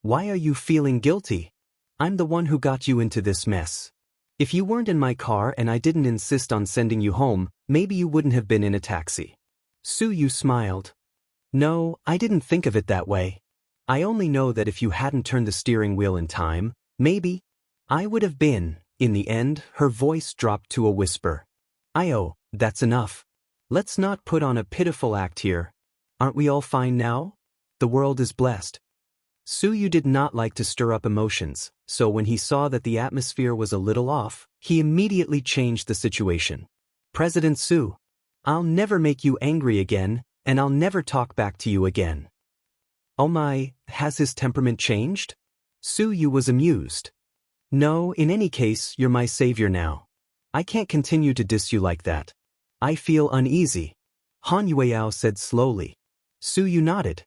Why are you feeling guilty? I'm the one who got you into this mess. If you weren't in my car and I didn't insist on sending you home, maybe you wouldn't have been in a taxi. Su Yu smiled. No, I didn't think of it that way. I only know that if you hadn't turned the steering wheel in time, maybe I would have been. In the end, her voice dropped to a whisper. That's enough. Let's not put on a pitiful act here. Aren't we all fine now? The world is blessed. Su Yu did not like to stir up emotions, so when he saw that the atmosphere was a little off, he immediately changed the situation. President Su, I'll never make you angry again, and I'll never talk back to you again. Oh my, has his temperament changed? Su Yu was amused. No, in any case, you're my savior now. I can't continue to diss you like that. I feel uneasy. Han Yueyao said slowly. Su Yu nodded.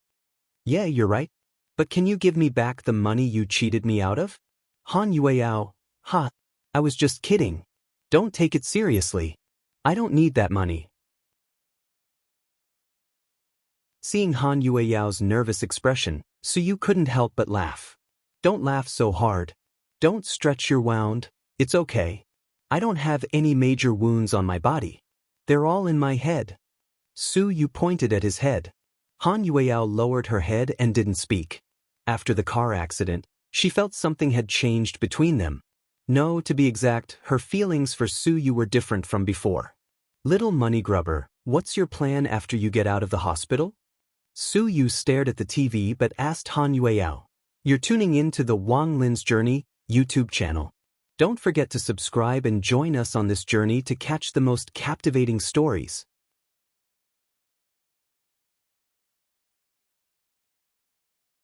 Yeah, you're right. But can you give me back the money you cheated me out of? Han Yueyao, I was just kidding. Don't take it seriously. I don't need that money. Seeing Han Yueyao's nervous expression, Su Yu couldn't help but laugh. Don't laugh so hard. Don't stretch your wound. It's okay. I don't have any major wounds on my body. They're all in my head. Su Yu pointed at his head. Han Yueyao lowered her head and didn't speak. After the car accident, she felt something had changed between them. No, to be exact, her feelings for Su Yu were different from before. Little money grubber, what's your plan after you get out of the hospital? Su Yu stared at the TV but asked Han Yueyao. You're tuning in to the Wang Lin's Journey YouTube channel. Don't forget to subscribe and join us on this journey to catch the most captivating stories.